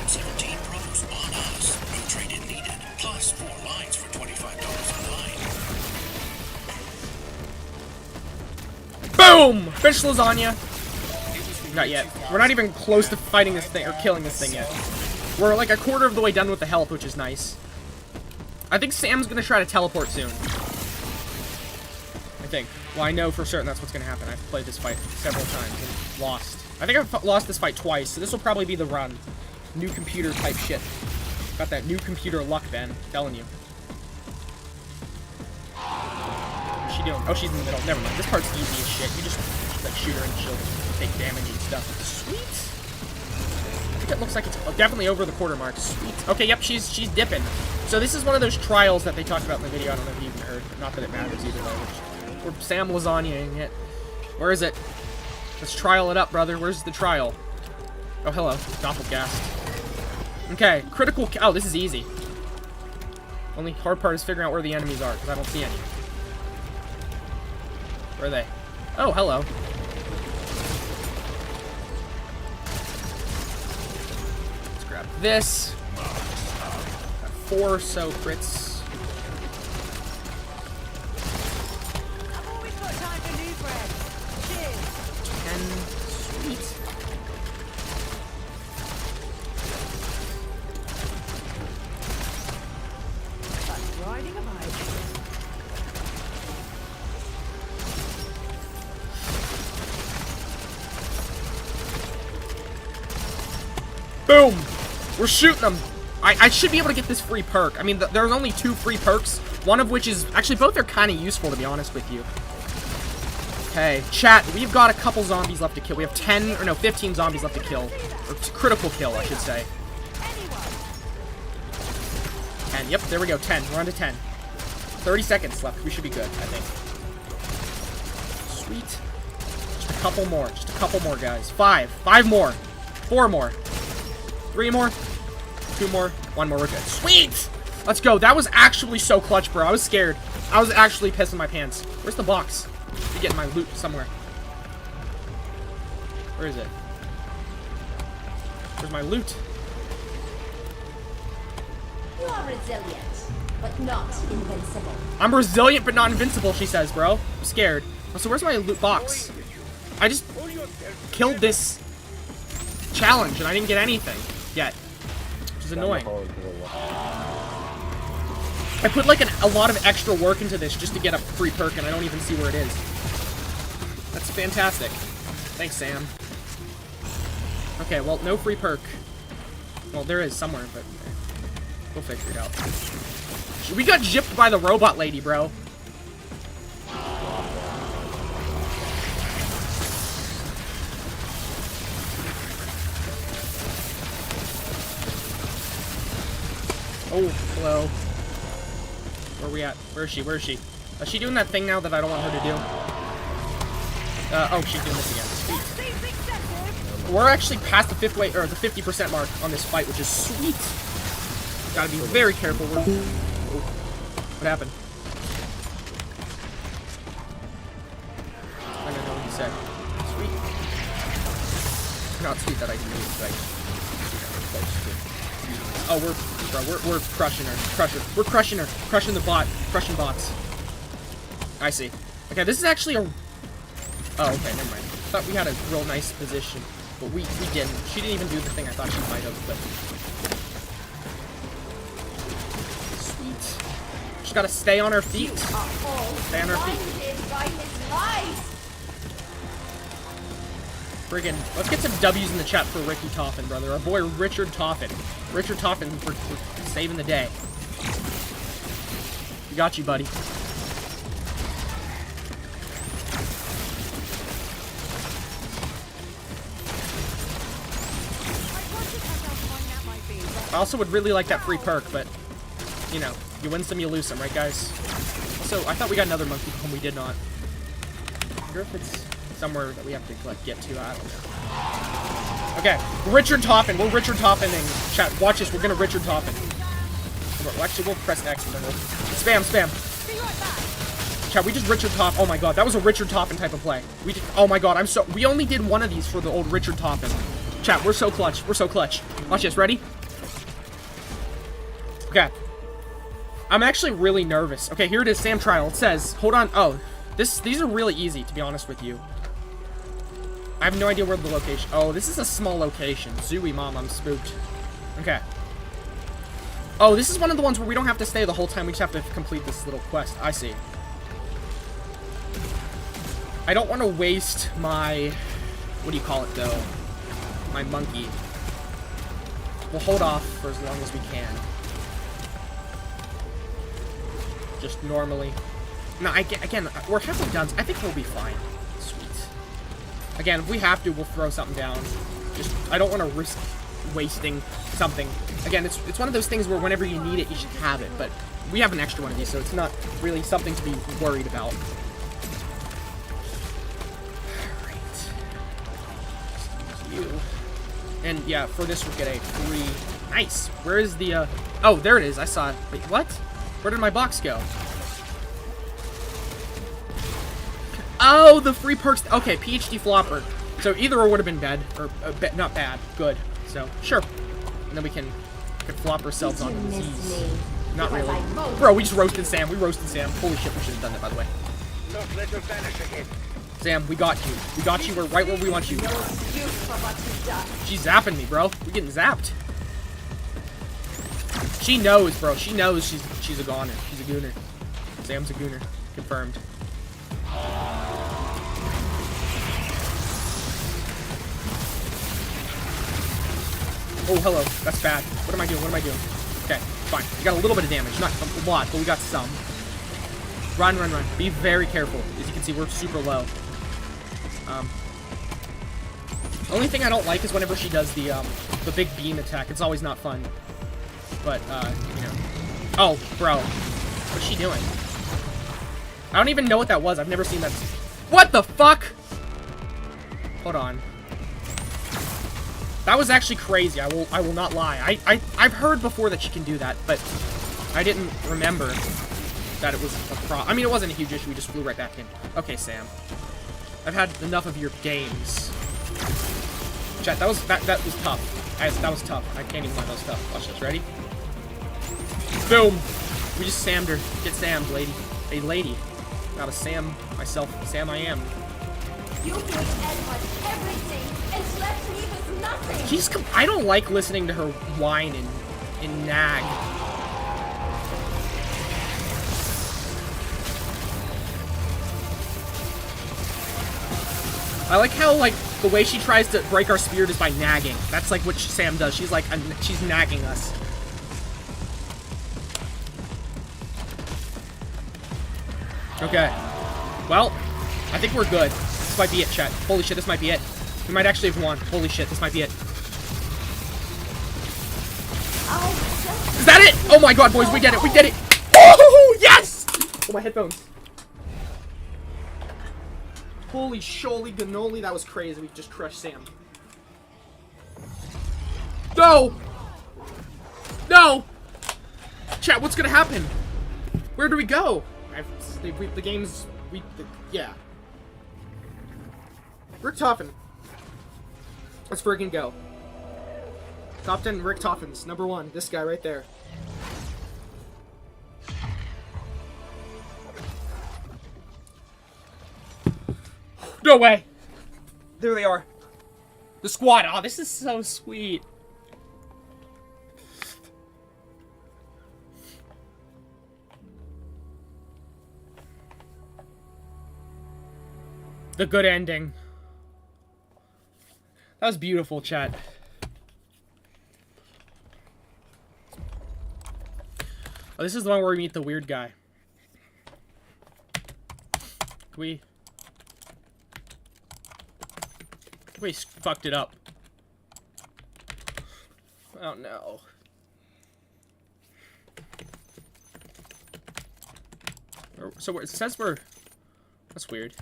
17 products on us. No trade-in needed. Plus 4 lines for $25 online. Boom! Finished lasagna. Not yet. We're not even close to fighting this thing, or killing this thing yet. We're like a quarter of the way done with the health, which is nice. I think Sam's gonna try to teleport soon. I think. Well, I know for certain that's what's gonna happen. I've played this fight several times and lost. I think I've lost this fight twice, so this will probably be the run. New computer type shit. Got that new computer luck, Ben. I'm telling you. What's she doing? Oh, she's in the middle. Never mind. This part's easy as shit. You just like shoot her and she'll take damage and stuff. Sweet. I think it looks like it's definitely over the quarter mark. Sweet. Okay, yep, she's dipping. So this is one of those trials that they talked about in the video. I don't know if you even heard. Not that it matters either way. We're Sam lasagnaing it. Where is it? Let's trial it up, brother. Where's the trial? Oh, hello. Doppelgast. Okay, critical... Oh, this is easy. Only hard part is figuring out where the enemies are, because I don't see any. Where are they? Oh, hello. Let's grab this. Got 4 or so crits. I've always got time for new bread. Cheers. 10. Sweet. That's riding a bike. Boom! We're shooting them. I should be able to get this free perk. I mean, there's only 2 free perks, one of which is... Actually, both are kind of useful, to be honest with you. Okay, chat, we've got a couple zombies left to kill. We have 10, or no, 15 zombies left to kill. Or critical kill, I should say. 10, yep, there we go, 10. We're on to 10. 30 seconds left. We should be good, I think. Sweet. Just a couple more. Just a couple more, guys. 5. 5 more. 4 more. 3 more. 2 more. 1 more. We're good. Sweet! Let's go. That was actually so clutch, bro. I was scared. I was actually pissing my pants. Where's the box? To get my loot somewhere. Where is it? Where's my loot? You are resilient, but not invincible. I'm resilient but not invincible, she says, bro. I'm scared. Oh, so where's my loot box? I just killed this challenge and I didn't get anything yet. Which is annoying. I put like a lot of extra work into this just to get a free perk and I don't even see where it is. That's fantastic. Thanks, Sam. Okay, well, no free perk. Well, there is somewhere, but we'll figure it out. We got gypped by the robot lady, bro. Oh, hello. Where are we at? Where is she? Where is she? Is she doing that thing now that I don't want her to do? Oh, she's doing this again. Sweet. We're actually past the 50% mark on this fight, which is sweet. Gotta be very careful. Oh, what happened? I don't know what he said. Sweet. Not sweet that I can move, but oh, we're crushing her. We're crushing her. Crushing the bot. Crushing bots. I see. Okay, this is actually a... Oh, okay, never mind. I thought we had a real nice position, but we didn't. She didn't even do the thing I thought she might have, but... Sweet. Just gotta stay on her feet. Stay on her feet. Friggin', let's get some W's in the chat for Ricky Toffin, brother. Our boy Richard Toffin. Richard Toffin for saving the day. We got you, buddy. I also would really like that free perk, but, you know, you win some, you lose some, right, guys? Also, I thought we got another monkey home. We did not. I wonder if it's somewhere that we have to, like, get to. I don't know. Okay, Richard Toffin. We're Richard Toffining. Chat, watch this. We're gonna Richard Toffin. Well, actually, we'll press X and then we'll... Spam, spam. Chat, we just Richard Toffin. Oh my god, that was a Richard Toffin type of play. We just... Oh my god, we only did one of these for the old Richard Toffin. Chat, we're so clutch. We're so clutch. Watch this. Ready? Okay. I'm actually really nervous. Okay, here it is, Sam Trial. It says, hold on. Oh, these are really easy, to be honest with you. I have no idea where the location... Oh, this is a small location. Zooey mom, I'm spooked. Okay. Oh, this is one of the ones where we don't have to stay the whole time. We just have to complete this little quest. I see. I don't want to waste my... What do you call it, though? My monkey. We'll hold off for as long as we can. Just normally. No, again, we're halfway done. I think we'll be fine. Sweet. Again, if we have to, we'll throw something down. Just, I don't want to risk wasting something. Again, it's one of those things where whenever you need it, you should have it. But we have an extra one of these, so it's not really something to be worried about. Alright. You. And yeah, for this we'll get a free... Nice! Where is the, Oh, there it is. I saw it. Wait, what? Where did my box go? Oh, the free perks. Okay, PhD Flopper. So either or would have been bad. Or, not bad. Good. So, sure. And then we can flop ourselves on the disease. Not really. Bro, we just roasted Sam. We roasted Sam. Holy shit, we should have done that, by the way. Sam, we got you. We got you. We're right where we want you. She's zapping me, bro. We're getting zapped. She knows, bro. She knows she's a goner. She's a gooner. Sam's a gooner. Confirmed. Oh, hello. That's bad. What am I doing? What am I doing? Okay, fine. We got a little bit of damage. Not a lot, but we got some. Run, run, run. Be very careful. As you can see, we're super low. Only thing I don't like is whenever she does the big beam attack. It's always not fun. But, you know. Oh, bro. What's she doing? I don't even know what that was. I've never seen that. What the fuck? Hold on. That was actually crazy. I will not lie. I've heard before that she can do that, but I didn't remember that it was a problem. I mean, it wasn't a huge issue. We just flew right back in. Okay, Sam. I've had enough of your games. Chat, that was tough. That was tough. I can't even lie, that was tough. Watch this. Ready? Boom! We just Sammed her. Get Sammed, lady. A lady. Not a Sam myself. Sam I am. You gave Edward everything and left me with nothing. I don't like listening to her whine and nag. I like how, like, the way she tries to break our spirit is by nagging. That's, like, what Sam does. She's, like, she's nagging us. Okay. Well, I think we're good. This might be it, chat. Holy shit, this might be it. We might actually have won. Holy shit, this might be it. Is that it? Oh my god, boys, we did it. We did it. Oh, yes! Oh, my headphones. Holy sholy cannoli, that was crazy. We just crushed Sam. No! No! Chat, what's gonna happen? Where do we go? The game's... yeah. Richtofen. Let's freaking go. Top 10 Richtofens. Number 1. This guy right there. No way! There they are. The squad. Oh, this is so sweet. The good ending. That was beautiful, chat. Oh, this is the one where we meet the weird guy. We fucked it up. Oh no. So it says we're... That's weird.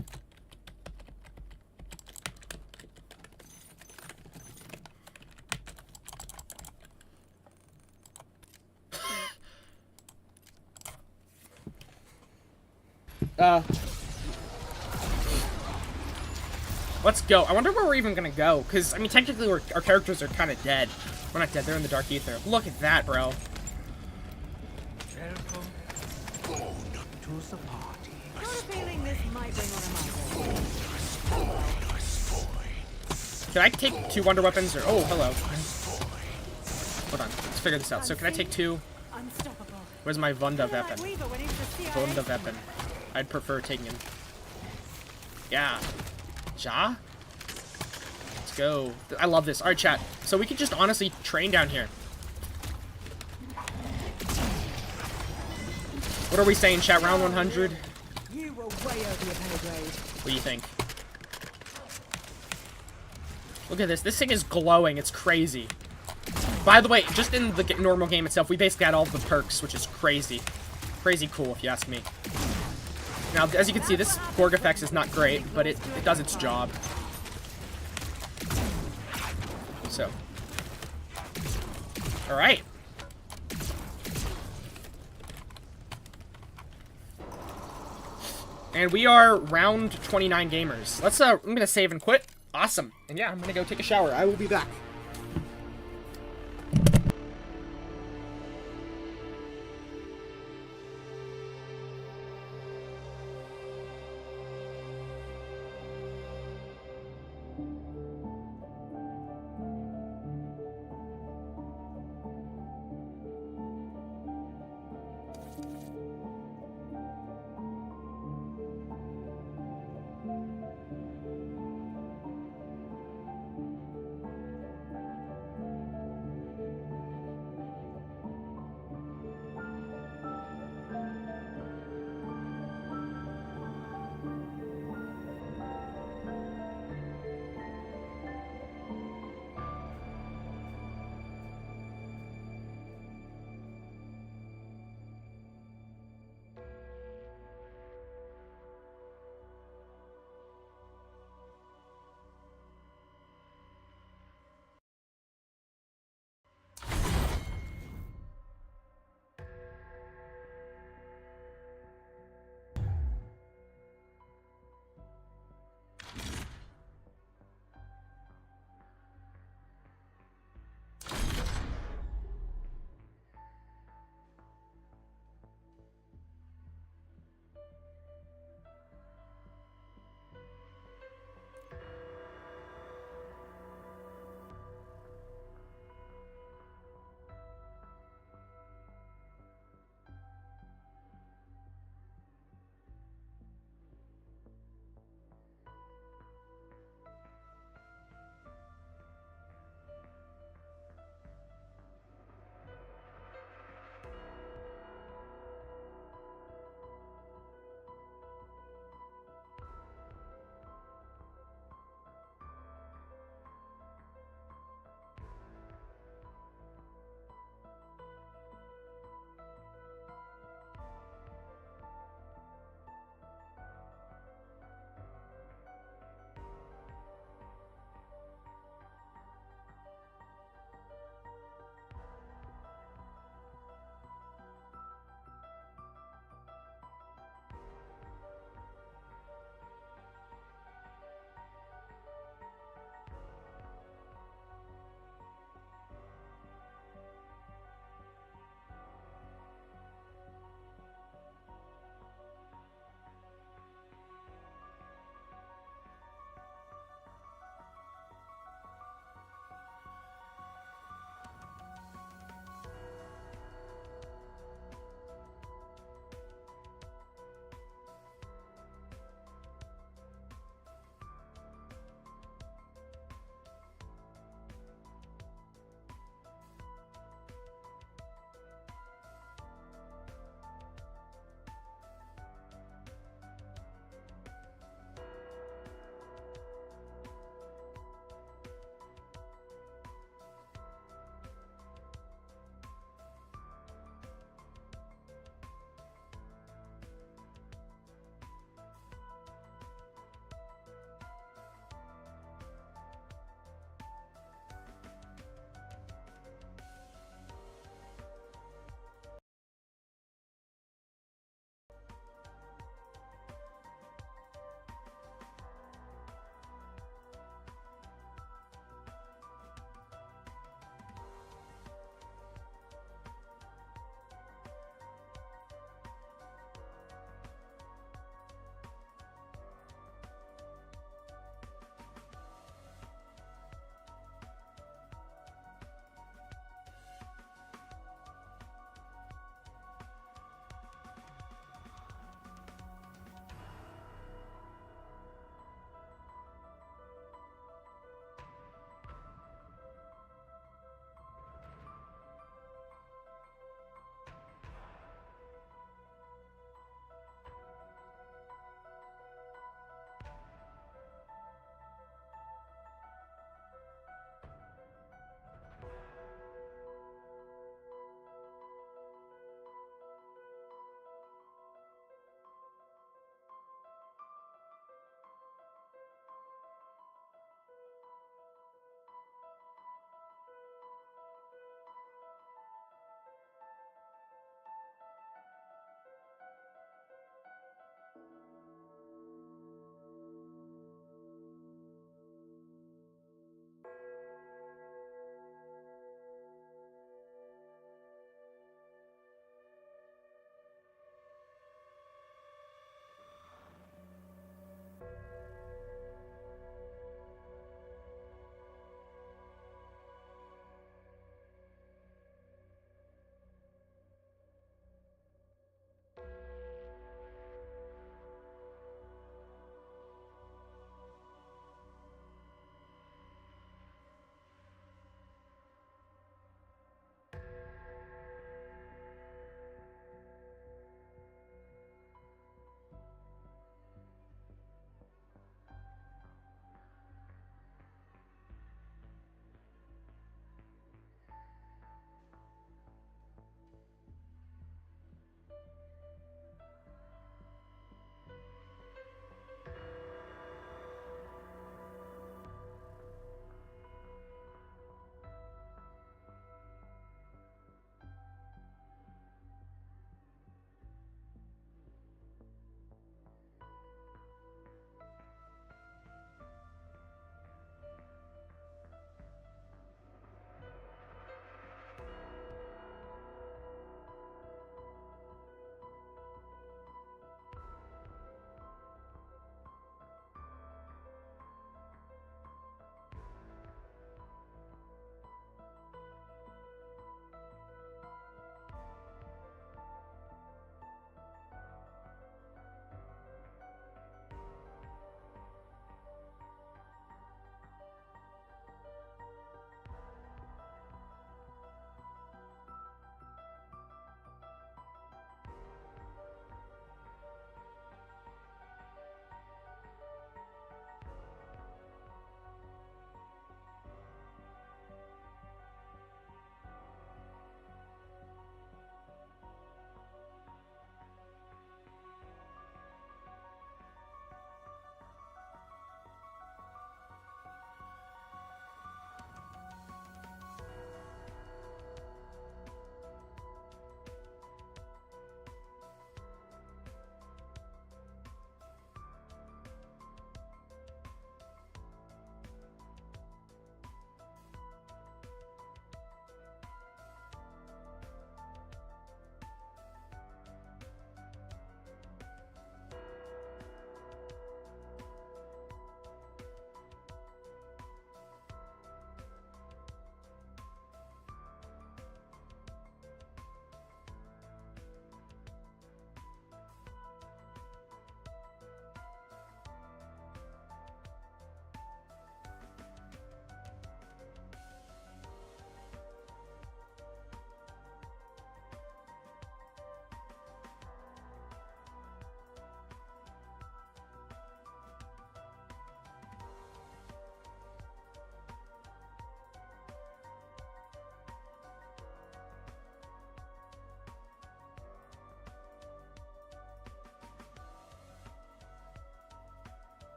Let's go. I wonder where we're even gonna go, because, I mean, technically our characters are kind of dead. We're not dead, they're in the Dark Ether. Look at that, bro. Welcome to the party. Got a feeling this might bring on a migraine. Can I take 2 wonder weapons, or... Oh, hello. Hold on, let's figure this out. So, can I take 2... Unstoppable. Where's my Wunda weapon? Wunda weapon. I'd prefer taking him. Yeah. Ja? Let's go. I love this. Alright, chat. So we could just honestly train down here. What are we saying, chat? Round 100? You were way over your pay grade. What do you think? Look at this. This thing is glowing. It's crazy. By the way, just in the normal game itself, we basically had all the perks, which is crazy. Crazy cool, if you ask me. Now, as you can see, this Borg effects is not great, but it does its job. So. Alright. And we are round 29 gamers. Let's, I'm gonna save and quit. Awesome. And yeah, I'm gonna go take a shower. I will be back.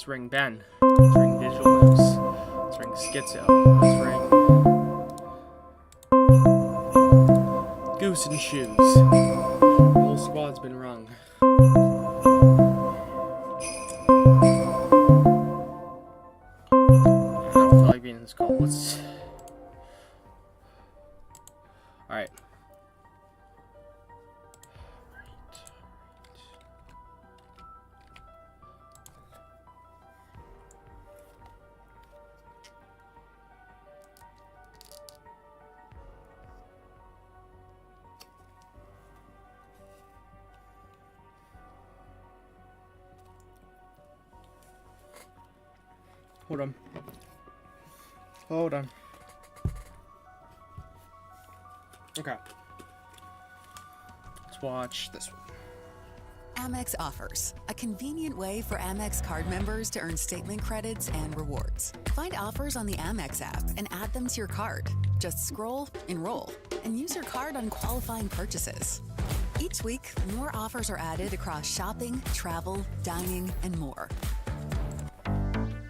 Let's ring Ben. Let's ring Digital Moose. Let's ring Schizo. Let's ring Goose and Shoes. The whole squad's been rung. I don't feel like being in this call. Let's... Alright. Hold on. Hold on. Okay. Let's watch this one. Amex offers, a convenient way for Amex card members to earn statement credits and rewards. Find offers on the Amex app and add them to your card. Just scroll, enroll, and use your card on qualifying purchases. Each week, more offers are added across shopping, travel, dining, and more.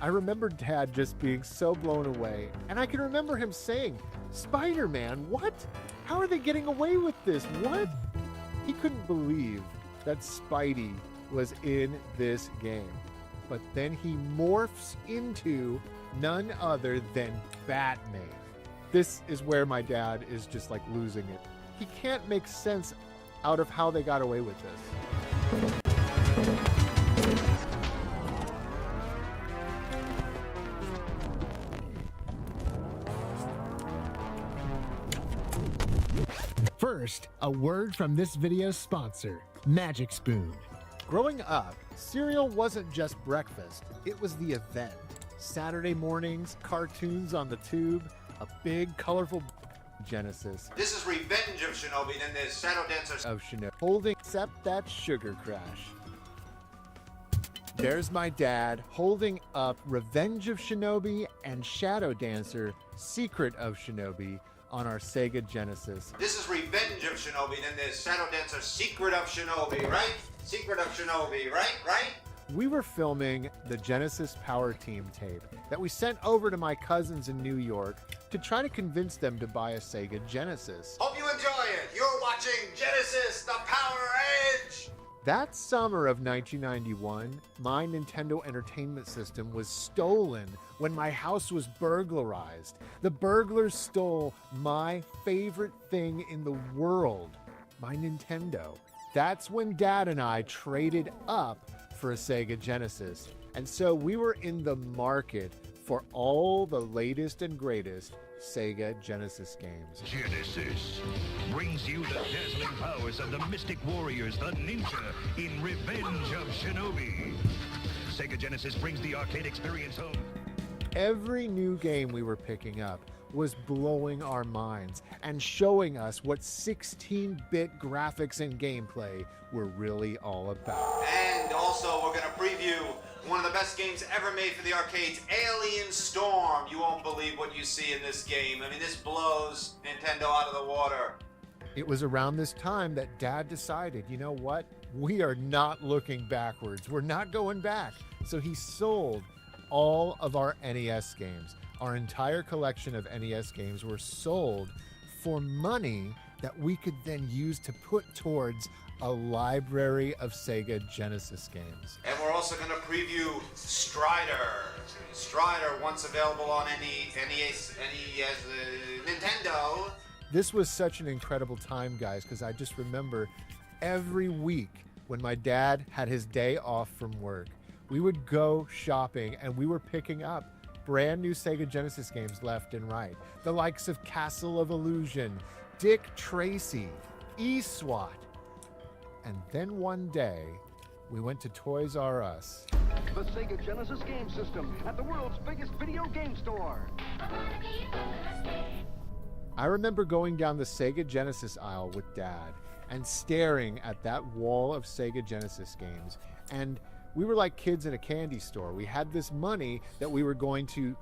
I remember Dad just being so blown away, and I can remember him saying, "Spider-Man, what? How are they getting away with this? What?" He couldn't believe that Spidey was in this game. But then he morphs into none other than Batman. This is where my dad is just like losing it. He can't make sense out of how they got away with this. First, a word from this video's sponsor, Magic Spoon. Growing up, cereal wasn't just breakfast, it was the event. Saturday mornings, cartoons on the tube, a big, colorful Genesis. This is Revenge of Shinobi, then there's Shadow Dancers of Shinobi. Holding except that Sugar Crash. There's my dad holding up Revenge of Shinobi and Shadow Dancer, Secret of Shinobi on our Sega Genesis. This is Revenge of Shinobi, then there's Shadow Dancer, Secret of Shinobi, right? Secret of Shinobi, right? We were filming the Genesis Power Team tape that we sent over to my cousins in New York to try to convince them to buy a Sega Genesis. Hope you enjoy it. You're watching Genesis, the Power Edge! That summer of 1991, my Nintendo Entertainment System was stolen when my house was burglarized. The burglars stole my favorite thing in the world, my Nintendo. That's when Dad and I traded up for a Sega Genesis. And so we were in the market for all the latest and greatest Sega Genesis games. Genesis brings you the dazzling powers of the Mystic Warriors, the Ninja, in Revenge of Shinobi. Sega Genesis brings the arcade experience home. Every new game we were picking up was blowing our minds and showing us what 16-bit graphics and gameplay were really all about. And also, we're going to preview one of the best games ever made for the arcades, Alien Storm. You won't believe what you see in this game. I mean, this blows Nintendo out of the water. It was around this time that Dad decided, you know what? We are not looking backwards. We're not going back. So he sold all of our NES games. Our entire collection of NES games were sold for money that we could then use to put towards a library of Sega Genesis games. And we're also going to preview Strider. Strider, once available on NES, Nintendo. This was such an incredible time, guys, because I just remember every week when my dad had his day off from work, we would go shopping and we were picking up brand new Sega Genesis games left and right. The likes of Castle of Illusion, Dick Tracy, E-SWAT. And then one day, we went to Toys R Us. The Sega Genesis game system at the world's biggest video game store. I remember going down the Sega Genesis aisle with Dad and staring at that wall of Sega Genesis games. And we were like kids in a candy store. We had this money that we were going to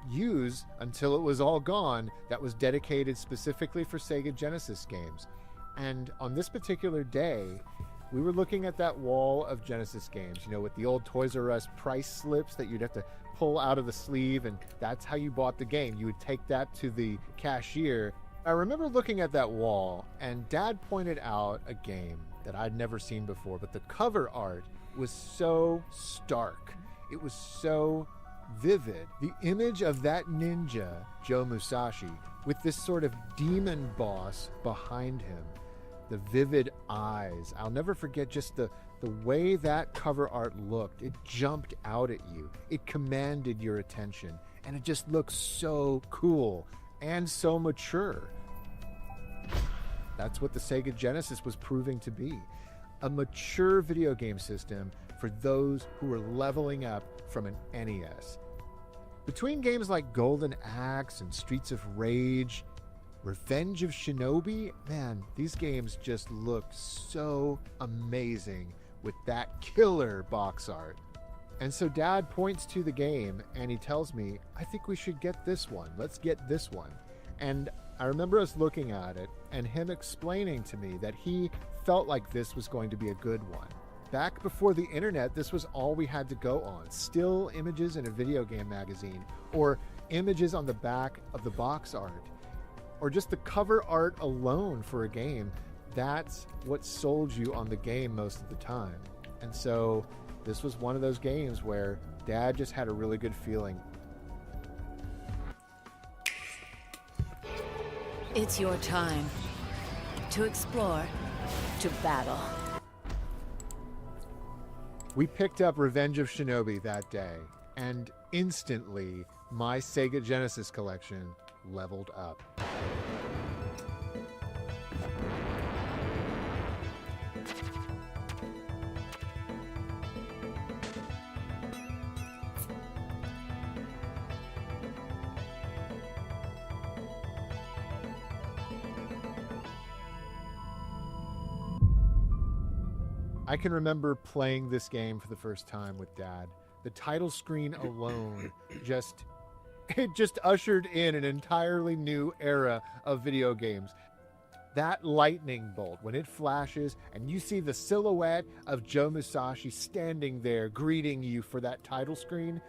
use until it was all gone that was dedicated specifically for Sega Genesis games. And on this particular day, We were looking at that wall of Genesis games, you know, with the old Toys R Us price slips that you'd have to pull out of the sleeve, and that's how you bought the game. You would take that to the cashier. I remember looking at that wall, and Dad pointed out a game that I'd never seen before, but the cover art was so stark. It was so vivid. The image of that ninja, Joe Musashi, with this sort of demon boss behind him, the vivid eyes. I'll never forget just the way that cover art looked. It jumped out at you. It commanded your attention. And it just looked so cool and so mature. That's what the Sega Genesis was proving to be. A mature video game system for those who were leveling up from an NES. Between games like Golden Axe and Streets of Rage, Revenge of Shinobi, man, these games just look so amazing with that killer box art. And so Dad points to the game and he tells me, I think we should get this one. Let's get this one. And I remember us looking at it and him explaining to me that he felt like this was going to be a good one. Back before the internet, this was all we had to go on. Still images in a video game magazine, or images on the back of the box art, or just the cover art alone for a game. That's what sold you on the game most of the time. And so this was one of those games where Dad just had a really good feeling. It's your time to explore, to battle. We picked up Revenge of Shinobi that day, and instantly my Sega Genesis collection leveled up. I can remember playing this game for the first time with Dad. The title screen alone just ushered in an entirely new era of video games. That lightning bolt, when it flashes and you see the silhouette of Joe Musashi standing there greeting you for that title screen,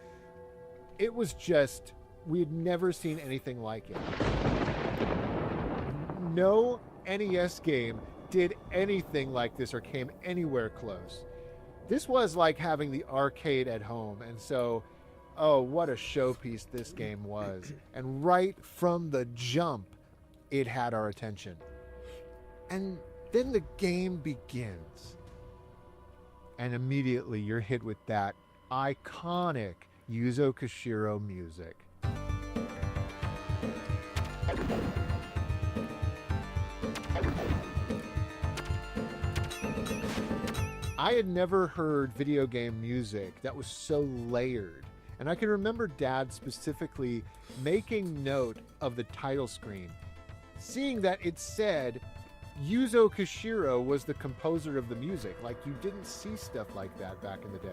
it was just, we had never seen anything like it. No NES game did anything like this or came anywhere close. This was like having the arcade at home, and so, oh, what a showpiece this game was. And right from the jump, it had our attention. And then the game begins. And immediately you're hit with that iconic Yuzo Koshiro music. I had never heard video game music that was so layered. And I can remember Dad specifically making note of the title screen, seeing that it said Yuzo Koshiro was the composer of the music. Like, you didn't see stuff like that back in the day.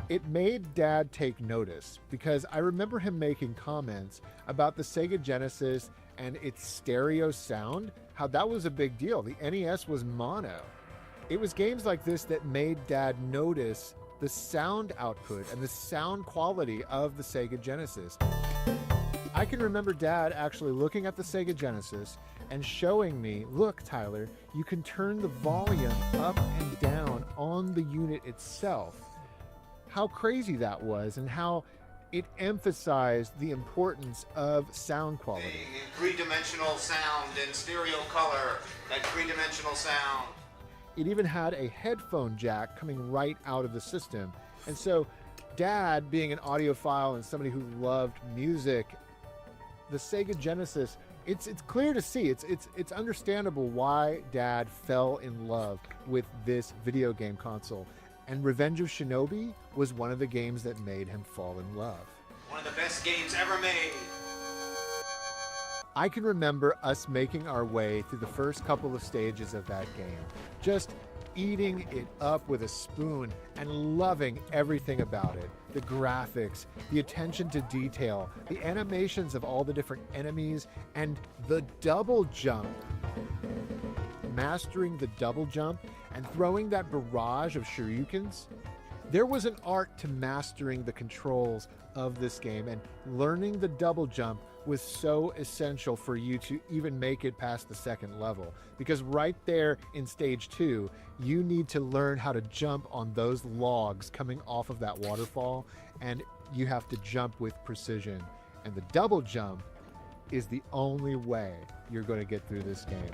It made Dad take notice because I remember him making comments about the Sega Genesis and its stereo sound, how that was a big deal. The NES was mono. It was games like this that made Dad notice the sound output and the sound quality of the Sega Genesis. I can remember Dad actually looking at the Sega Genesis and showing me, look, Tyler, you can turn the volume up and down on the unit itself. How crazy that was and how it emphasized the importance of sound quality. Three-dimensional sound and stereo color, that three-dimensional sound. It even had a headphone jack coming right out of the system. And so Dad, being an audiophile and somebody who loved music, the Sega Genesis, it's clear to see, it's understandable why Dad fell in love with this video game console. And Revenge of Shinobi was one of the games that made him fall in love. One of the best games ever made. I can remember us making our way through the first couple of stages of that game, just eating it up with a spoon and loving everything about it. The graphics, the attention to detail, the animations of all the different enemies, and the double jump. Mastering the double jump and throwing that barrage of shurikens. There was an art to mastering the controls of this game, and learning the double jump was so essential for you to even make it past the second level. Because right there in stage 2, you need to learn how to jump on those logs coming off of that waterfall, and you have to jump with precision. And the double jump is the only way you're going to get through this game.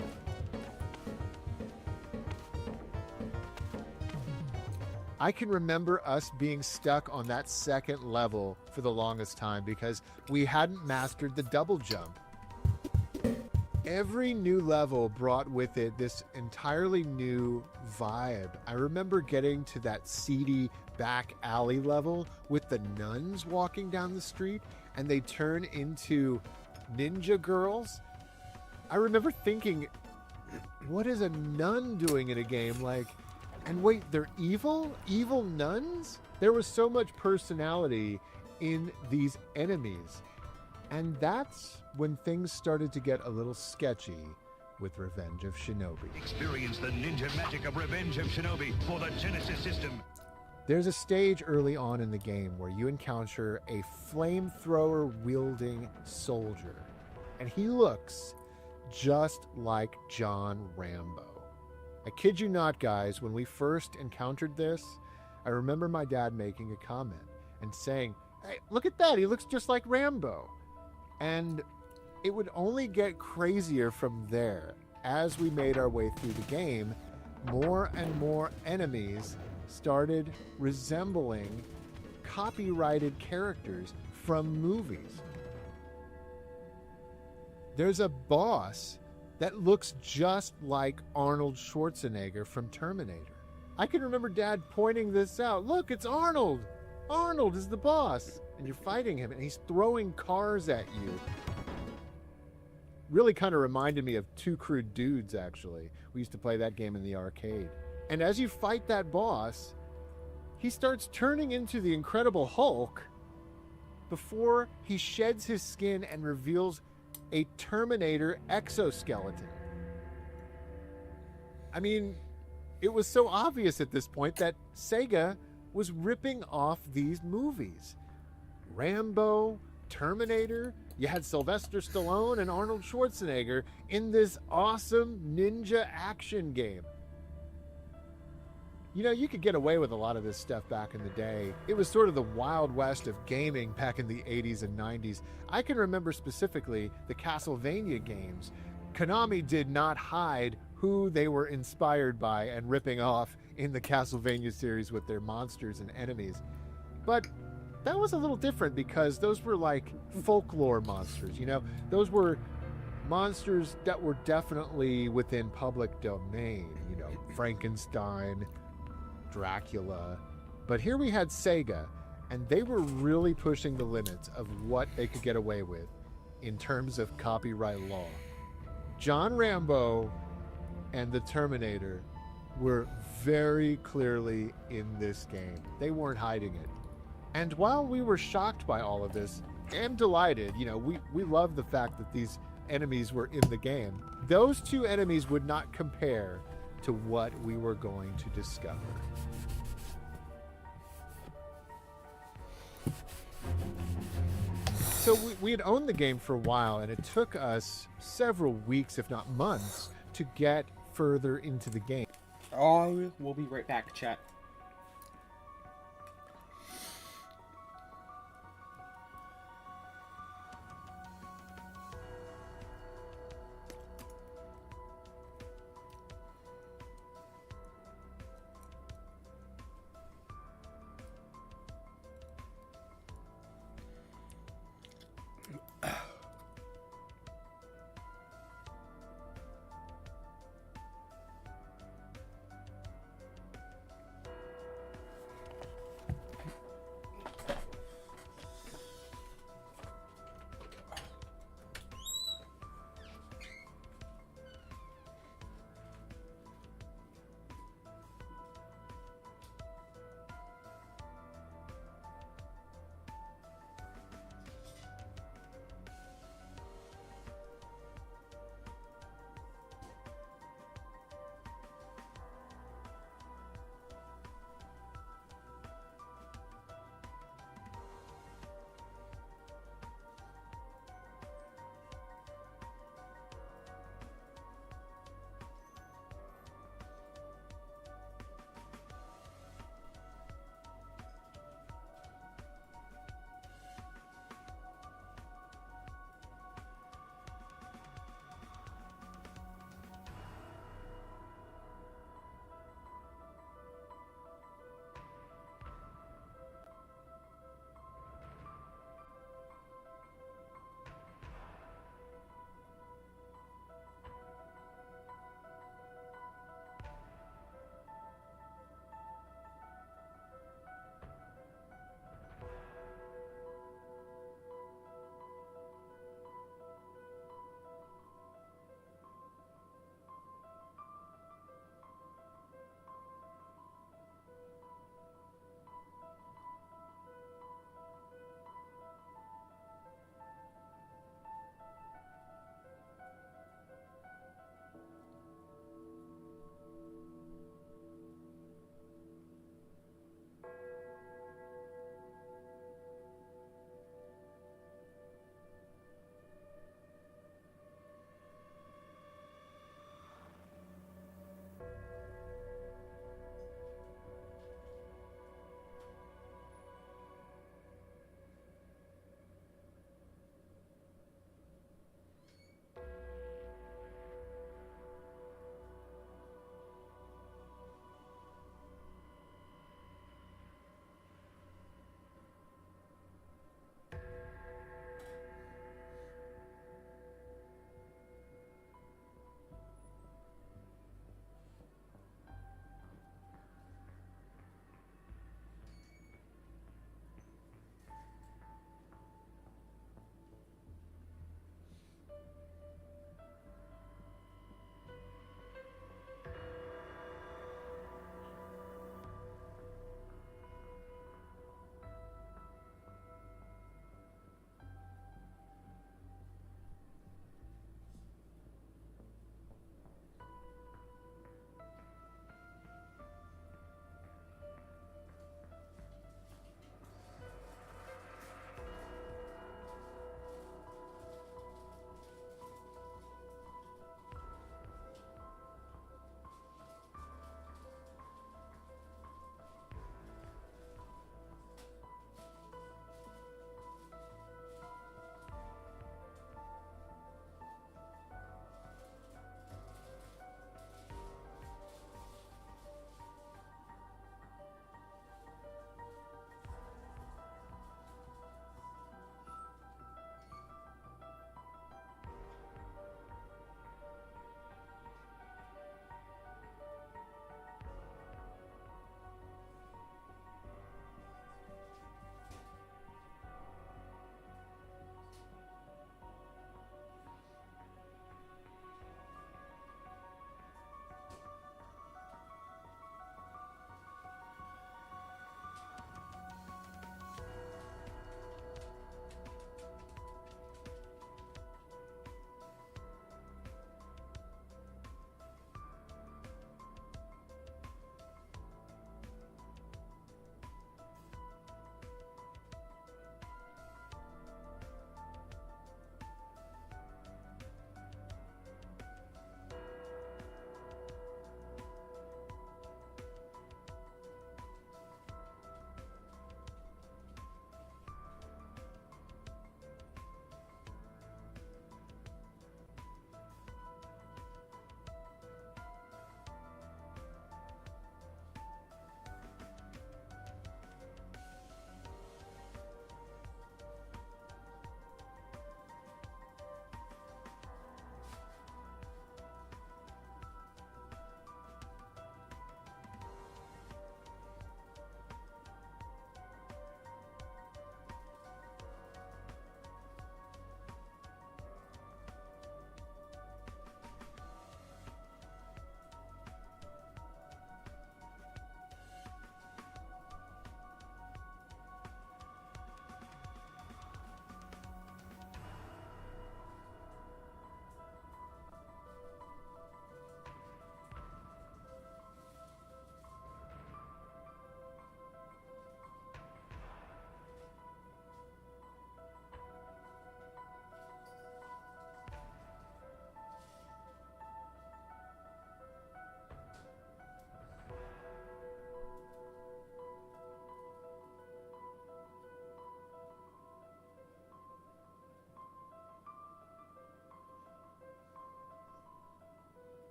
I can remember us being stuck on that second level for the longest time because we hadn't mastered the double jump. Every new level brought with it this entirely new vibe. I remember getting to that seedy back alley level with the nuns walking down the street and they turn into ninja girls. I remember thinking, what is a nun doing in a game like? And wait, they're evil? Evil nuns? There was so much personality in these enemies. And that's when things started to get a little sketchy with Revenge of Shinobi. Experience the ninja magic of Revenge of Shinobi for the Genesis system. There's a stage early on in the game where you encounter a flamethrower-wielding soldier. And he looks just like John Rambo. I kid you not, guys, when we first encountered this, I remember my dad making a comment and saying, "Hey, look at that, he looks just like Rambo." And it would only get crazier from there. As we made our way through the game, more and more enemies started resembling copyrighted characters from movies. There's a boss that looks just like Arnold Schwarzenegger from Terminator. I can remember Dad pointing this out. Look, it's Arnold. Arnold is the boss. And you're fighting him, and he's throwing cars at you. Really kind of reminded me of Two Crude Dudes, actually. We used to play that game in the arcade. And as you fight that boss, he starts turning into the Incredible Hulk before he sheds his skin and reveals a Terminator exoskeleton. I mean, it was so obvious at this point that Sega was ripping off these movies. Rambo, Terminator, you had Sylvester Stallone and Arnold Schwarzenegger in this awesome ninja action game. You know, you could get away with a lot of this stuff back in the day. It was sort of the Wild West of gaming back in the 80s and 90s. I can remember specifically the Castlevania games. Konami did not hide who they were inspired by and ripping off in the Castlevania series with their monsters and enemies. But that was a little different because those were like folklore monsters, you know? Those were monsters that were definitely within public domain, you know, Frankenstein, Dracula. But here we had Sega, and they were really pushing the limits of what they could get away with in terms of copyright law. John Rambo and the Terminator were very clearly in this game. They weren't hiding it. And while we were shocked by all of this and delighted, you know, we love the fact that these enemies were in the game, those two enemies would not compare to what we were going to discover. So we had owned the game for a while, and it took us several weeks, if not months, to get further into the game. Oh, we'll be right back, chat.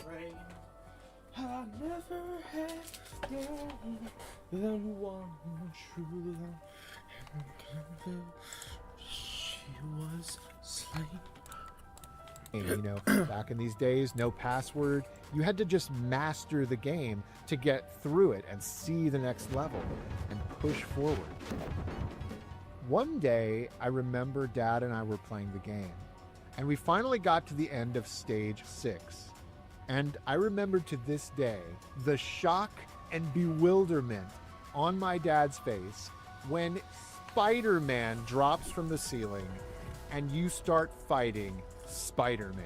brain. I never had more than one true love. She was slain. And, you know, back in these days, no password. You had to just master the game to get through it and see the next level and push forward. One day, I remember Dad and I were playing the game, and we finally got to the end of stage 6. And I remember to this day the shock and bewilderment on my dad's face when Spider-Man drops from the ceiling and you start fighting Spider-Man.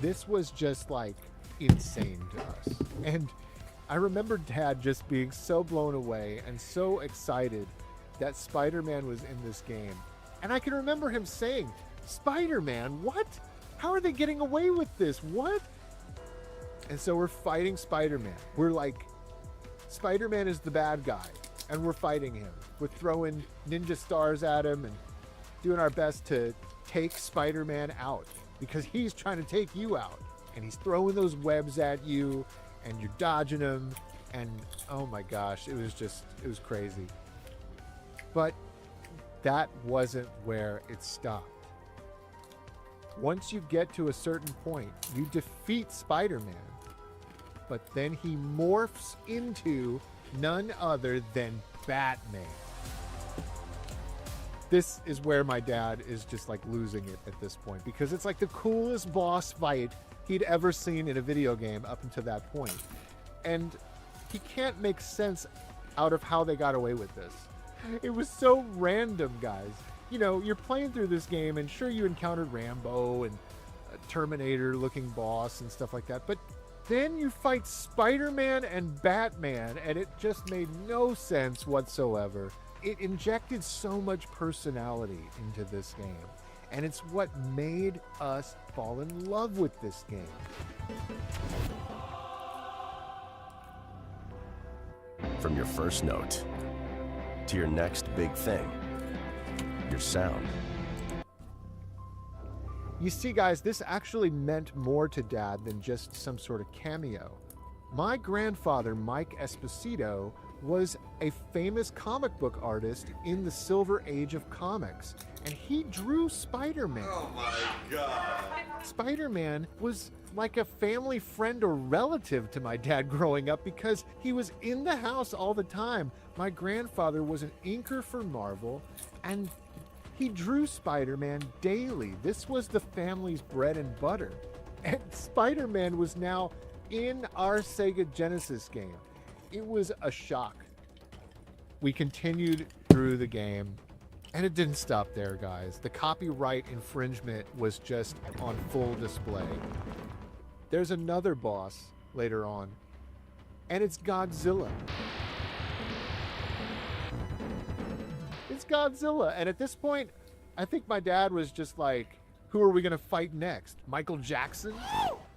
This was just like insane to us. And I remember Dad just being so blown away and so excited that Spider-Man was in this game. And I can remember him saying, "Spider-Man, what? How are they getting away with this? What?" And so we're fighting Spider-Man. We're like, Spider-Man is the bad guy, and we're fighting him. We're throwing ninja stars at him and doing our best to take Spider-Man out because he's trying to take you out. And he's throwing those webs at you, and you're dodging them. And oh my gosh, it was crazy. But that wasn't where it stopped. Once you get to a certain point, you defeat Spider-Man, but then he morphs into none other than Batman. This is where my dad is just like losing it at this point, because it's like the coolest boss fight he'd ever seen in a video game up until that point. And he can't make sense out of how they got away with this. It was so random, guys. You know, you're playing through this game, and sure, you encountered Rambo and a Terminator-looking boss and stuff like that, but then you fight Spider-Man and Batman, and it just made no sense whatsoever. It injected so much personality into this game, and it's what made us fall in love with this game. From your first note to your next big thing, your sound. You see, guys, this actually meant more to Dad than just some sort of cameo. My grandfather, Mike Esposito, was a famous comic book artist in the Silver Age of comics, and he drew Spider-Man. Oh my God. Spider-Man was like a family friend or relative to my dad growing up because he was in the house all the time. My grandfather was an inker for Marvel, and he drew Spider-Man daily. This was the family's bread and butter. And Spider-Man was now in our Sega Genesis game. It was a shock. We continued through the game, and it didn't stop there, guys. The copyright infringement was just on full display. There's another boss later on, and it's Godzilla. It's Godzilla. And at this point, I think my dad was just like, who are we going to fight next? Michael Jackson?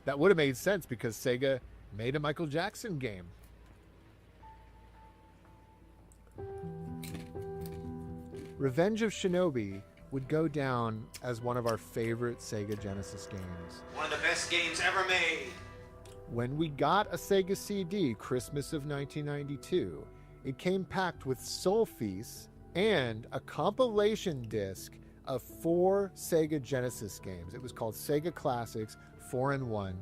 That would have made sense because Sega made a Michael Jackson game. Revenge of Shinobi would go down as one of our favorite Sega Genesis games. One of the best games ever made. When we got a Sega CD, Christmas of 1992, it came packed with Soul Feast and a compilation disc of 4 Sega Genesis games. It was called Sega Classics 4-in-1,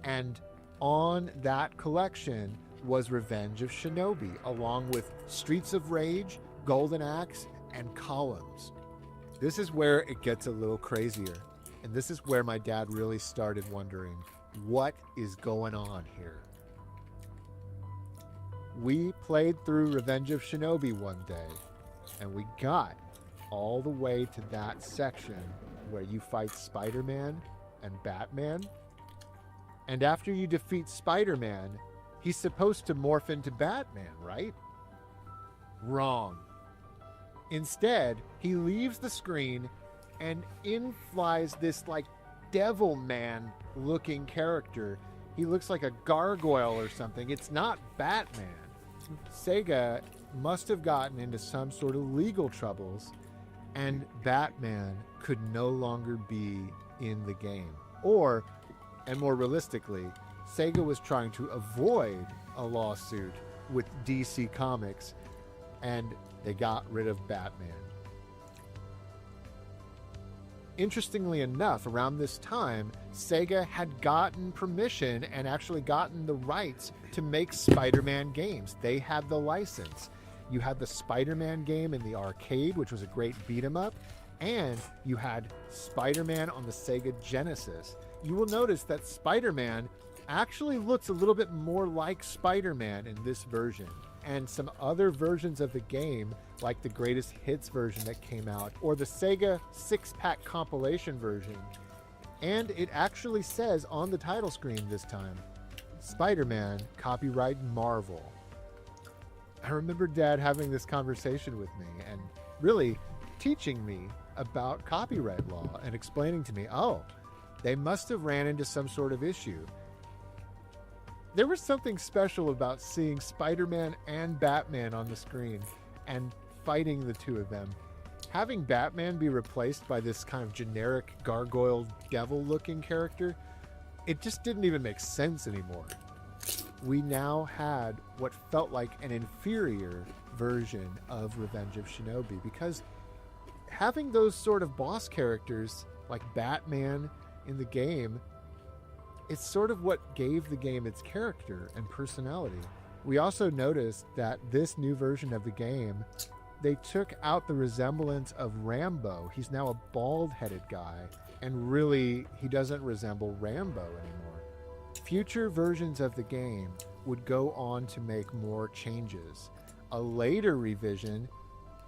and on that collection was Revenge of Shinobi, along with Streets of Rage, Golden Axe, and Columns. This is where it gets a little crazier, and this is where my dad really started wondering, what is going on here? We played through Revenge of Shinobi one day, and we got all the way to that section where you fight Spider-Man and Batman. And after you defeat Spider-Man, he's supposed to morph into Batman, right? Wrong. Instead, he leaves the screen and in flies this like devil man looking character. He looks like a gargoyle or something. It's not Batman. Sega must have gotten into some sort of legal troubles, and Batman could no longer be in the game. Or, and more realistically, Sega was trying to avoid a lawsuit with DC Comics, and they got rid of Batman. Interestingly enough, around this time, Sega had gotten permission and actually gotten the rights to make Spider-Man games. They had the license. You had the Spider-Man game in the arcade, which was a great beat-em-up, and you had Spider-Man on the Sega Genesis. You will notice that Spider-Man actually looks a little bit more like Spider-Man in this version. And some other versions of the game, like the Greatest Hits version that came out, or the Sega 6-pack compilation version. And it actually says on the title screen this time, Spider-Man, copyright Marvel. I remember Dad having this conversation with me and really teaching me about copyright law and explaining to me, oh, they must have ran into some sort of issue. There was something special about seeing Spider-Man and Batman on the screen and fighting the two of them. Having Batman be replaced by this kind of generic gargoyle devil-looking character, it just didn't even make sense anymore. We now had what felt like an inferior version of Revenge of Shinobi, because having those sort of boss characters like Batman in the game, it's sort of what gave the game its character and personality. We also noticed that this new version of the game, they took out the resemblance of Rambo. He's now a bald-headed guy, and really, he doesn't resemble Rambo anymore. Future versions of the game would go on to make more changes. A later revision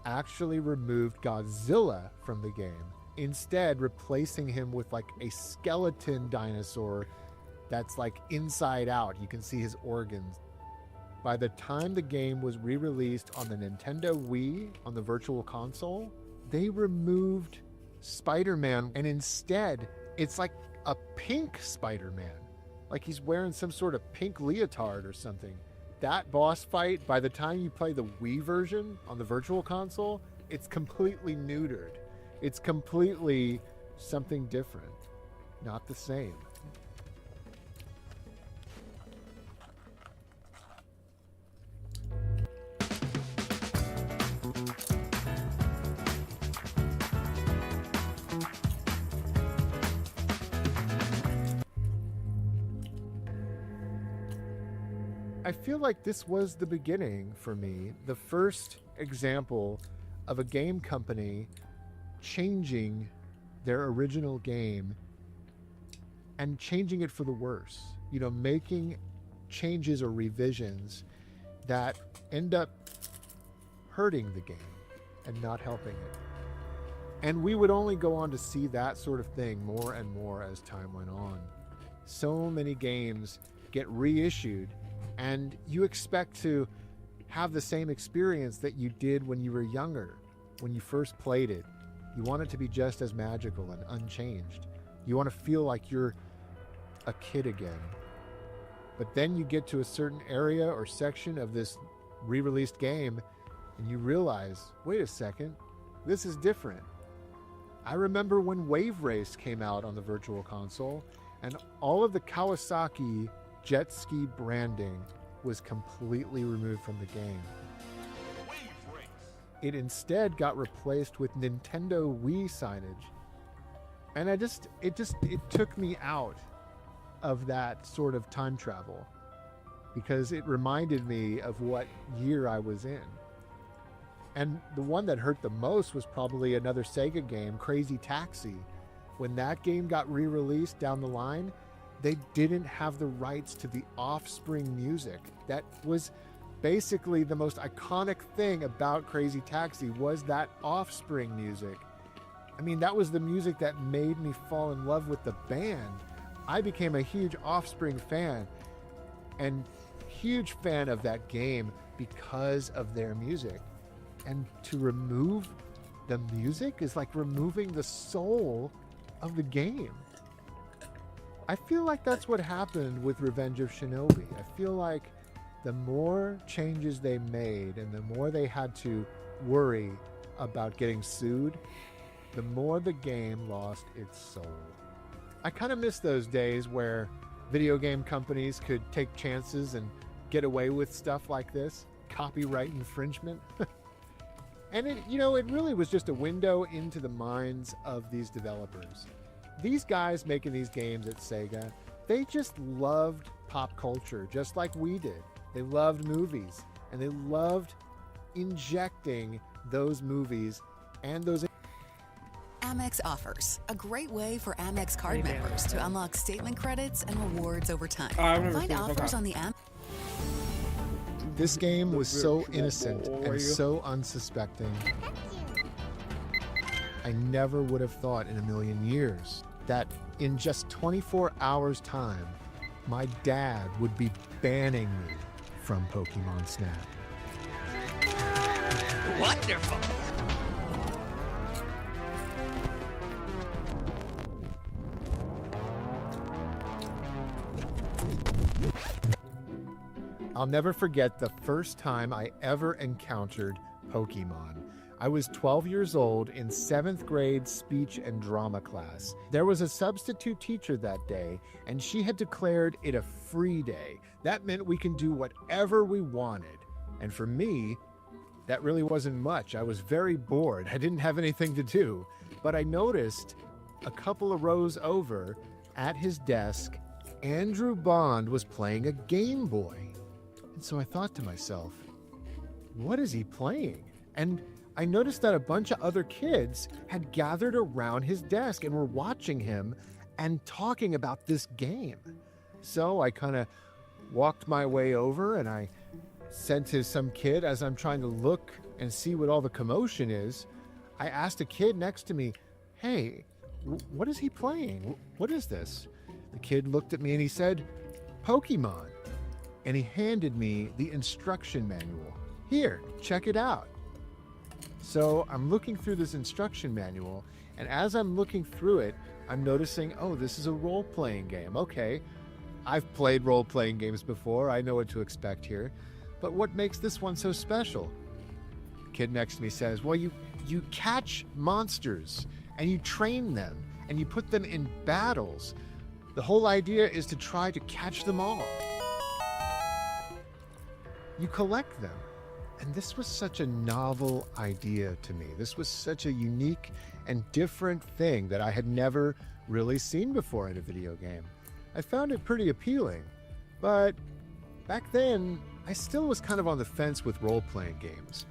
actually removed Godzilla from the game, instead replacing him with like a skeleton dinosaur that's like inside out. You can see his organs. By the time the game was re-released on the Nintendo Wii on the Virtual Console, they removed Spider-Man, and instead it's like a pink Spider-Man. Like he's wearing some sort of pink leotard or something. That boss fight, by the time you play the Wii version on the Virtual Console, it's completely neutered. It's completely something different, not the same. I feel like this was the beginning for me, the first example of a game company changing their original game and changing it for the worse. You know, making changes or revisions that end up hurting the game and not helping it. And we would only go on to see that sort of thing more and more as time went on. So many games get reissued, and you expect to have the same experience that you did when you were younger, when you first played it. You want it to be just as magical and unchanged. You want to feel like you're a kid again. But then you get to a certain area or section of this re-released game, and you realize, wait a second, this is different. I remember when Wave Race came out on the Virtual Console, and all of the Kawasaki jet ski branding was completely removed from the game. It instead got replaced with Nintendo Wii signage. And it took me out of that sort of time travel, because it reminded me of what year I was in. And the one that hurt the most was probably another Sega game, Crazy Taxi. When that game got re-released down the line, they didn't have the rights to the Offspring music. That was basically the most iconic thing about Crazy Taxi, was that Offspring music. I mean, that was the music that made me fall in love with the band. I became a huge Offspring fan, and huge fan of that game because of their music. And to remove the music is like removing the soul of the game. I feel like that's what happened with Revenge of Shinobi. I feel like the more changes they made and the more they had to worry about getting sued, the more the game lost its soul. I kind of miss those days where video game companies could take chances and get away with stuff like this, copyright infringement. And it really was just a window into the minds of these developers. These guys making these games at Sega, they just loved pop culture just like we did. They loved movies, and they loved injecting those movies and those. Amex offers a great way for Amex card members to unlock statement credits and rewards over time. Find offers on the Amex. This game was so innocent and so unsuspecting. I never would have thought in a million years that in just 24 hours' time, my dad would be banning me from Pokemon Snap. Wonderful! I'll never forget the first time I ever encountered Pokemon. I was 12 years old in 7th grade speech and drama class. There was a substitute teacher that day, and she had declared it a free day. That meant we can do whatever we wanted. And for me, that really wasn't much. I was very bored. I didn't have anything to do. But I noticed a couple of rows over at his desk, Andrew Bond was playing a Game Boy. And so I thought to myself, what is he playing? And I noticed that a bunch of other kids had gathered around his desk and were watching him and talking about this game. So I kind of walked my way over and I said to some kid, as I'm trying to look and see what all the commotion is, I asked a kid next to me, hey, what is he playing? What is this? The kid looked at me and he said, Pokemon. And he handed me the instruction manual. Here, check it out. So I'm looking through this instruction manual, and as I'm looking through it, I'm noticing, oh, this is a role-playing game. Okay, I've played role-playing games before. I know what to expect here. But what makes this one so special? The kid next to me says, well, you catch monsters, and you train them, and you put them in battles. The whole idea is to try to catch them all. You collect them. And this was such a novel idea to me. This was such a unique and different thing that I had never really seen before in a video game. I found it pretty appealing, but back then, I still was kind of on the fence with role-playing games,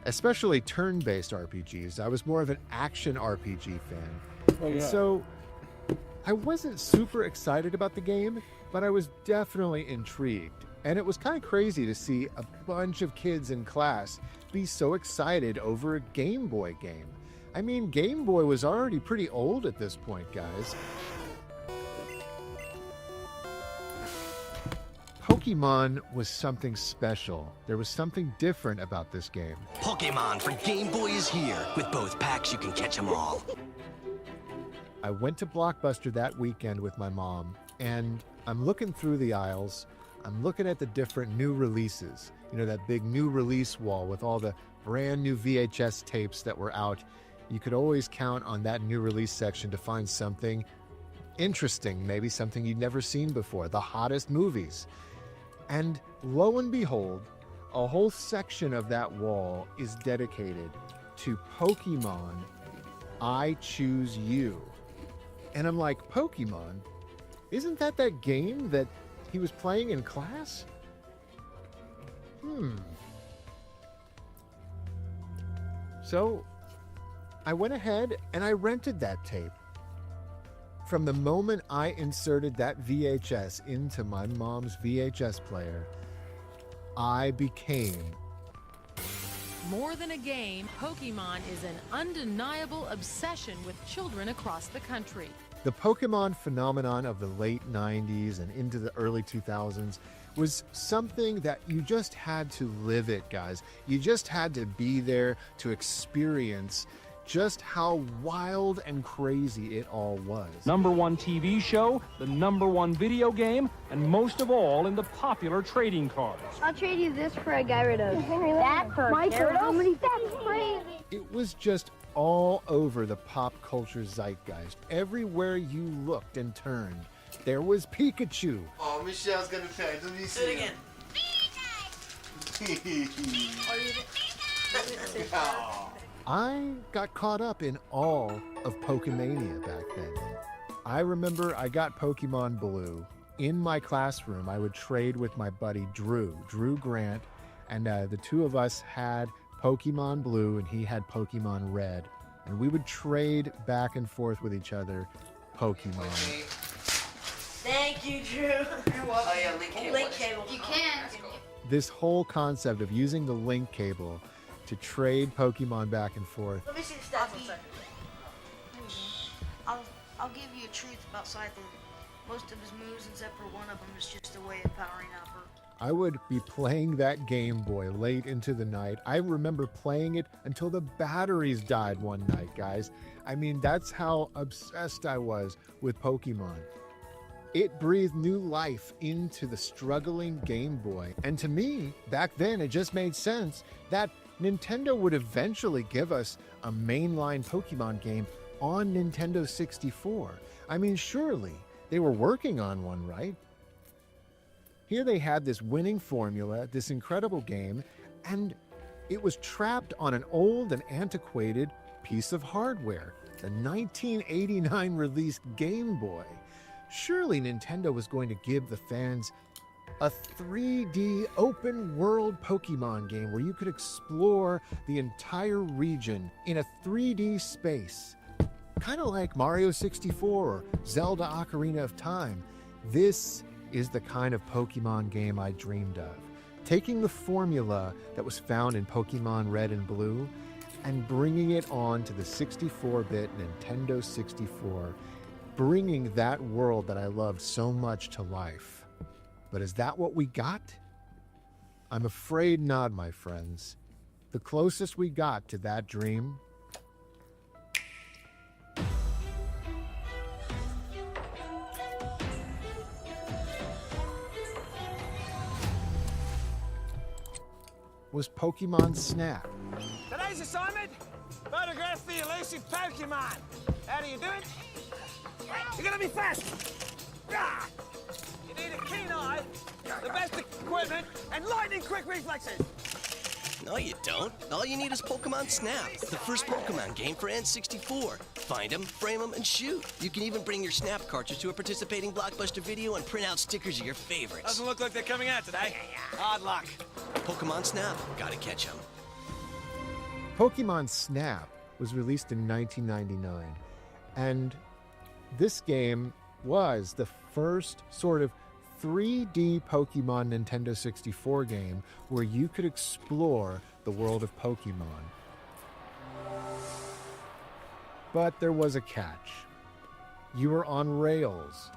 especially turn-based RPGs. I was more of an action RPG fan. Oh, yeah. So I wasn't super excited about the game, but I was definitely intrigued. And it was kind of crazy to see a bunch of kids in class be so excited over a Game Boy game. I mean, Game Boy was already pretty old at this point, guys. Pokemon was something special. There was something different about this game. Pokemon for Game Boy is here. With both packs, you can catch them all. I went to Blockbuster that weekend with my mom, and I'm looking through the aisles. I'm looking at the different new releases. You know, that big new release wall with all the brand new VHS tapes that were out. You could always count on that new release section to find something interesting, maybe something you'd never seen before, the hottest movies. And lo and behold, a whole section of that wall is dedicated to Pokemon I Choose You. And I'm like, Pokemon? Isn't that game that he was playing in class? So I went ahead and I rented that tape. From the moment I inserted that VHS into my mom's VHS player, I became... More than a game, Pokemon is an undeniable obsession with children across the country. The Pokemon phenomenon of the late 90s and into the early 2000s was something that you just had to live it, guys. You just had to be there to experience just how wild and crazy it all was. #1 TV show, the #1 video game, and most of all in the popular trading cards. I'll trade you this for a Gyarados. That for a Gyarados? That's crazy. It was just all over the pop culture zeitgeist. Everywhere you looked and turned, there was Pikachu. Oh, Michelle's gonna pay. Let me see. Do it again. I got caught up in all of Pokemania back then. I remember I got Pokemon Blue. In my classroom, I would trade with my buddy Drew Grant, and the two of us had Pokemon Blue and he had Pokemon Red. And we would trade back and forth with each other Pokemon. Thank you, Drew. You're welcome. Oh yeah, link cable. You can. This whole concept of using the link cable to trade Pokemon back and forth. Let me see the stats. I'll give you a truth about Scyther. Most of his moves, except for one of them, is just a way of powering up her. I would be playing that Game Boy late into the night. I remember playing it until the batteries died one night, guys. I mean, that's how obsessed I was with Pokemon. It breathed new life into the struggling Game Boy. And to me, back then, it just made sense that Nintendo would eventually give us a mainline Pokemon game on Nintendo 64. I mean, surely they were working on one, right? Here they had this winning formula, this incredible game, and it was trapped on an old and antiquated piece of hardware, the 1989 released Game Boy. Surely Nintendo was going to give the fans a 3D open world Pokemon game where you could explore the entire region in a 3D space. Kind of like Mario 64 or Zelda Ocarina of Time. This is the kind of Pokemon game I dreamed of. Taking the formula that was found in Pokemon Red and Blue and bringing it on to the 64-bit Nintendo 64, bringing that world that I loved so much to life. But is that what we got? I'm afraid not, my friends. The closest we got to that dream was Pokemon Snap. Today's assignment, photograph the elusive Pokemon. How do you do it? You're gonna be fast. Ah! You need a keen eye, the best equipment, and lightning-quick reflexes. No, you don't. All you need is Pokemon Snap, the first Pokemon game for N64. Find them, frame them, and shoot. You can even bring your Snap cartridge to a participating Blockbuster Video and print out stickers of your favorites. Doesn't look like they're coming out today. Hard luck. Pokemon Snap, gotta catch them. Pokemon Snap was released in 1999, and this game was the first sort of 3D Pokemon Nintendo 64 game where you could explore the world of Pokemon. But there was a catch. You were on rails.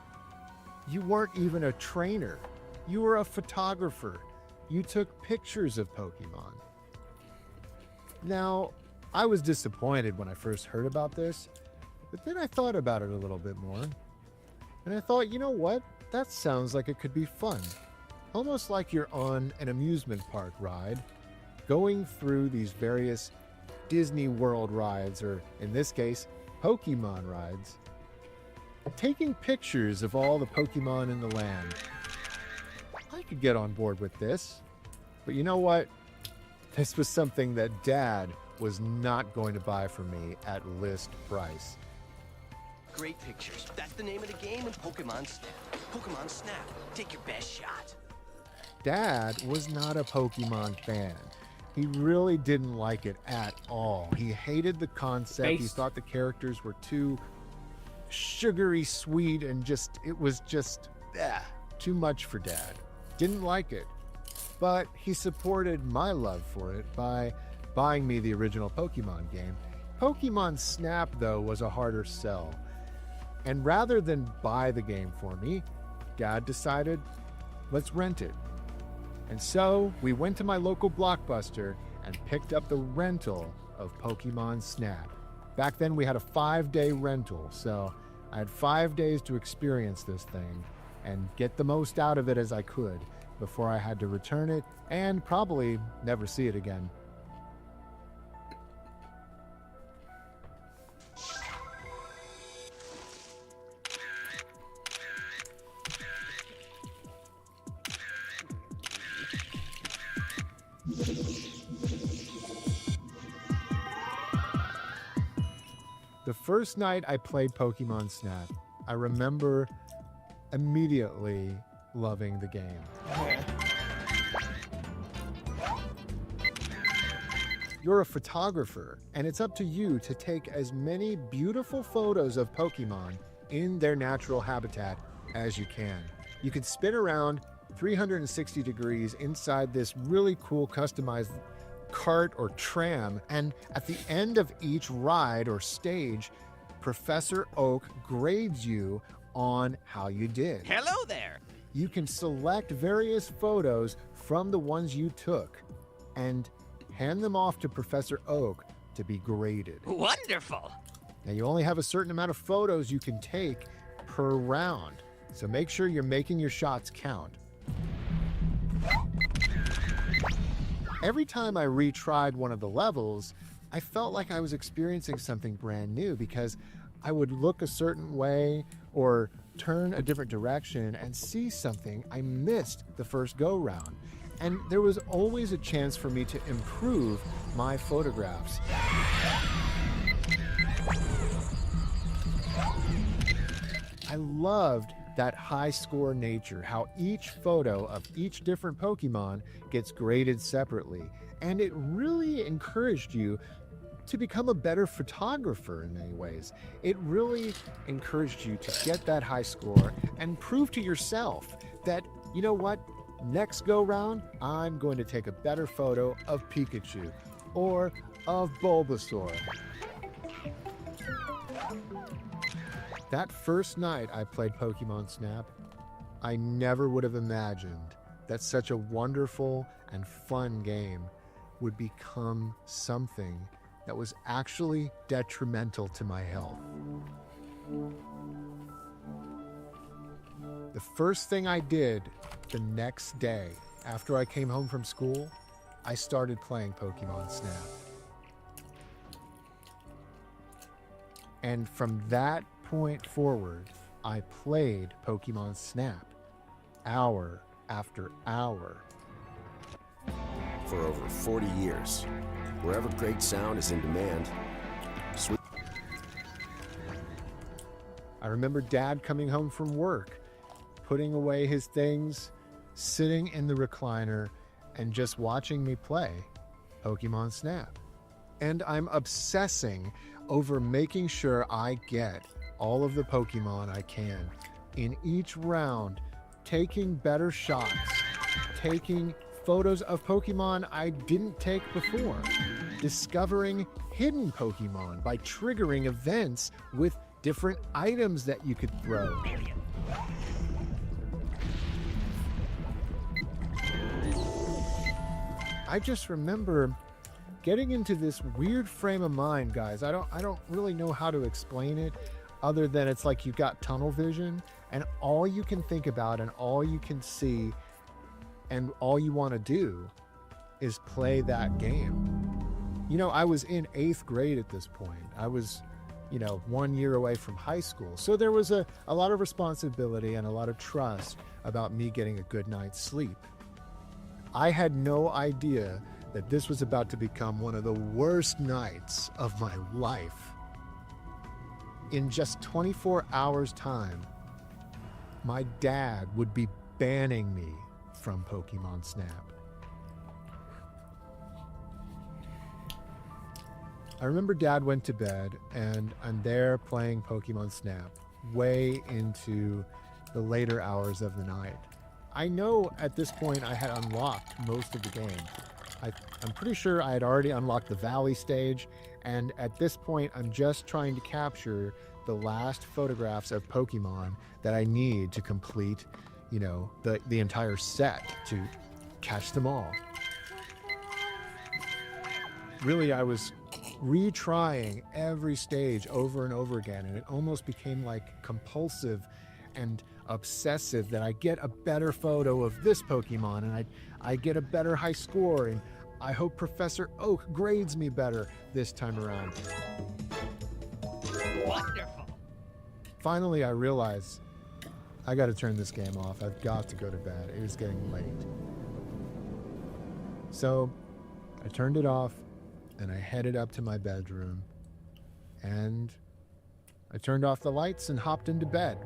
You weren't even a trainer. You were a photographer. You took pictures of Pokemon. Now, I was disappointed when I first heard about this, but then I thought about it a little bit more. And I thought, you know what? That sounds like it could be fun. Almost like you're on an amusement park ride, going through these various Disney World rides, or in this case, Pokemon rides, taking pictures of all the Pokemon in the land. I could get on board with this, but you know what? This was something that Dad was not going to buy for me at list price. Great pictures. That's the name of the game in Pokemon Snap. Pokemon Snap. Take your best shot. Dad was not a Pokemon fan. He really didn't like it at all. He hated the concept. He thought the characters were too sugary sweet and it was just too much for Dad. Didn't like it. But he supported my love for it by buying me the original Pokemon game. Pokemon Snap, though, was a harder sell. And rather than buy the game for me, Dad decided, let's rent it. And so we went to my local Blockbuster and picked up the rental of Pokemon Snap. Back then we had a 5-day rental, so I had 5 days to experience this thing and get the most out of it as I could before I had to return it and probably never see it again. The first night I played Pokemon Snap, I remember immediately loving the game. You're a photographer, and it's up to you to take as many beautiful photos of Pokemon in their natural habitat as you can. You can spin around 360 degrees inside this really cool customized cart or tram, and at the end of each ride or stage, Professor Oak grades you on how you did. Hello there. You can select various photos from the ones you took and hand them off to Professor Oak to be graded. Wonderful. Now, you only have a certain amount of photos you can take per round, so make sure you're making your shots count. Every time I retried one of the levels, I felt like I was experiencing something brand new because I would look a certain way or turn a different direction and see something I missed the first go-round. And there was always a chance for me to improve my photographs. I loved that high score nature, how each photo of each different Pokemon gets graded separately. And it really encouraged you to become a better photographer in many ways. It really encouraged you to get that high score and prove to yourself that, you know what, next go round, I'm going to take a better photo of Pikachu or of Bulbasaur. That first night I played Pokemon Snap, I never would have imagined that such a wonderful and fun game would become something that was actually detrimental to my health. The first thing I did the next day after I came home from school, I started playing Pokemon Snap. And from that point forward, I played Pokemon Snap hour after hour. For over 40 years, wherever great sound is in demand, I remember Dad coming home from work, putting away his things, sitting in the recliner, and just watching me play Pokemon Snap. And I'm obsessing over making sure I get all of the Pokemon I can in each round, taking better shots, taking photos of Pokemon I didn't take before, discovering hidden Pokemon by triggering events with different items that you could throw. I just remember getting into this weird frame of mind, guys. I don't really know how to explain it other than it's like you've got tunnel vision and all you can think about and all you can see and all you want to do is play that game. You know, I was in 8th grade at this point. I was, 1 year away from high school. So there was a lot of responsibility and a lot of trust about me getting a good night's sleep. I had no idea that this was about to become one of the worst nights of my life. In just 24 hours' time, my dad would be banning me from Pokemon Snap. I remember Dad went to bed and I'm there playing Pokemon Snap way into the later hours of the night. I know at this point I had unlocked most of the game. I'm pretty sure I had already unlocked the Valley stage, and at this point I'm just trying to capture the last photographs of Pokemon that I need to complete, the entire set to catch them all. Really, I was retrying every stage over and over again, and it almost became like compulsive and obsessive that I get a better photo of this Pokemon and I get a better high score, and I hope Professor Oak grades me better this time around. Wonderful. Finally, I realized I got to turn this game off. I've got to go to bed. It was getting late. So I turned it off and I headed up to my bedroom and I turned off the lights and hopped into bed.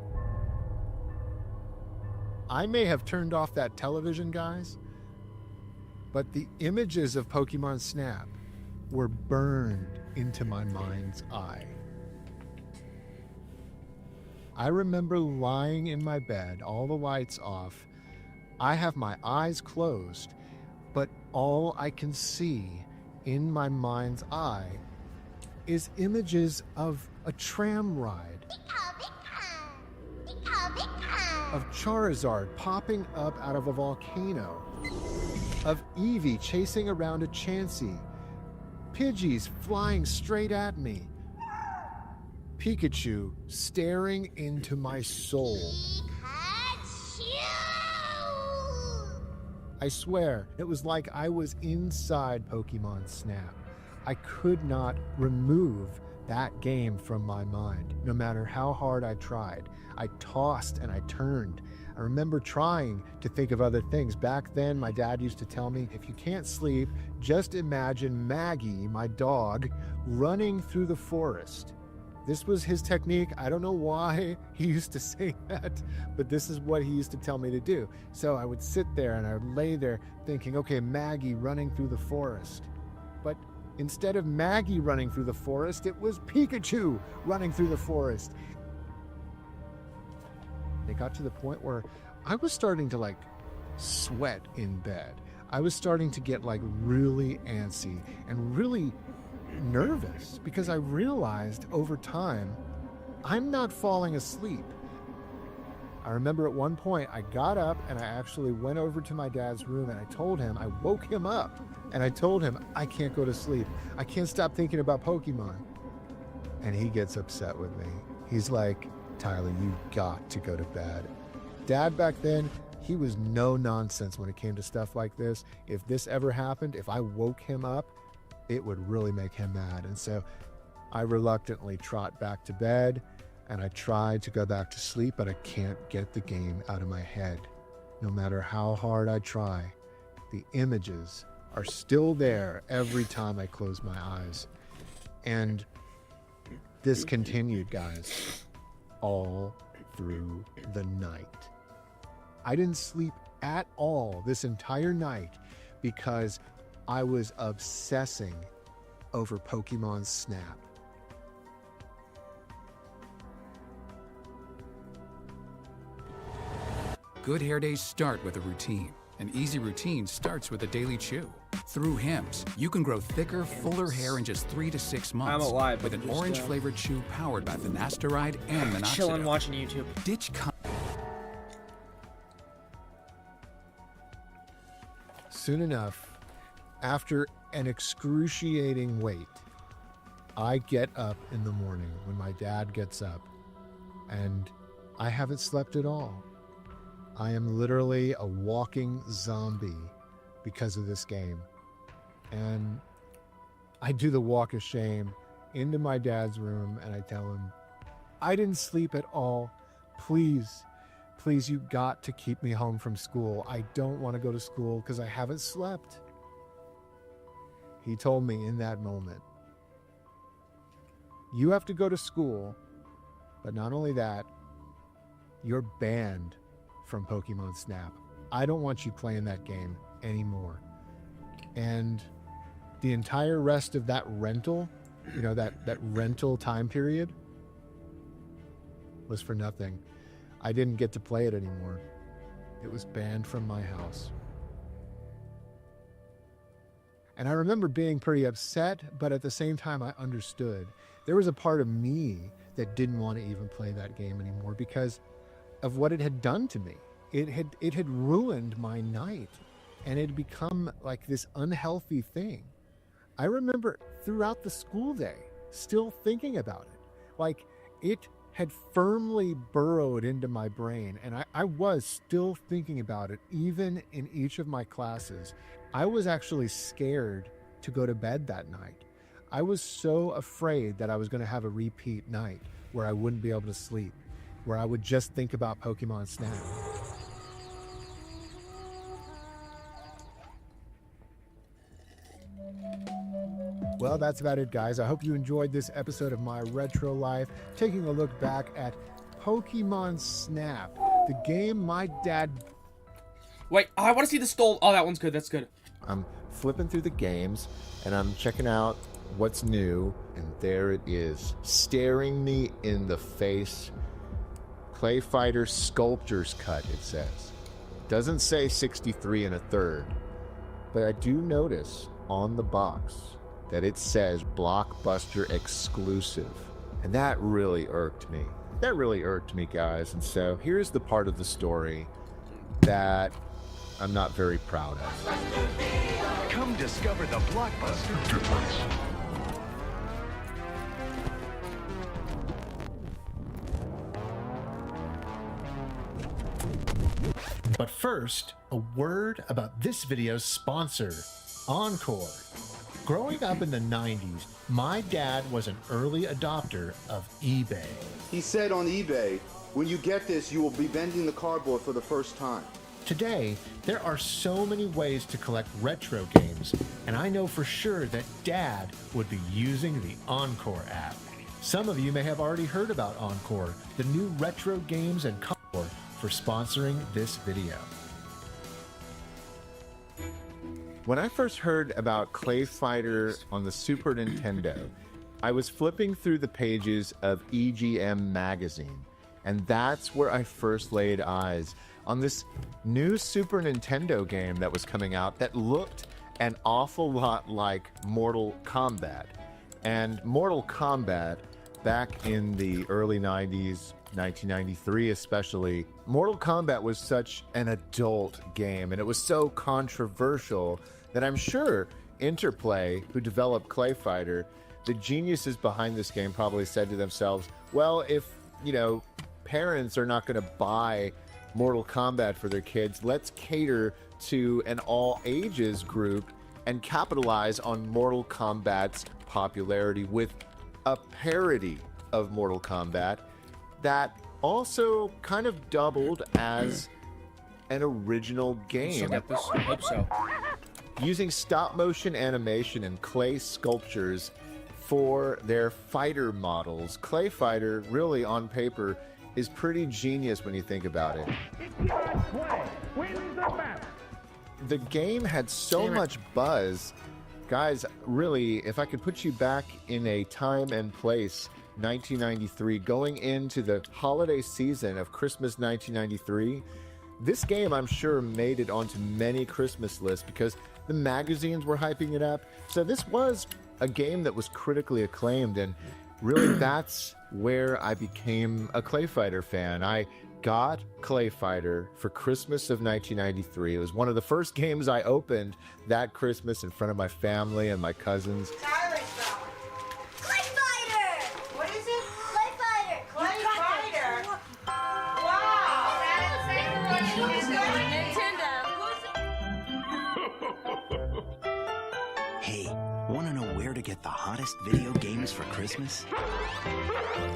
I may have turned off that television, guys, but the images of Pokemon Snap were burned into my mind's eye. I remember lying in my bed, all the lights off. I have my eyes closed, but all I can see in my mind's eye is images of a tram ride, of Charizard popping up out of a volcano, of Eevee chasing around a Chansey, Pidgeys flying straight at me, Pikachu staring into my soul. I swear, it was like I was inside Pokemon Snap. I could not remove that game from my mind, no matter how hard I tried. I tossed and I turned. I remember trying to think of other things. Back then, my dad used to tell me, if you can't sleep, just imagine Maggie, my dog, running through the forest. This was his technique. I don't know why he used to say that, but this is what he used to tell me to do. So I would sit there and I would lay there thinking, okay, Maggie running through the forest. But instead of Maggie running through the forest, it was Pikachu running through the forest. It got to the point where I was starting to sweat in bed. I was starting to get really antsy and really nervous because I realized over time I'm not falling asleep. I remember at one point I got up and I actually went over to my dad's room and I told him, I woke him up and I told him, I can't go to sleep. I can't stop thinking about Pokemon. And he gets upset with me. He's like, Tyler, you got to go to bed. Dad back then, he was no nonsense when it came to stuff like this. If this ever happened, if I woke him up, it would really make him mad. And so I reluctantly trot back to bed and I tried to go back to sleep, but I can't get the game out of my head. No matter how hard I try, the images are still there every time I close my eyes. And this continued, guys, all through the night. I didn't sleep at all this entire night because I was obsessing over Pokemon Snap. Good hair days start with a routine. An easy routine starts with a daily chew. Through Hims, you can grow thicker, fuller hair in just 3 to 6 months. I'm alive, with an just, orange-flavored chew powered by finasteride and minoxidil. Chilling watching YouTube. Ditch. Soon enough, after an excruciating wait, I get up in the morning when my dad gets up, and I haven't slept at all. I am literally a walking zombie because of this game. And I do the walk of shame into my dad's room and I tell him, I didn't sleep at all. Please, please, you got to keep me home from school. I don't want to go to school because I haven't slept. He told me in that moment, you have to go to school, but not only that, you're banned from Pokemon Snap. I don't want you playing that game anymore. And the entire rest of that rental, that rental time period was for nothing. I didn't get to play it anymore. It was banned from my house. And I remember being pretty upset, but at the same time I understood. There was a part of me that didn't want to even play that game anymore because of what it had done to me. It had ruined my night, and it had become like this unhealthy thing. I remember throughout the school day still thinking about it. Like it had firmly burrowed into my brain, and I was still thinking about it even in each of my classes. I was actually scared to go to bed that night. I was so afraid that I was going to have a repeat night where I wouldn't be able to sleep, where I would just think about Pokemon Snap. Well, that's about it, guys. I hope you enjoyed this episode of My Retro Life, taking a look back at Pokemon Snap, the game my dad... Wait, I want to see the stole. Oh, that one's good. That's good. I'm flipping through the games, and I'm checking out what's new, and there it is, staring me in the face. Clay Fighter Sculptures Cut, it says. Doesn't say 63 1/3, but I do notice on the box that it says Blockbuster exclusive, and that really irked me. That really irked me, guys, and so here's the part of the story that I'm not very proud of. Come discover the Blockbuster difference. But first, a word about this video's sponsor, Encore. Growing up in the 90s, my dad was an early adopter of eBay. He said on eBay, when you get this, you will be bending the cardboard for the first time. Today, there are so many ways to collect retro games, and I know for sure that Dad would be using the Encore app. Some of you may have already heard about Encore, the new retro games and Encore, for sponsoring this video. When I first heard about Clay Fighter on the Super Nintendo, I was flipping through the pages of EGM magazine, and that's where I first laid eyes on this new Super Nintendo game that was coming out that looked an awful lot like Mortal Kombat. And Mortal Kombat, back in the early 90s, 1993 especially, Mortal Kombat was such an adult game, and it was so controversial that I'm sure Interplay, who developed Clay Fighter, the geniuses behind this game probably said to themselves, well, if, parents are not going to buy Mortal Kombat for their kids, let's cater to an all ages group and capitalize on Mortal Kombat's popularity with a parody of Mortal Kombat that also kind of doubled as an original game. I hope so. Using stop motion animation and clay sculptures for their fighter models, Clay Fighter really on paper is pretty genius when you think about it. The game had so much buzz. Guys, really, if I could put you back in a time and place, 1993, going into the holiday season of Christmas 1993, this game, I'm sure, made it onto many Christmas lists because the magazines were hyping it up. So this was a game that was critically acclaimed, and really that's where I became a Clay Fighter fan. I got Clay Fighter for Christmas of 1993. It was one of the first games I opened that Christmas in front of my family and my cousins. Tyler's going. Clay Fighter! What is it? Clay Fighter! Clay Fighter! Wow! Hey, want to know where to get the hottest video games for Christmas?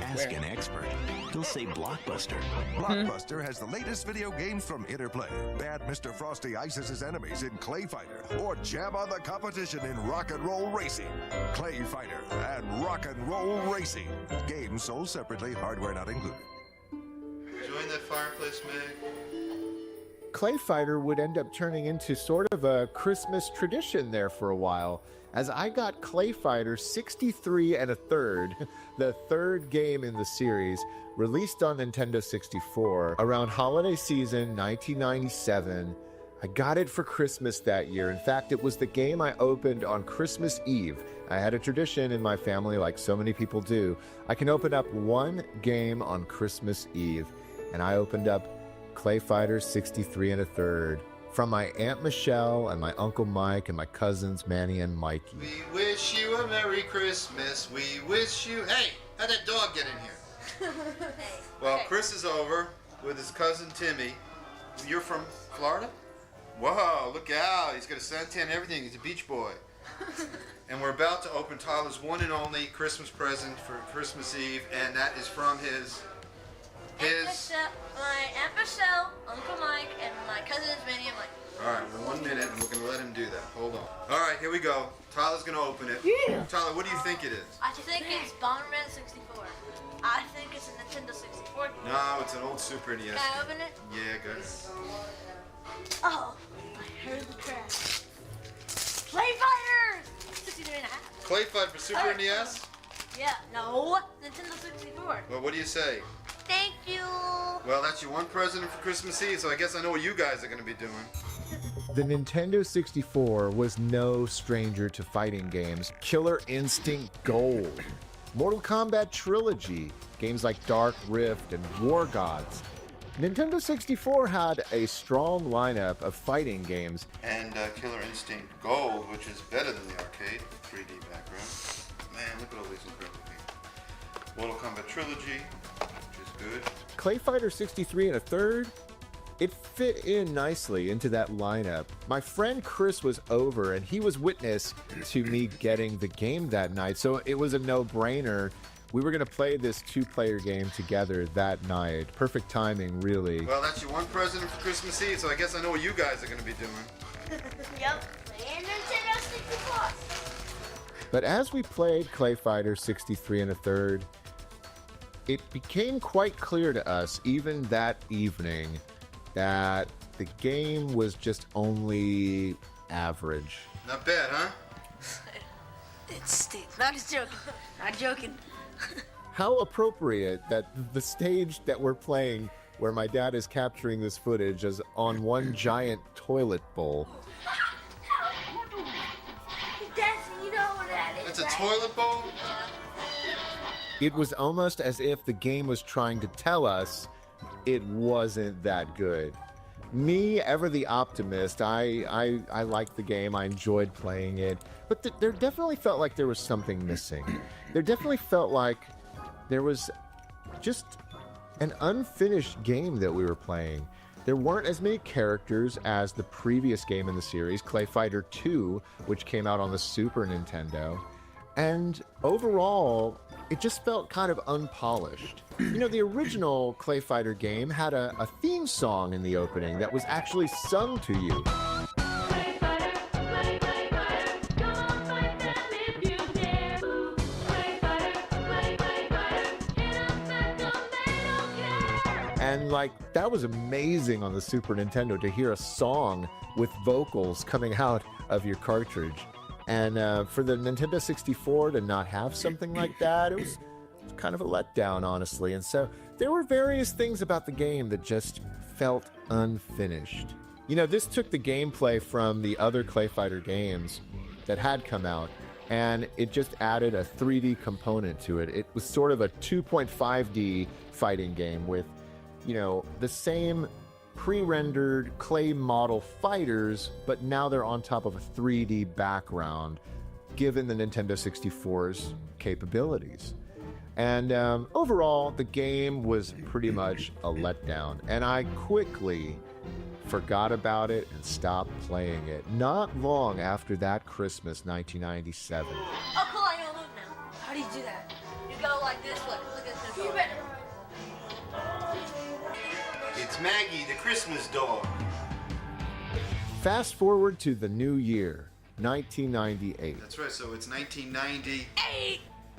Ask an expert. He'll say Blockbuster. Blockbuster has the latest video games from Interplay. Bad Mr. Frosty ices his enemies in Clay Fighter, or jam on the competition in Rock and Roll Racing. Clay Fighter and Rock and Roll Racing. Games sold separately, hardware not included. Join that fireplace, Meg. Clay Fighter would end up turning into sort of a Christmas tradition there for a while, as I got Clay Fighter 63 1/3, the third game in the series, released on Nintendo 64 around holiday season 1997. I got it for Christmas that year. In fact, it was the game I opened on Christmas Eve. I had a tradition in my family, like so many people do. I can open up one game on Christmas Eve, and I opened up Clay Fighter 63 1/3 from my Aunt Michelle and my Uncle Mike and my cousins Manny and Mikey. We wish you a Merry Christmas. We wish you... Hey, how'd that dog get in here? Well, Chris is over with his cousin Timmy. You're from Florida? Whoa, look out. He's got a suntan and everything. He's a beach boy. And we're about to open Tyler's one and only Christmas present for Christmas Eve, and that is from my Aunt Michelle, Uncle Mike, and my cousins Manny and Mike. All right, well, 1 minute, and we're gonna let him do that. Hold on. All right, here we go. Tyler's gonna open it. Yeah. Tyler, what do you think it is? I think it's Bomberman 64. I think it's a Nintendo 64. No, it's an old Super NES. Can I open it? Yeah, good. Oh, I heard the crash. Play Fighters! 63 and a half. Clay Fight for Super NES? Yeah, no, Nintendo 64. Well, what do you say? Thank you. Well, that's your one present for Christmas Eve, so I guess I know what you guys are gonna be doing. The Nintendo 64 was no stranger to fighting games. Killer Instinct Gold, Mortal Kombat Trilogy, games like Dark Rift and War Gods. Nintendo 64 had a strong lineup of fighting games. And Killer Instinct Gold, which is better than the arcade, 3D background. Man, look at all these incredible games. Mortal Kombat Trilogy, which is good. Clay Fighter 63 and a third, it fit in nicely into that lineup. My friend Chris was over and he was witness to me getting the game that night, so it was a no-brainer. We were going to play this two-player game together that night. Perfect timing, really. Well, that's your one present for Christmas Eve, so I guess I know what you guys are going to be doing. Yep, and Nintendo 64. But as we played Clay Fighter 63 and a third, it became quite clear to us, even that evening, that the game was just only average. Not bad, huh? It's Steve. Not just joking. Not joking. How appropriate that the stage that we're playing, where my dad is capturing this footage, is on one giant toilet bowl. You know what that is, It's a toilet bowl? It was almost as if the game was trying to tell us it wasn't that good. Me, ever the optimist, I liked the game, I enjoyed playing it, but there definitely felt like there was something missing. There definitely felt like there was just an unfinished game that we were playing. There weren't as many characters as the previous game in the series, Clay Fighter 2, which came out on the Super Nintendo. And overall, it just felt kind of unpolished. You know, the original Clay Fighter game had a theme song in the opening that was actually sung to you. And like, that was amazing on the Super Nintendo to hear a song with vocals coming out of your cartridge. And for the Nintendo 64 to not have something like that, it was kind of a letdown, honestly. And so there were various things about the game that just felt unfinished. You know, this took the gameplay from the other Clay Fighter games that had come out, and it just added a 3D component to it. It was sort of a 2.5D fighting game with, you know, the same pre-rendered clay model fighters, but now they're on top of a 3D background, given the Nintendo 64's capabilities. And overall, the game was pretty much a letdown, and I quickly forgot about it and stopped playing it. Not long after that Christmas, 1997. Oh, cool, I know a move now. How do you do that? You go like this, look at this. You better. It's Maggie, the Christmas dog. Fast forward to the new year, 1998. That's right, so it's 1990.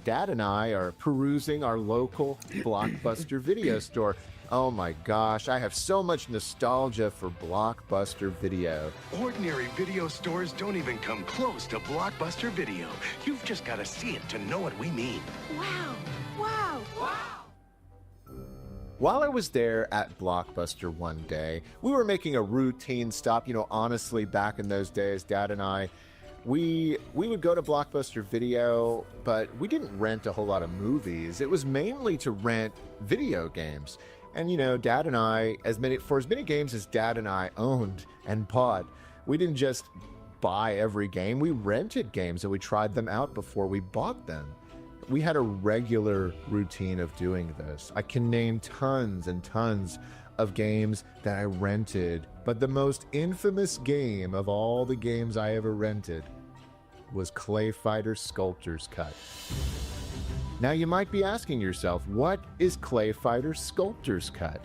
Dad and I are perusing our local Blockbuster video store. Oh my gosh, I have so much nostalgia for Blockbuster Video. Ordinary video stores don't even come close to Blockbuster Video. You've just got to see it to know what we mean. Wow. Wow. Wow. While I was there at Blockbuster one day, we were making a routine stop. You know, honestly, back in those days, Dad and I, we would go to Blockbuster Video, but we didn't rent a whole lot of movies. It was mainly to rent video games. And, you know, Dad and I, for as many games as Dad and I owned and bought, we didn't just buy every game. We rented games and we tried them out before we bought them. We had a regular routine of doing this. I can name tons and tons of games that I rented, but the most infamous game of all the games I ever rented was Clay Fighter Sculptor's Cut. Now you might be asking yourself, what is Clay Fighter Sculptor's Cut?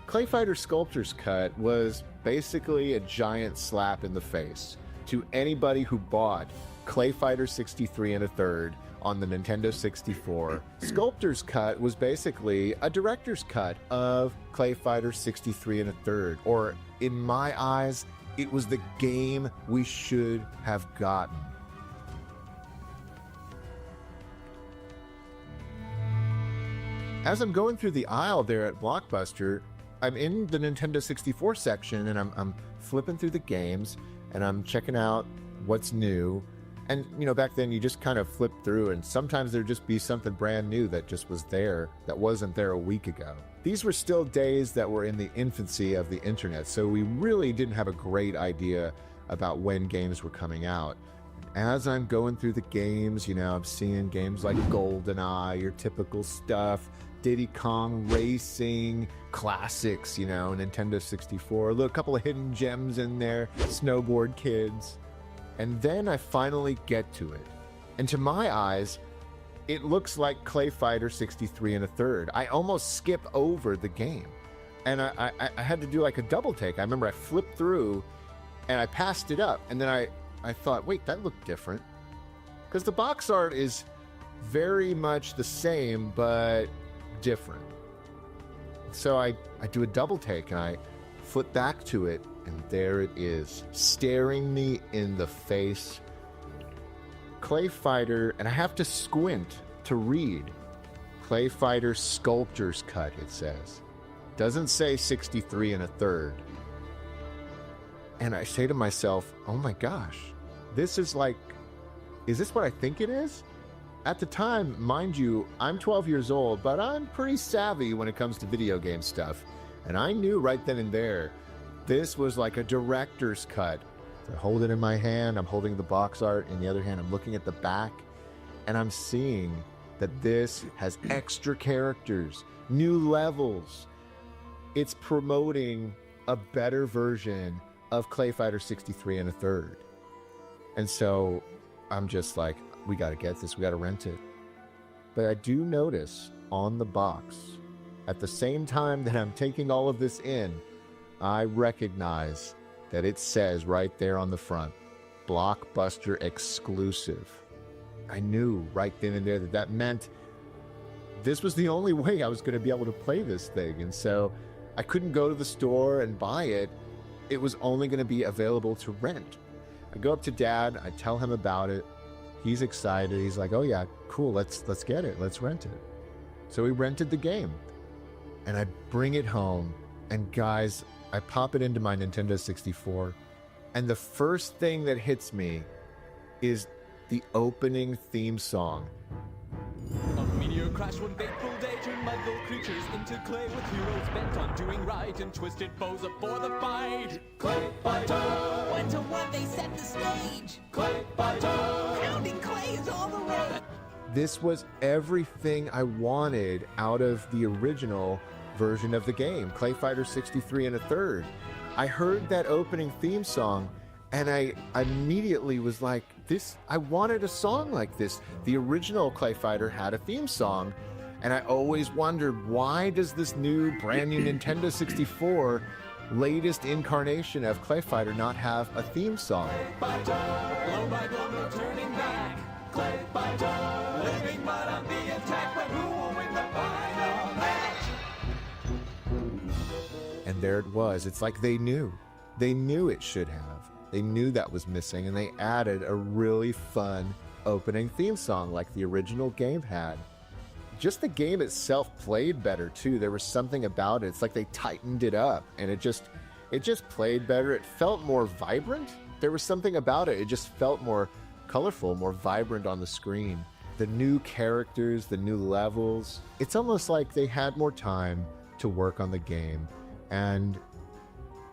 Clay Fighter Sculptor's Cut was basically a giant slap in the face to anybody who bought Clay Fighter 63 1/3 on the Nintendo 64. Sculptor's Cut was basically a director's cut of Clay Fighter 63 1/3, or in my eyes, it was the game we should have gotten. As I'm going through the aisle there at Blockbuster, I'm in the Nintendo 64 section, and I'm flipping through the games, and I'm checking out what's new. And, you know, back then you just kind of flip through, and sometimes there'd just be something brand new that just was there that wasn't there a week ago. These were still days that were in the infancy of the internet, so we really didn't have a great idea about when games were coming out. As I'm going through the games, you know, I'm seeing games like GoldenEye, your typical stuff, Diddy Kong Racing, classics, you know, Nintendo 64, a couple of hidden gems in there, Snowboard Kids. And then I finally get to it. And to my eyes, it looks like Clay Fighter 63 1/3. I almost skip over the game. And I had to do like a double take. I remember I flipped through and I passed it up. And then I thought, wait, that looked different. Because the box art is very much the same, but different. So I do a double take and I flip back to it, and there it is, staring me in the face. Clay Fighter, and I have to squint to read. Clay Fighter Sculptor's Cut, it says. Doesn't say 63 1/3. And I say to myself, oh my gosh, this is like, is this what I think it is? At the time, mind you, I'm 12 years old, but I'm pretty savvy when it comes to video game stuff. And I knew right then and there, this was like a director's cut. I hold it in my hand, I'm holding the box art, in the other hand, I'm looking at the back, and I'm seeing that this has extra characters, new levels. It's promoting a better version of Clay Fighter 63 1/3. And so I'm just like, we got to get this, we got to rent it. But I do notice on the box, at the same time that I'm taking all of this in, I recognize that it says right there on the front, Blockbuster exclusive. I knew right then and there that that meant this was the only way I was going to be able to play this thing. And so I couldn't go to the store and buy it. It was only going to be available to rent. I go up to Dad, I tell him about it. He's excited. He's like, oh yeah, cool, let's get it, let's rent it. So we rented the game. And I bring it home, and guys, I pop it into my Nintendo 64, and the first thing that hits me is the opening theme song. A meteor crash one fateful day turned muddled creatures into clay, with heroes bent on doing right and twisted foes up for the fight. Clay Fighter! 1-to-1 they set the stage. Clay Fighter! Pounding clay is all the rage. This was everything I wanted out of the original version of the game, Clay Fighter 63 1/3. I heard that opening theme song, and I immediately was like, I wanted a song like this. The original Clay Fighter had a theme song, and I always wondered, why does this new, brand new Nintendo 64 latest incarnation of Clay Fighter not have a theme song? Clay Fighter, blow by blow, no turning back. Clay Fighter, living mud on the attack, but who will win the final match? And there it was. It's like they knew. They knew it should have. They knew that was missing, and they added a really fun opening theme song like the original game had. Just the game itself played better too. There was something about it. It's like they tightened it up, and it just played better. It felt more vibrant. There was something about it. It just felt more colorful, more vibrant on the screen. The new characters, the new levels. It's almost like they had more time to work on the game, and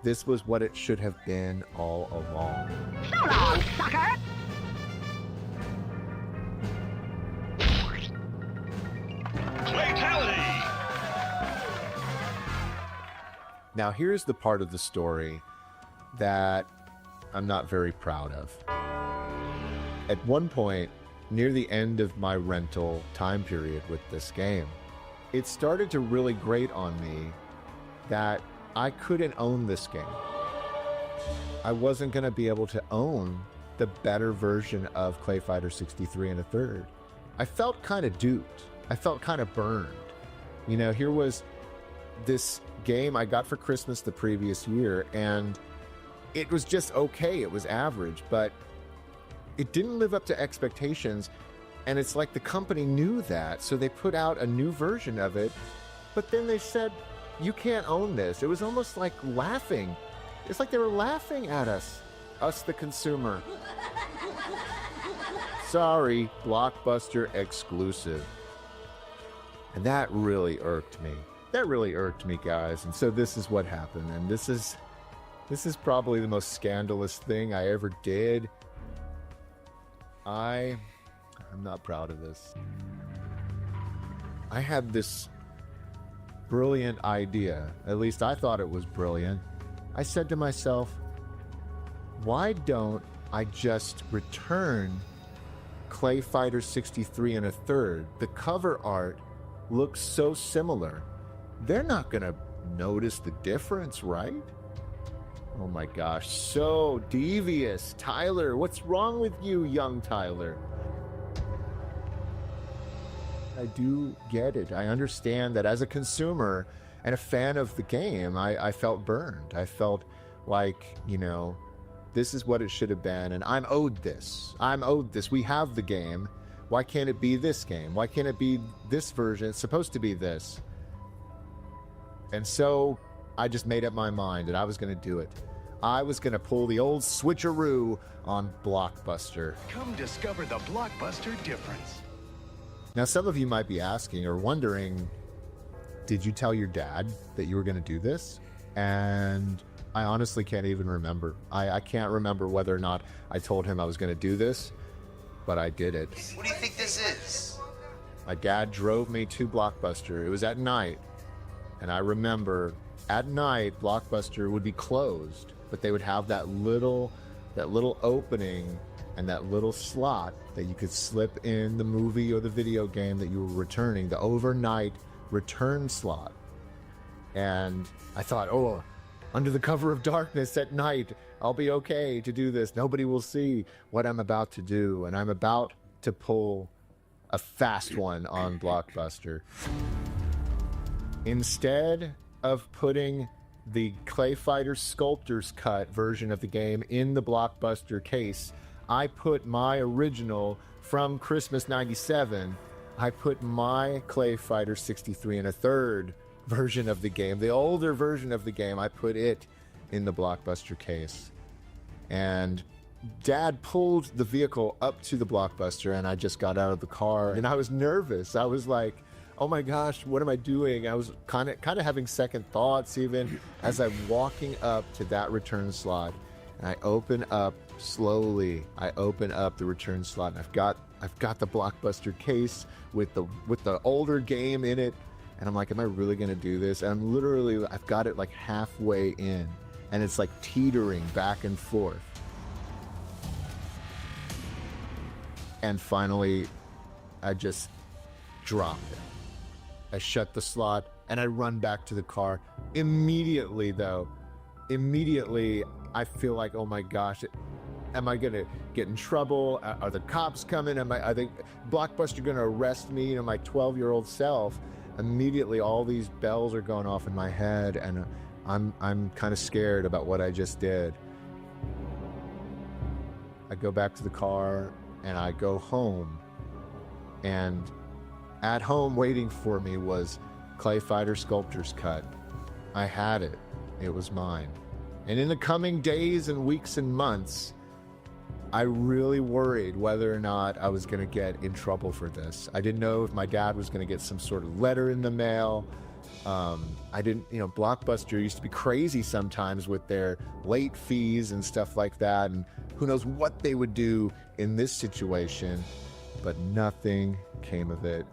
this was what it should have been all along. So long, sucker! Now here's the part of the story that I'm not very proud of. At one point, near the end of my rental time period with this game, it started to really grate on me that I couldn't own this game. I wasn't going to be able to own the better version of Clay Fighter 63 1/3. I felt kind of duped. I felt kind of burned. You know, here was this game I got for Christmas the previous year, and it was just okay. It was average, but it didn't live up to expectations. And it's like the company knew that, so they put out a new version of it, but then they said, you can't own this. It was almost like laughing. It's like they were laughing at us the consumer. Sorry, Blockbuster exclusive. And that really irked me. That really irked me, guys. And so this is what happened. And this is probably the most scandalous thing I ever did. I'm not proud of this. I had this brilliant idea. At least I thought it was brilliant. I said to myself, why don't I just return Clay Fighter 63 1/3? The cover art looks so similar. They're not going to notice the difference, right? Oh my gosh, so devious. Tyler, what's wrong with you, young Tyler? I do get it. I understand that as a consumer and a fan of the game, I felt burned. I felt like, you know, this is what it should have been, and I'm owed this. I'm owed this. We have the game. Why can't it be this game? Why can't it be this version? It's supposed to be this. And so I just made up my mind that I was going to do it. I was going to pull the old switcheroo on Blockbuster. Come discover the Blockbuster difference. Now, some of you might be asking or wondering, did you tell your dad that you were going to do this? And I honestly can't even remember. I can't remember whether or not I told him I was going to do this, but I did it. What do you think this is? My dad drove me to Blockbuster. It was at night. And I remember at night, Blockbuster would be closed, but they would have that little opening and that little slot that you could slip in the movie or the video game that you were returning, the overnight return slot. And I thought, oh, under the cover of darkness at night, I'll be okay to do this. Nobody will see what I'm about to do. And I'm about to pull a fast one on Blockbuster. Instead of putting the Clay Fighter Sculptor's Cut version of the game in the Blockbuster case, I put my original from Christmas 97. I put my Clay Fighter 63 1/3 version of the game, the older version of the game, I put it in the Blockbuster case. And Dad pulled the vehicle up to the Blockbuster, and I just got out of the car, and I was nervous. I was like, oh my gosh, what am I doing? I was kind of having second thoughts even as I'm walking up to that return slot. And I open up slowly. I open up the return slot, and I've got the Blockbuster case with the older game in it. And I'm like, am I really gonna do this? And I've got it like halfway in, and it's like teetering back and forth. And finally, I just dropped it. I shut the slot, and I run back to the car. Immediately, I feel like, oh my gosh, am I gonna get in trouble? Are the cops coming? Are they Blockbuster gonna arrest me? You know, my 12-year-old self. Immediately, all these bells are going off in my head, and I'm kind of scared about what I just did. I go back to the car, and I go home, and at home waiting for me was Clay Fighter Sculptor's Cut. I had it. It was mine. And in the coming days and weeks and months, I really worried whether or not I was going to get in trouble for this. I didn't know if my dad was going to get some sort of letter in the mail. I didn't, Blockbuster used to be crazy sometimes with their late fees and stuff like that. And who knows what they would do in this situation, but nothing came of it.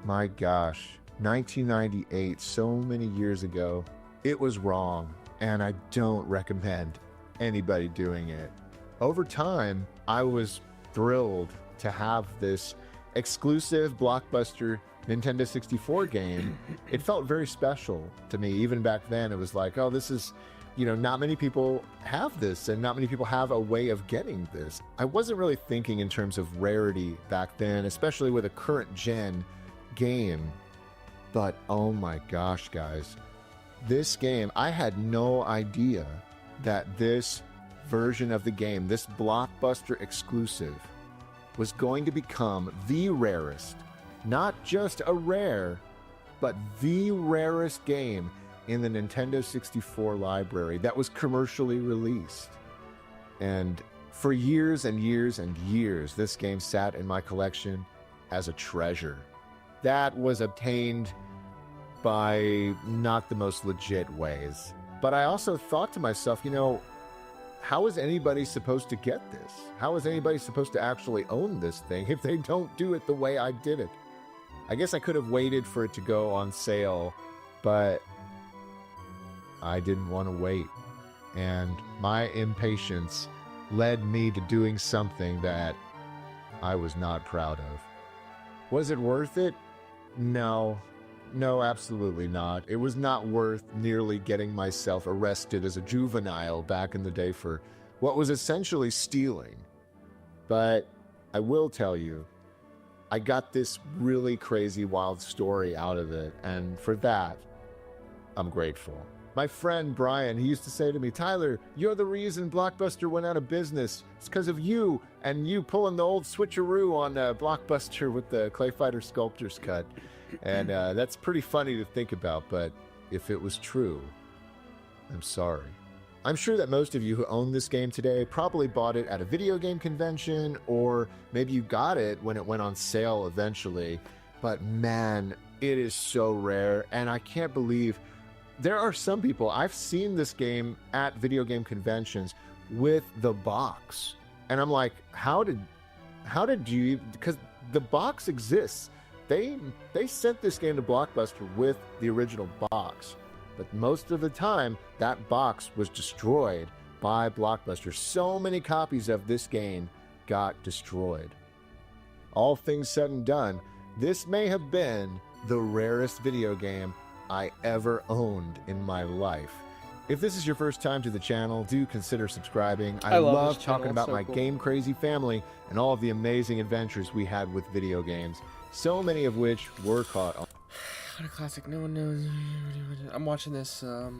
My gosh, 1998, so many years ago, it was wrong, and I don't recommend anybody doing it. Over time, I was thrilled to have this exclusive blockbuster Nintendo 64 game, it felt very special to me. Even back then, it was like, oh, this is, not many people have this, and not many people have a way of getting this. I wasn't really thinking in terms of rarity back then, especially with a current gen game. But oh my gosh, guys, this game, I had no idea that this version of the game, this blockbuster exclusive, was going to become the rarest, not just a rare, but the rarest game in the Nintendo 64 library that was commercially released. And for years and years and years, this game sat in my collection as a treasure. That was obtained by not the most legit ways. But I also thought to myself, how is anybody supposed to get this? How is anybody supposed to actually own this thing if they don't do it the way I did it? I guess I could have waited for it to go on sale, but I didn't want to wait. And my impatience led me to doing something that I was not proud of. Was it worth it? No, absolutely not. It was not worth nearly getting myself arrested as a juvenile back in the day for what was essentially stealing. But I will tell you, I got this really crazy, wild story out of it, and for that, I'm grateful. My friend Brian, he used to say to me, Tyler, you're the reason Blockbuster went out of business. It's because of you, and you pulling the old switcheroo on Blockbuster with the Clay Fighter Sculptor's Cut. And that's pretty funny to think about, but if it was true, I'm sorry. I'm sure that most of you who own this game today probably bought it at a video game convention, or maybe you got it when it went on sale eventually. But man, it is so rare, and I can't believe there are some people, I've seen this game at video game conventions with the box. And I'm like, how did you, because the box exists. They sent this game to Blockbuster with the original box. But most of the time, that box was destroyed by Blockbuster. So many copies of this game got destroyed. All things said and done, this may have been the rarest video game I ever owned in my life. If this is your first time to the channel, do consider subscribing. I love talking about my game crazy family and all of the amazing adventures we had with video games, so many of which were caught on. What a classic. No one knows. I'm watching this. Oh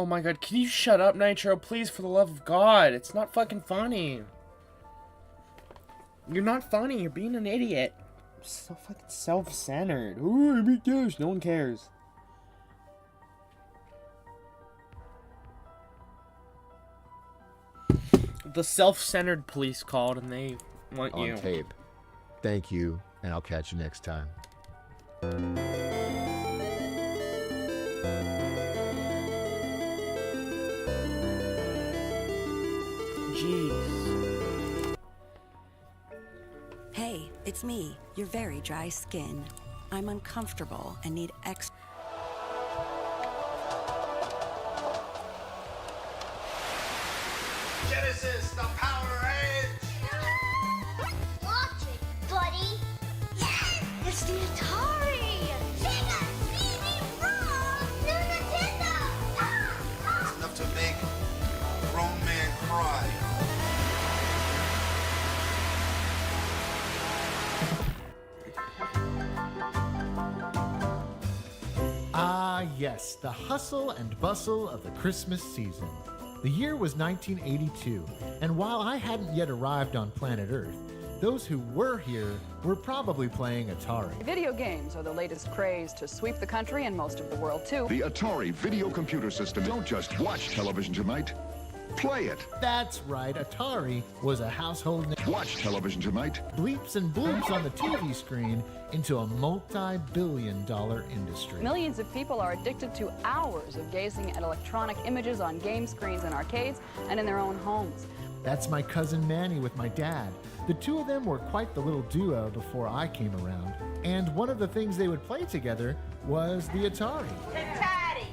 my god, can you shut up, Nitro? Please, for the love of God. It's not fucking funny. You're not funny. You're being an idiot. You're so fucking self-centered. Ooh, me too. No one cares. The self-centered police called and they want you. On tape. Thank you, and I'll catch you next time. Jeez. Hey, it's me, your very dry skin. I'm uncomfortable and need extra. Genesis, the Power Edge! Watch it, buddy! Yes! It's the Atari! Sega CD-ROM! New Nintendo! It's enough to make a grown man cry. Ah, yes, the hustle and bustle of the Christmas season. The year was 1982, and while I hadn't yet arrived on planet Earth, those who were here were probably playing Atari. Video games are the latest craze to sweep the country and most of the world, too. The Atari video computer system. Don't just watch television tonight. Play it. That's right, Atari was a household name. Watch television tonight. Bleeps and bloops on the TV screen into a multi-billion-dollar industry. Millions of people are addicted to hours of gazing at electronic images on game screens in arcades and in their own homes. That's my cousin Manny with my dad. The two of them were quite the little duo before I came around. And one of the things they would play together was the Atari. Patati!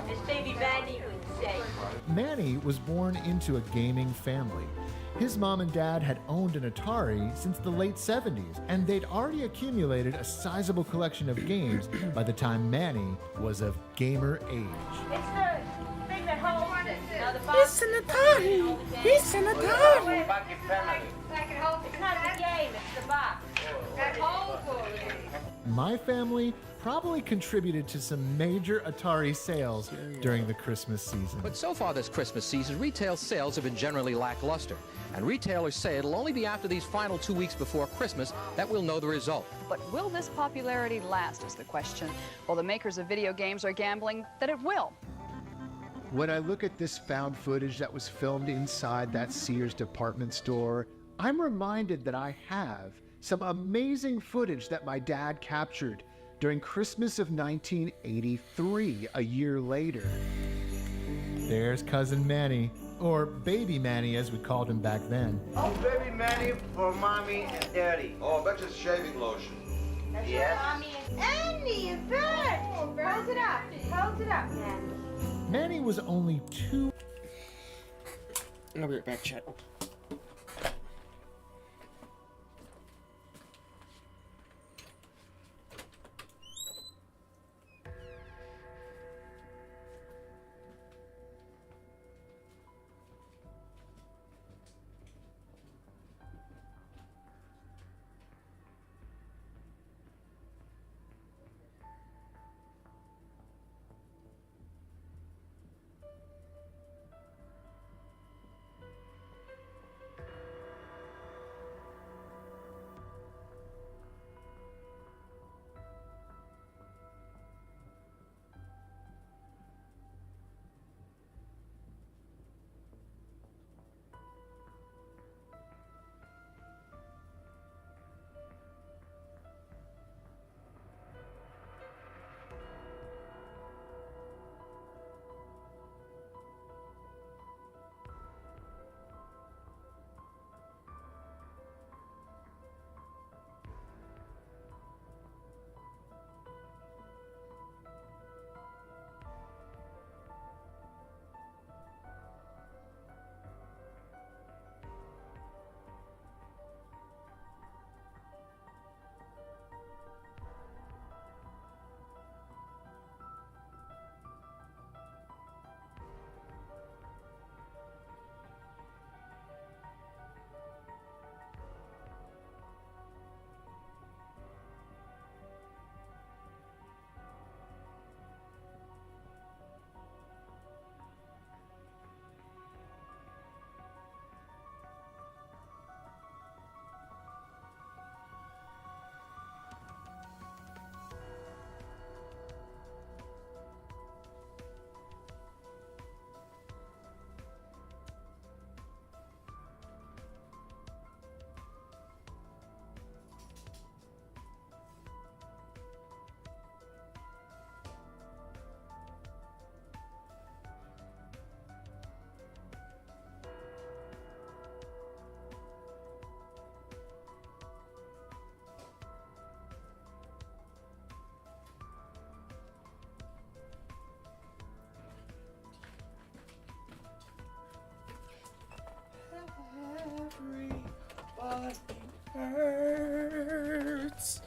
As baby Manny would say. Manny was born into a gaming family, His mom and dad had owned an Atari since the late 70s, and they'd already accumulated a sizable collection of games by the time Manny was of gamer age. It's the thing that holds it. It's an Atari! It's an Atari! It's not the game, it's the box. That holds all the games. My family probably contributed to some major Atari sales during the Christmas season. But so far this Christmas season, retail sales have been generally lackluster. And retailers say it'll only be after these final 2 weeks before Christmas that we'll know the result. But will this popularity last is the question. Well, the makers of video games are gambling that it will. When I look at this found footage that was filmed inside that Sears department store, I'm reminded that I have some amazing footage that my dad captured during Christmas of 1983, a year later. There's Cousin Manny, or Baby Manny as we called him back then. Oh, baby Manny for mommy and daddy. Oh, I bet you it's shaving lotion. Yes. Mommy and Andy and Bert. Hold it up. Hold it up, Manny. Manny was only 2. I'll be right back, chat. Everybody hurts.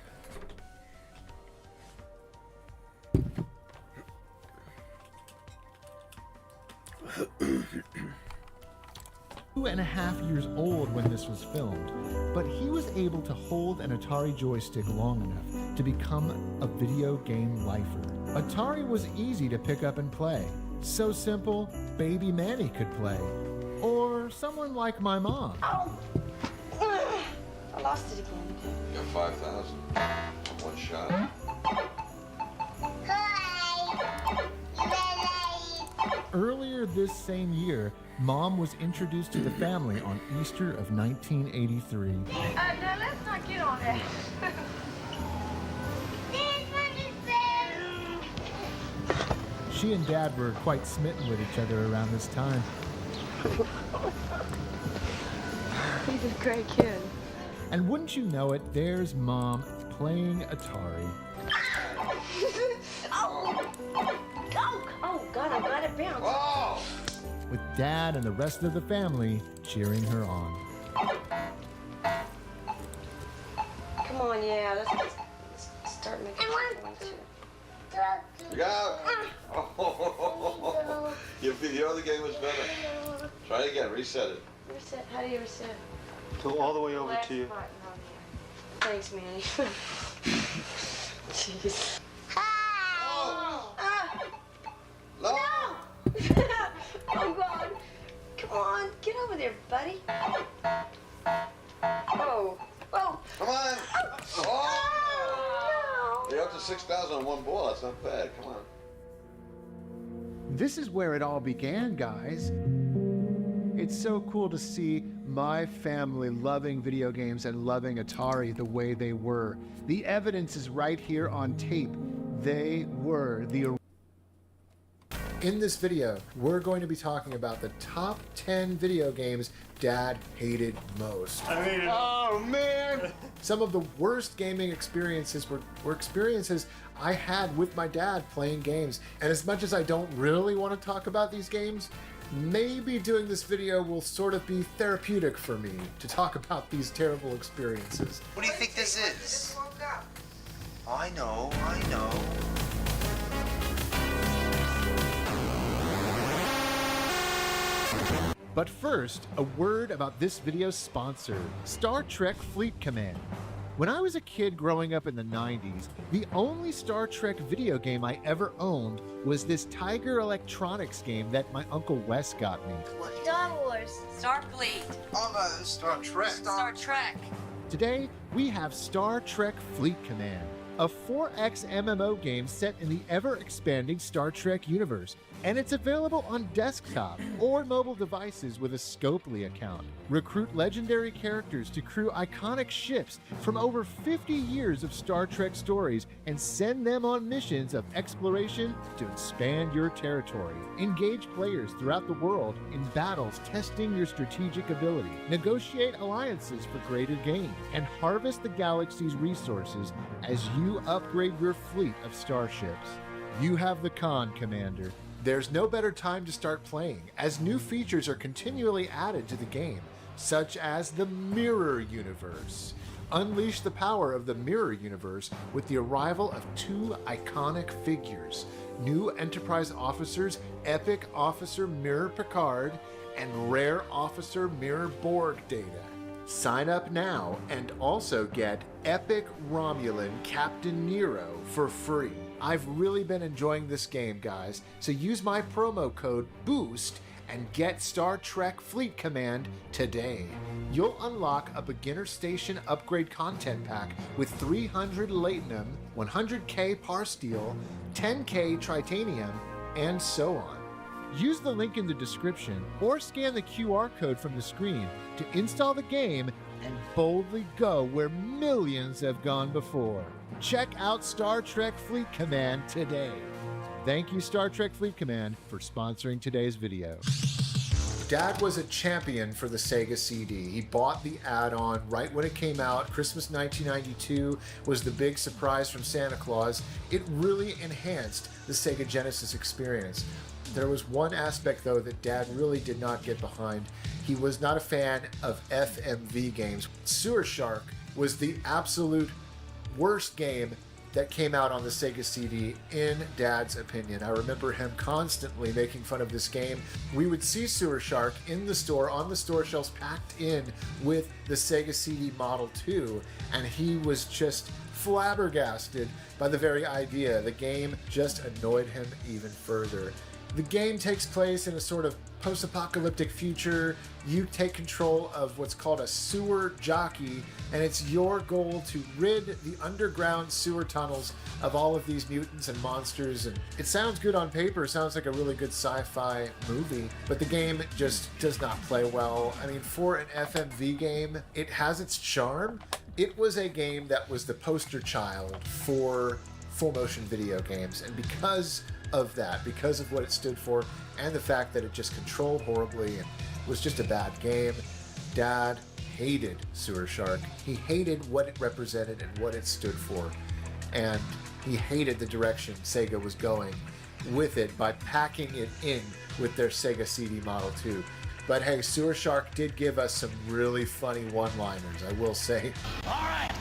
2.5 years old when this was filmed, but he was able to hold an Atari joystick long enough to become a video game lifer. Atari was easy to pick up and play. So simple, baby Manny could play. Or someone like my mom. Oh! I lost it again. You got 5,000. One shot. Earlier this same year, Mom was introduced to the family on Easter of 1983. Now let's not get on that. She and Dad were quite smitten with each other around this time. He's a great kid. And wouldn't you know it, there's Mom playing Atari. Oh! Oh, God, I got it bounced. Oh! With Dad and the rest of the family cheering her on. Come on, yeah, let's start making one too. Look out! Oh, the other game was better. Try it again, reset it. Reset, how do you reset? Go all the way over Last to you. button on here. Thanks, Manny. Jeez. Oh. No! Oh, God. Come on, get over there, buddy. Whoa. Whoa. Come on! Oh. Oh, You're up to 6,000 on one ball. That's not bad. Come on. This is where it all began, guys. It's so cool to see my family loving video games and loving Atari the way they were. The evidence is right here on tape. They were the... In this video, we're going to be talking about the top 10 video games Dad hated most. Oh, man! Some of the worst gaming experiences were experiences I had with my dad playing games. And as much as I don't really want to talk about these games, maybe doing this video will sort of be therapeutic for me to talk about these terrible experiences. What do you think this is? I know. But first, a word about this video's sponsor, Star Trek Fleet Command. When I was a kid growing up in the 90s, the only Star Trek video game I ever owned was this Tiger Electronics game that my Uncle Wes got me. Star Wars. Starfleet. Almost. Star Trek. Star Trek. Today, we have Star Trek Fleet Command, a 4X MMO game set in the ever-expanding Star Trek universe, and it's available on desktop or mobile devices with a Scopely account. Recruit legendary characters to crew iconic ships from over 50 years of Star Trek stories and send them on missions of exploration to expand your territory. Engage players throughout the world in battles testing your strategic ability. Negotiate alliances for greater gain, and harvest the galaxy's resources as you upgrade your fleet of starships. You have the con, Commander. There's no better time to start playing, as new features are continually added to the game, such as the Mirror Universe. Unleash the power of the Mirror Universe with the arrival of 2 iconic figures, new Enterprise officers Epic Officer Mirror Picard and Rare Officer Mirror Borg data. Sign up now and also get Epic Romulan Captain Nero for free. I've really been enjoying this game, guys, so use my promo code BOOST and get Star Trek Fleet Command today. You'll unlock a beginner station upgrade content pack with 300 Latinum, 100k Parsteel, 10k Tritanium, and so on. Use the link in the description or scan the QR code from the screen to install the game and boldly go where millions have gone before. Check out Star Trek Fleet Command today. Thank you, Star Trek Fleet Command, for sponsoring today's video. Dad was a champion for the Sega CD. He bought the add-on right when it came out. Christmas 1992 was the big surprise from Santa Claus. It really enhanced the Sega Genesis experience. There was one aspect, though, that Dad really did not get behind. He was not a fan of FMV games. Sewer Shark was the absolute worst game that came out on the Sega CD, in Dad's opinion. I remember him constantly making fun of this game. We would see Sewer Shark in the store, on the store shelves, packed in with the Sega CD Model 2, and he was just flabbergasted by the very idea. The game just annoyed him even further. The game takes place in a sort of post-apocalyptic future. You take control of what's called a sewer jockey, and it's your goal to rid the underground sewer tunnels of all of these mutants and monsters. And it sounds good on paper, sounds like a really good sci-fi movie, but the game just does not play well. I mean, for an FMV game, it has its charm. It was a game that was the poster child for full motion video games, and because of that, because of what it stood for, and the fact that it just controlled horribly and was just a bad game, Dad hated Sewer Shark. He hated what it represented and what it stood for, and he hated the direction Sega was going. with it by packing it in with their Sega CD Model 2. But hey, Sewer Shark did give us some really funny one-liners, I will say. All right,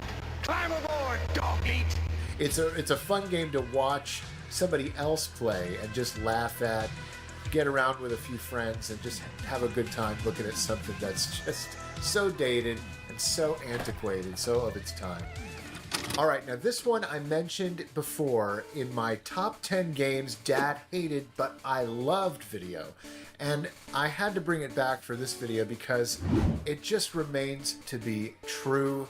climb aboard, dog meat. It's a fun game to watch somebody else play and just laugh at, get around with a few friends, and just have a good time looking at something that's just so dated and so antiquated, so of its time. All right, now this one I mentioned before in my top 10 games Dad hated but I loved video. And I had to bring it back for this video because it just remains to be true.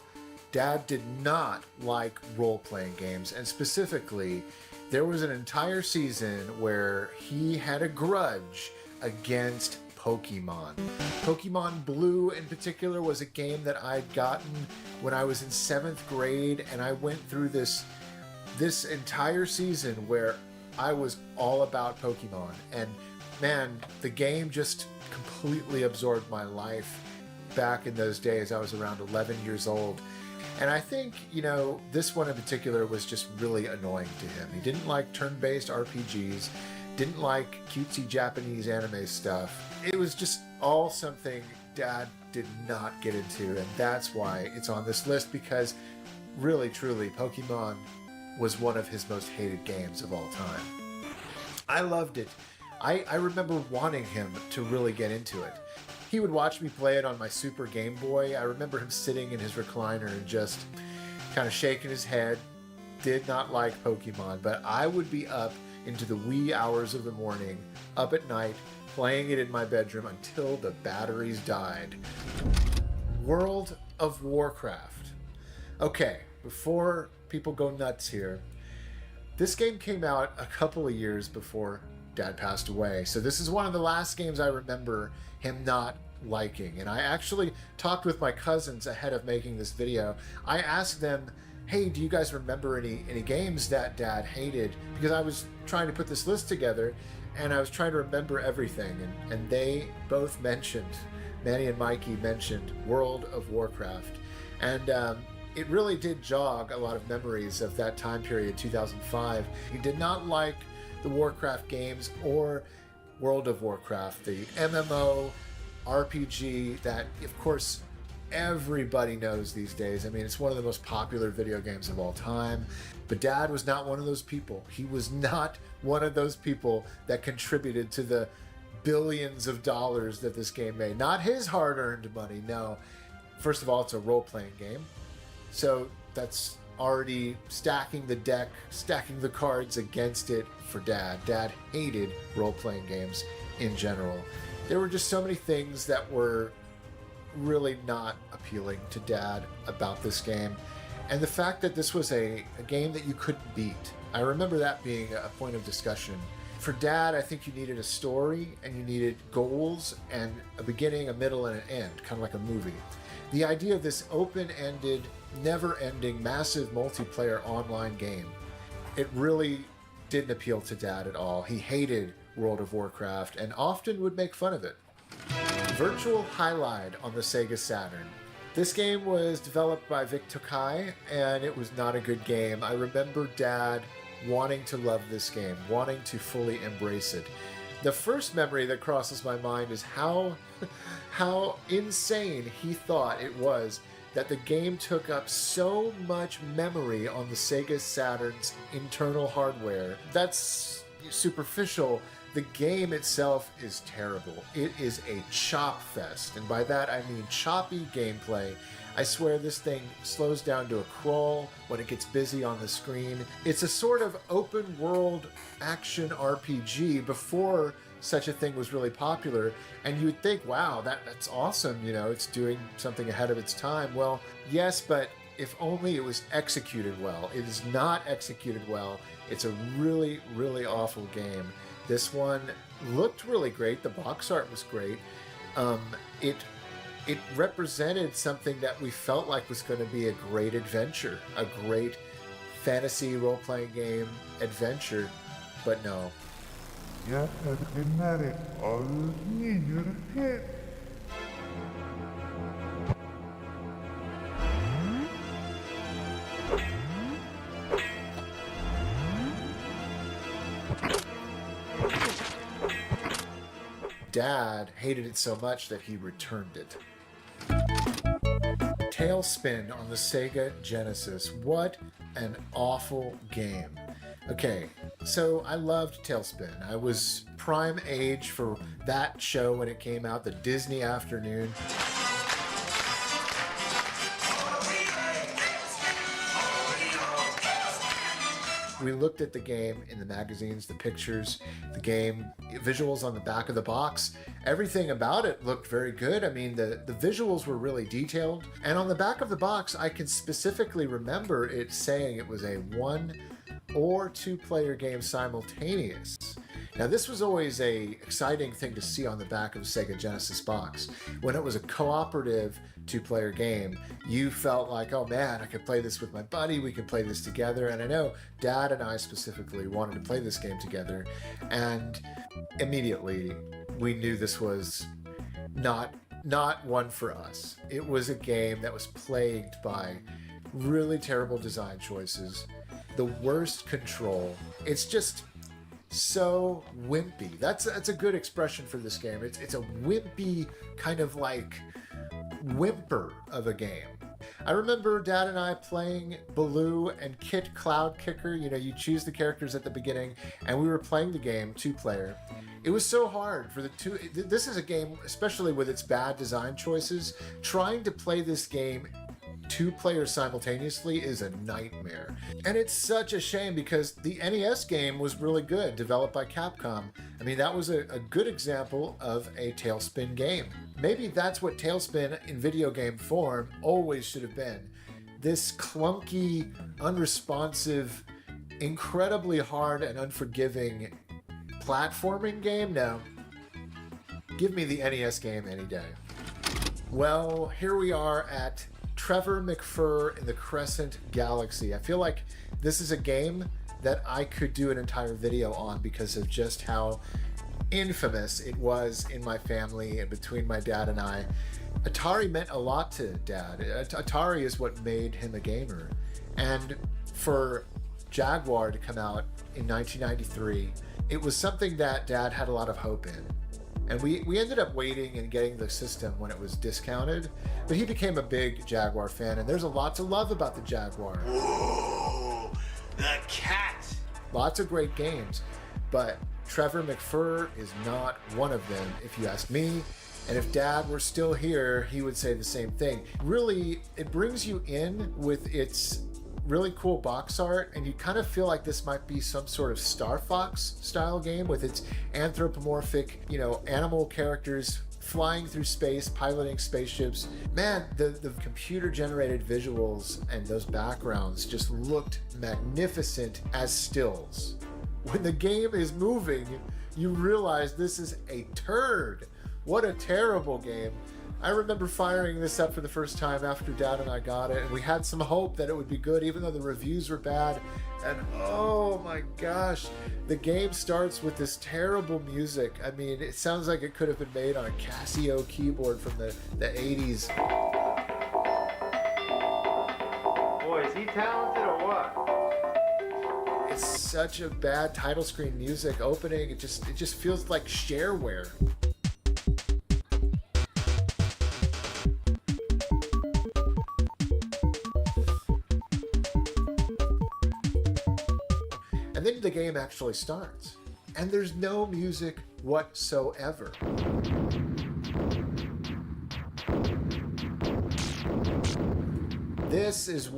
Dad did not like role-playing games, and specifically, there was an entire season where he had a grudge against Pokemon. Pokemon Blue in particular was a game that I'd gotten when I was in 7th grade, and I went through this entire season where I was all about Pokemon. And man, the game just completely absorbed my life back in those days. I was around 11 years old. And I think, you know, this one in particular was just really annoying to him. He didn't like turn-based RPGs, didn't like cutesy Japanese anime stuff. It was just all something Dad did not get into, and that's why it's on this list, because really, truly, Pokemon was one of his most hated games of all time. I loved it. I remember wanting him to really get into it. He would watch me play it on my Super Game Boy. I remember him sitting in his recliner and just kind of shaking his head. Did not like Pokemon, but I would be up into the wee hours of the morning, up at night, playing it in my bedroom until the batteries died. World of Warcraft. Okay, before people go nuts here, this game came out a couple of years before Dad passed away. So this is one of the last games I remember him not liking. And I actually talked with my cousins ahead of making this video. I asked them, hey, do you guys remember any games that Dad hated? Because I was trying to put this list together and I was trying to remember everything. And they both mentioned, Manny and Mikey mentioned World of Warcraft. And it really did jog a lot of memories of that time period, 2005. He did not like the Warcraft games or World of Warcraft, the MMO RPG that, of course, everybody knows these days. I mean, it's one of the most popular video games of all time. But Dad was not one of those people. He was not one of those people that contributed to the billions of dollars that this game made. Not his hard-earned money, no. First of all, it's a role-playing game. So that's already stacking the deck, stacking the cards against it for Dad. Dad hated role-playing games in general. There were just so many things that were really not appealing to Dad about this game. And the fact that this was a game that you couldn't beat. I remember that being a point of discussion. For Dad, I think you needed a story and you needed goals and a beginning, a middle, and an end, kind of like a movie. The idea of this open-ended, never-ending, massive multiplayer online game, it really didn't appeal to Dad at all. He hated World of Warcraft and often would make fun of it. Virtual Highlight on the Sega Saturn. This game was developed by Vic Tokai, and it was not a good game. I remember Dad wanting to love this game, wanting to fully embrace it. The first memory that crosses my mind is how insane he thought it was that the game took up so much memory on the Sega Saturn's internal hardware. That's superficial. The game itself is terrible. It is a chop fest, and by that I mean choppy gameplay. I swear this thing slows down to a crawl when it gets busy on the screen. It's a sort of open world action RPG before such a thing was really popular, and you would think, wow, that's awesome, you know, it's doing something ahead of its time. Well, yes, but if only it was executed well. It is not executed well. It's a really, really awful game. This one looked really great. The box art was great. It represented something that we felt like was going to be a great adventure, a great fantasy role-playing game adventure, but no. Ya terminaré al niño que... Dad hated it so much that he returned it. Tailspin on the Sega Genesis. What an awful game. Okay, so I loved Tailspin. I was prime age for that show when it came out, the Disney afternoon. We looked at the game in the magazines, the pictures, the game, visuals on the back of the box. Everything about it looked very good. I mean, the visuals were really detailed. And on the back of the box, I can specifically remember it saying it was a 1 or 2 player game simultaneous. Now, this was always a exciting thing to see on the back of a Sega Genesis box. When it was a cooperative 2-player game, you felt like, oh man, I could play this with my buddy, we could play this together. And I know Dad and I specifically wanted to play this game together. And immediately we knew this was not one for us. It was a game that was plagued by really terrible design choices, the worst control. It's just so wimpy. That's a good expression for this game. It's a wimpy kind of like whimper of a game. I remember Dad and I playing Baloo and Kit Cloud Kicker. You know, you choose the characters at the beginning, and we were playing the game 2-player. It was so hard for the two. This is a game, especially with its bad design choices, trying to play this game 2 players simultaneously is a nightmare. And it's such a shame because the NES game was really good, developed by Capcom. I mean, that was a good example of a Tailspin game. Maybe that's what Tailspin in video game form always should have been. This clunky, unresponsive, incredibly hard and unforgiving platforming game? No. Give me the NES game any day. Well, here we are at Trevor McFur in the Crescent Galaxy. I feel like this is a game that I could do an entire video on because of just how infamous it was in my family and between my dad and I. Atari meant a lot to Dad. Atari is what made him a gamer. And for Jaguar to come out in 1993, it was something that Dad had a lot of hope in. And we ended up waiting and getting the system when it was discounted, but he became a big Jaguar fan, and there's a lot to love about the Jaguar. Whoa, the cat! Lots of great games, but Trevor McFur is not one of them, if you ask me. And if Dad were still here, he would say the same thing. Really, it brings you in with its really cool box art, and you kind of feel like this might be some sort of Star Fox style game with its anthropomorphic, animal characters flying through space, piloting spaceships. Man, the computer generated visuals and those backgrounds just looked magnificent as stills. When the game is moving, you realize this is a turd. What a terrible game. I remember firing this up for the first time after Dad and I got it, and we had some hope that it would be good even though the reviews were bad. And oh my gosh, the game starts with this terrible music. I mean, it sounds like it could have been made on a Casio keyboard from the 80s. Boy, is he talented or what? It's such a bad title screen music opening. It just feels like shareware. And then the game actually starts, and there's no music whatsoever. This is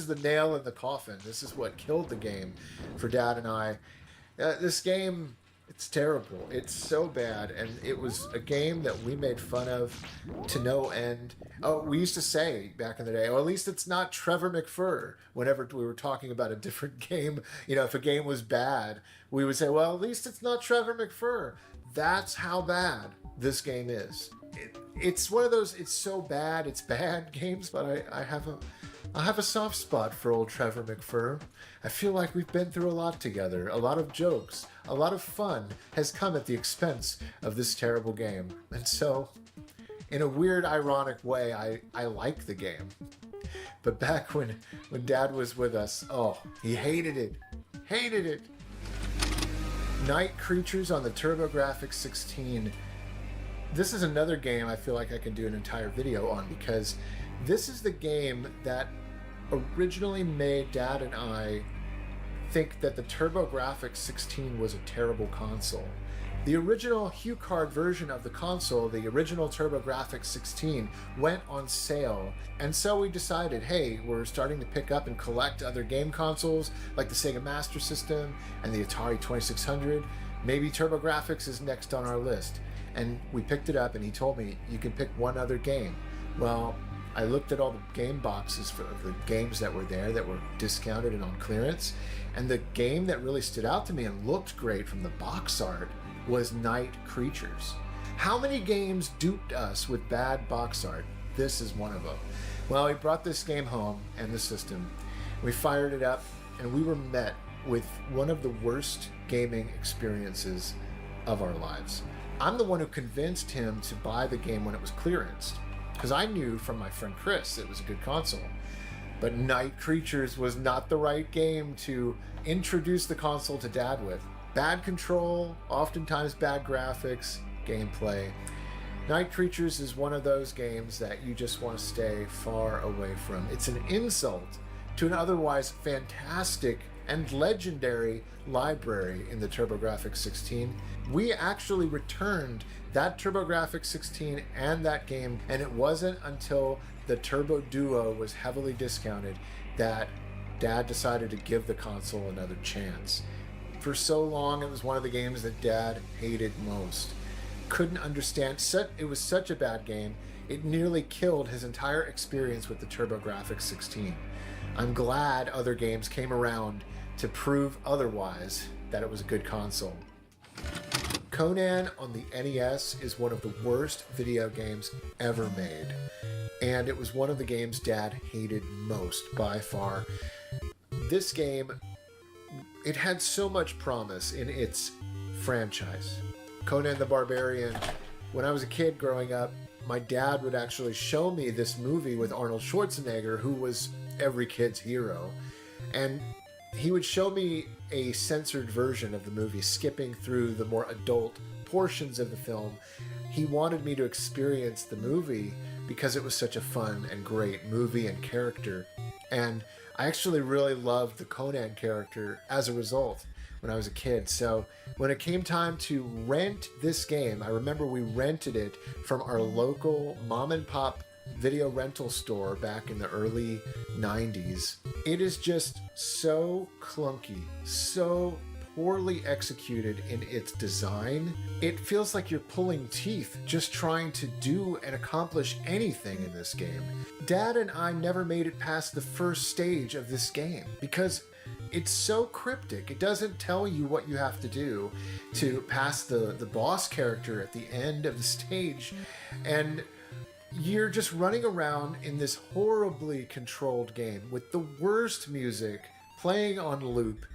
the nail in the coffin. This is what killed the game for Dad and I. This game, it's terrible. It's so bad, and it was a game that we made fun of to no end. Oh, we used to say back in the day, at least it's not Trevor McFur. Whenever we were talking about a different game, if a game was bad, we would say, well, at least it's not Trevor McFur. That's how bad this game is. It's one of those, it's so bad, it's bad games, but I have a soft spot for old Trevor McFur. I feel like we've been through a lot together. A lot of jokes, a lot of fun has come at the expense of this terrible game. And so, in a weird, ironic way, I like the game. But back when Dad was with us, oh, he hated it. Hated it. Night Creatures on the TurboGrafx 16. This is another game I feel like I can do an entire video on, because this is the game that originally made Dad and I think that the TurboGrafx 16 was a terrible console. The original HuCard version of the console, the original TurboGrafx 16, went on sale, and so we decided, hey, we're starting to pick up and collect other game consoles like the Sega Master System and the Atari 2600. Maybe TurboGrafx is next on our list. And we picked it up, and he told me, you can pick one other game. Well, I looked at all the game boxes for the games that were there that were discounted and on clearance, and the game that really stood out to me and looked great from the box art was Night Creatures. How many games duped us with bad box art? This is one of them. Well, we brought this game home and the system. We fired it up, and we were met with one of the worst gaming experiences of our lives. I'm the one who convinced him to buy the game when it was clearanced, because I knew from my friend Chris it was a good console. But Night Creatures was not the right game to introduce the console to Dad with. Bad control, oftentimes bad graphics, gameplay. Night Creatures is one of those games that you just want to stay far away from. It's an insult to an otherwise fantastic and legendary library in the TurboGrafx 16. We actually returned that TurboGrafx 16 and that game, and it wasn't until the Turbo Duo was heavily discounted that Dad decided to give the console another chance. For so long, it was one of the games that Dad hated most. Couldn't understand. It was such a bad game, it nearly killed his entire experience with the TurboGrafx 16. I'm glad other games came around to prove otherwise, that it was a good console. Conan on the NES is one of the worst video games ever made, and it was one of the games Dad hated most by far. This game, it had so much promise in its franchise. Conan the Barbarian, when I was a kid growing up, my dad would actually show me this movie with Arnold Schwarzenegger, who was every kid's hero, and he would show me a censored version of the movie, skipping through the more adult portions of the film. He wanted me to experience the movie because it was such a fun and great movie and character. And I actually really loved the Conan character as a result when I was a kid. So when it came time to rent this game, I remember we rented it from our local mom and pop video rental store back in the early 90s. It is just so clunky, so poorly executed in its design. It feels like you're pulling teeth just trying to do and accomplish anything in this game. Dad and I never made it past the first stage of this game because it's so cryptic. It doesn't tell you what you have to do to pass the boss character at the end of the stage, and you're just running around in this horribly controlled game with the worst music playing on loop.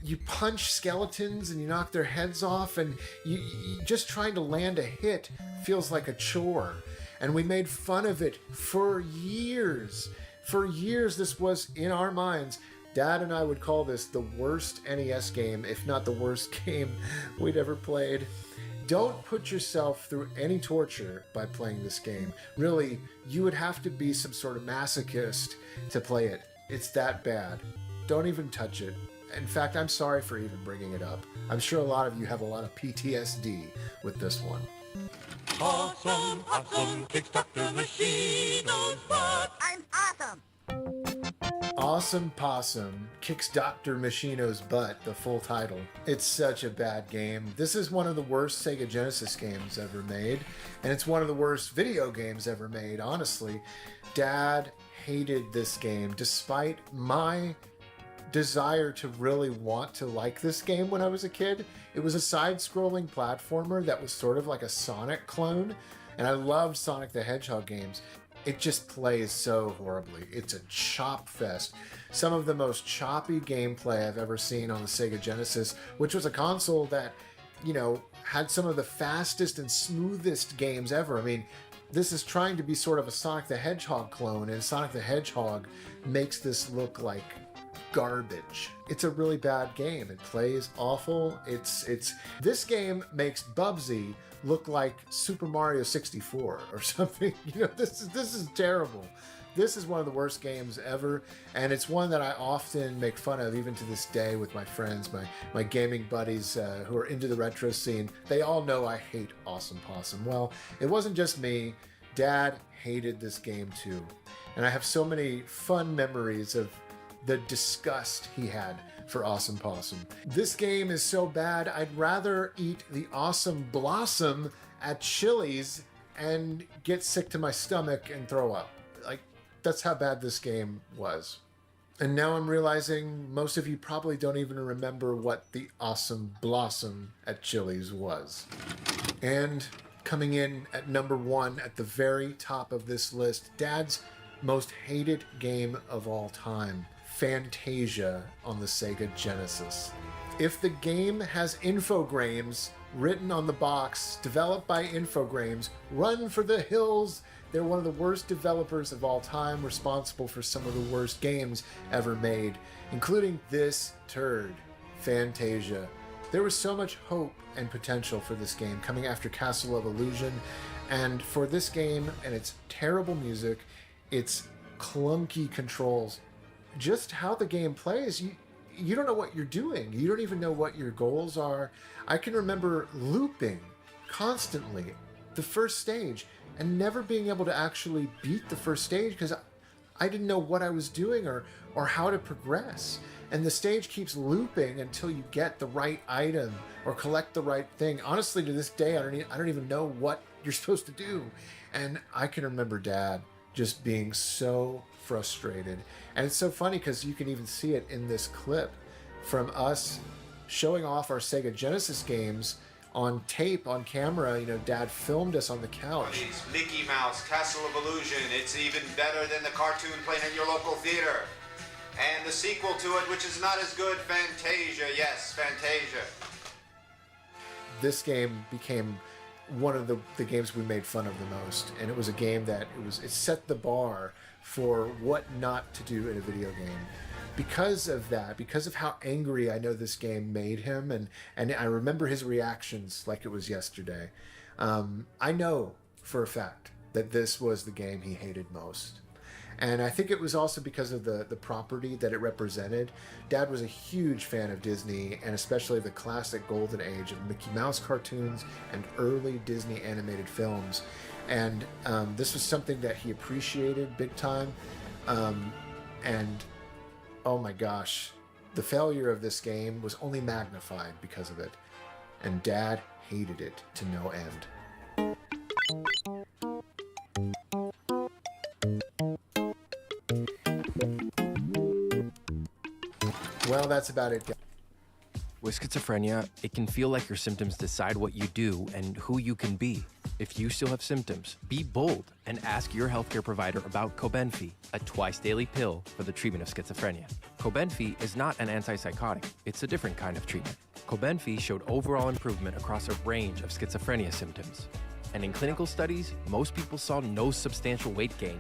You punch skeletons and you knock their heads off, and you just trying to land a hit feels like a chore. And we made fun of it for years. For years, this was in our minds. Dad and I would call this the worst NES game, if not the worst game we'd ever played. Don't put yourself through any torture by playing this game. Really, you would have to be some sort of masochist to play it. It's that bad. Don't even touch it. In fact, I'm sorry for even bringing it up. I'm sure a lot of you have a lot of PTSD with this one. Awesome, awesome, kicks Dr. Machino's butt. I'm awesome. Awesome Possum Kicks Dr. Machino's Butt, the full title. It's such a bad game. This is one of the worst Sega Genesis games ever made, and it's one of the worst video games ever made, honestly. Dad hated this game, despite my desire to really want to like this game when I was a kid. It was a side-scrolling platformer that was sort of like a Sonic clone, and I loved Sonic the Hedgehog games. It just plays so horribly. It's a chop fest. Some of the most choppy gameplay I've ever seen on the Sega Genesis, which was a console that, you know, had some of the fastest and smoothest games ever. I mean, this is trying to be sort of a Sonic the Hedgehog clone, and Sonic the Hedgehog makes this look like garbage. It's a really bad game. It plays awful. This game makes Bubsy look like Super Mario 64 or something. You know, this is terrible. This is one of the worst games ever, and it's one that I often make fun of even to this day with my friends, my gaming buddies who are into the retro scene. They all know I hate Awesome Possum. Well, it wasn't just me. Dad hated this game too. And I have so many fun memories of the disgust he had for Awesome Possum. This game is so bad, I'd rather eat the Awesome Blossom at Chili's and get sick to my stomach and throw up. Like, that's how bad this game was. And now I'm realizing most of you probably don't even remember what the Awesome Blossom at Chili's was. And coming in at number 1 at the very top of this list, Dad's most hated game of all time, Fantasia on the Sega Genesis. If the game has Infogrames written on the box, developed by Infogrames, run for the hills. They're one of the worst developers of all time, responsible for some of the worst games ever made, including this turd, Fantasia. There was so much hope and potential for this game coming after Castle of Illusion, and for this game and its terrible music, its clunky controls, just how the game plays, you don't know what you're doing. You don't even know what your goals are. I can remember looping constantly the first stage and never being able to actually beat the first stage because I didn't know what I was doing or how to progress. And the stage keeps looping until you get the right item or collect the right thing. Honestly, to this day, I don't even know what you're supposed to do. And I can remember Dad just being so frustrated. And it's so funny because you can even see it in this clip from us showing off our Sega Genesis games on tape, on camera. You know, Dad filmed us on the couch. It's Mickey Mouse, Castle of Illusion. It's even better than the cartoon playing at your local theater. And the sequel to it, which is not as good, Fantasia. Yes, Fantasia. This game became one of the games we made fun of the most, and it was a game that it set the bar for what not to do in a video game. Because of that, because of how angry I know this game made him, and I remember his reactions like it was yesterday. I know for a fact that this was the game he hated most. And I think it was also because of the property that it represented. Dad was a huge fan of Disney, and especially the classic golden age of Mickey Mouse cartoons and early Disney animated films. And this was something that he appreciated big time. And oh my gosh, the failure of this game was only magnified because of it. And Dad hated it to no end. Well, that's about it. With schizophrenia, it can feel like your symptoms decide what you do and who you can be. If you still have symptoms, be bold and ask your healthcare provider about Cobenfy, a twice-daily pill for the treatment of schizophrenia. Cobenfy is not an antipsychotic. It's a different kind of treatment. Cobenfy showed overall improvement across a range of schizophrenia symptoms. And in clinical studies, most people saw no substantial weight gain.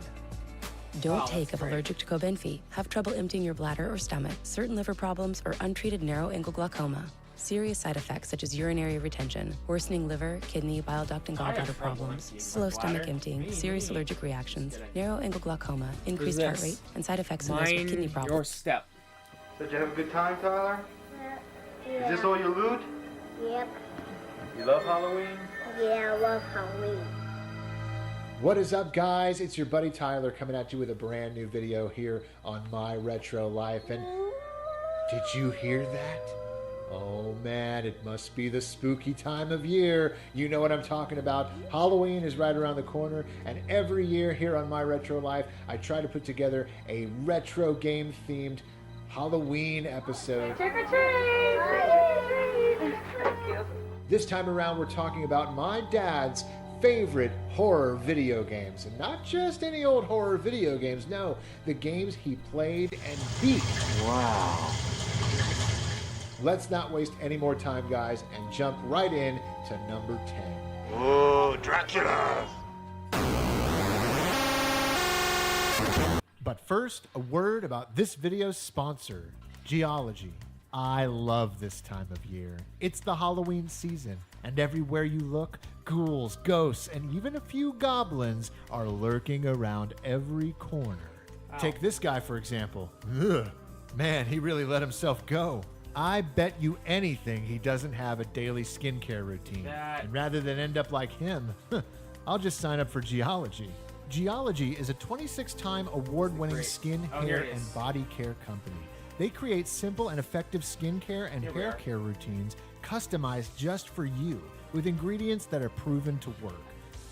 Don't take if allergic to Cobenfy, have trouble emptying your bladder or stomach, certain liver problems, or untreated narrow-angle glaucoma. Serious side effects such as urinary retention, worsening liver, kidney, bile duct, and gallbladder problems, slow stomach emptying, serious allergic reactions, narrow-angle glaucoma, increased heart rate, and side effects in those with kidney problems. Your step. Did you have a good time, Tyler? Yeah. Is this all your loot? Yep. You love Halloween? Yeah, I love Halloween. What is up, guys? It's your buddy Tyler coming at you with a brand new video here on My Retro Life. And did you hear that? Oh man, it must be the spooky time of year. You know what I'm talking about. Halloween is right around the corner, and every year here on My Retro Life, I try to put together a retro game themed Halloween episode. Trick or treat! This time around, we're talking about my dad's favorite horror video games, and not just any old horror video games. No, the games he played and beat. Wow. Let's not waste any more time, guys, and jump right in to number 10. Oh, Dracula! But first, a word about this video's sponsor. Geology. I love this time of year. It's the Halloween season, and everywhere you look, ghouls, ghosts, and even a few goblins are lurking around every corner. Wow. Take this guy, for example. Ugh. Man, he really let himself go. I bet you anything he doesn't have a daily skincare routine. And rather than end up like him, I'll just sign up for Geology. Geology is a 26-time award-winning skin, hair, and body care company. They create simple and effective skincare and hair care routines customized just for you with ingredients that are proven to work.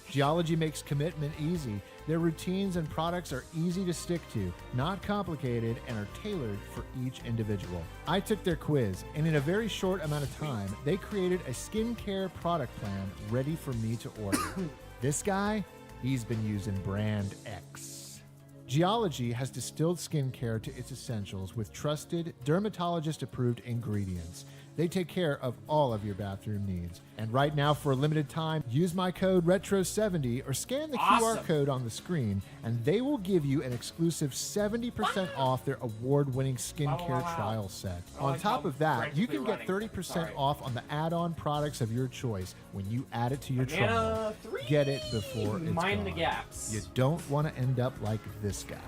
Geology makes commitment easy. Their routines and products are easy to stick to, not complicated, and are tailored for each individual. I took their quiz, and in a very short amount of time, they created a skincare product plan ready for me to order. This guy, he's been using brand X. Geology has distilled skincare to its essentials with trusted, dermatologist-approved ingredients. They take care of all of your bathroom needs. And right now, for a limited time, use my code RETRO70 or scan the QR code on the screen, and they will give you an exclusive 70% off their award-winning skincare trial set. On top of that, you can get 30% off on the add-on products of your choice when you add it to your trial. Get it before it's Mind the gone. gaps. You don't want to end up like this guy.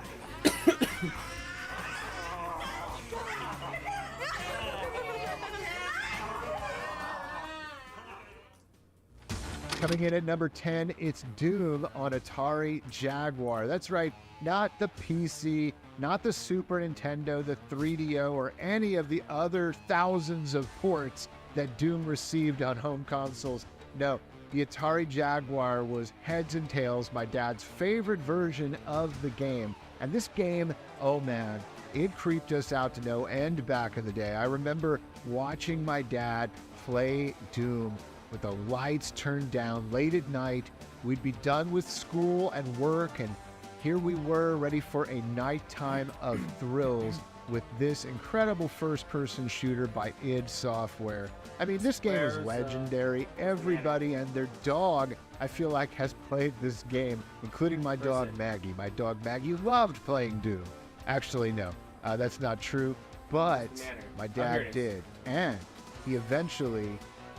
Coming in at number 10, it's Doom on Atari Jaguar. That's right, not the PC, not the Super Nintendo, the 3DO, or any of the other thousands of ports that Doom received on home consoles. No, the Atari Jaguar was heads and tails my dad's favorite version of the game. And this game, oh man, it creeped us out to no end back in the day. I remember watching my dad play Doom with the lights turned down late at night. We'd be done with school and work, and here we were ready for a nighttime of thrills with this incredible first-person shooter by id Software. I mean, this game is legendary. Everybody and their dog, I feel like, has played this game, including my dog Maggie. My dog Maggie loved playing Doom. Actually, no, that's not true, but my dad did. And he eventually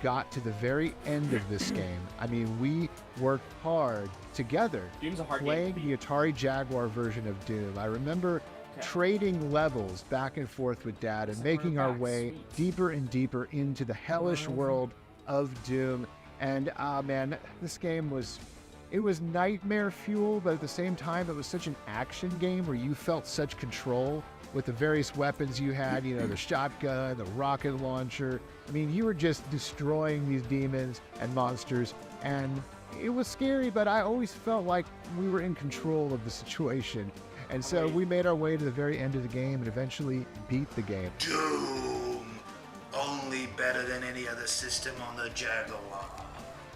got to the very end of this game. I mean, we worked hard together Doom's a hard playing game. the Atari Jaguar version of Doom. I remember trading levels back and forth with Dad and making our way deeper and deeper into the hellish world of Doom. And man, this game was nightmare fuel, but at the same time, it was such an action game where you felt such control with the various weapons you had, you know, the shotgun, the rocket launcher. I mean, you were just destroying these demons and monsters, and it was scary, but I always felt like we were in control of the situation. And so we made our way to the very end of the game and eventually beat the game. Doom, only better than any other system on the Jaguar.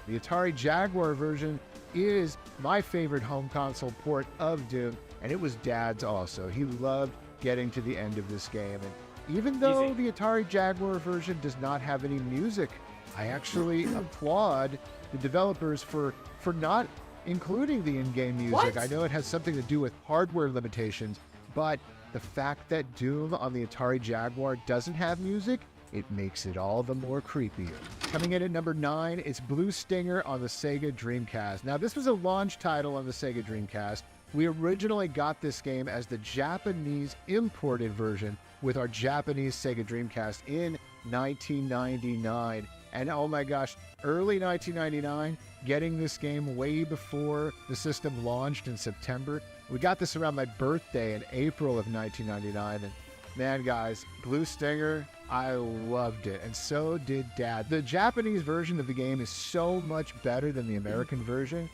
The Atari Jaguar version is my favorite home console port of Doom, and it was Dad's also. He loved getting to the end of this game. And even though the Atari Jaguar version does not have any music, I actually applaud the developers for not including the in-game music. What? I know it has something to do with hardware limitations, but the fact that Doom on the Atari Jaguar doesn't have music, it makes it all the more creepier. Coming in at number 9, it's Blue Stinger on the Sega Dreamcast. Now, this was a launch title on the Sega Dreamcast. We originally got this game as the Japanese imported version with our Japanese Sega Dreamcast in 1999. And oh my gosh, early 1999, getting this game way before the system launched in September. We got this around my birthday in April of 1999. And man, guys, Blue Stinger, I loved it. And so did Dad. The Japanese version of the game is so much better than the American version.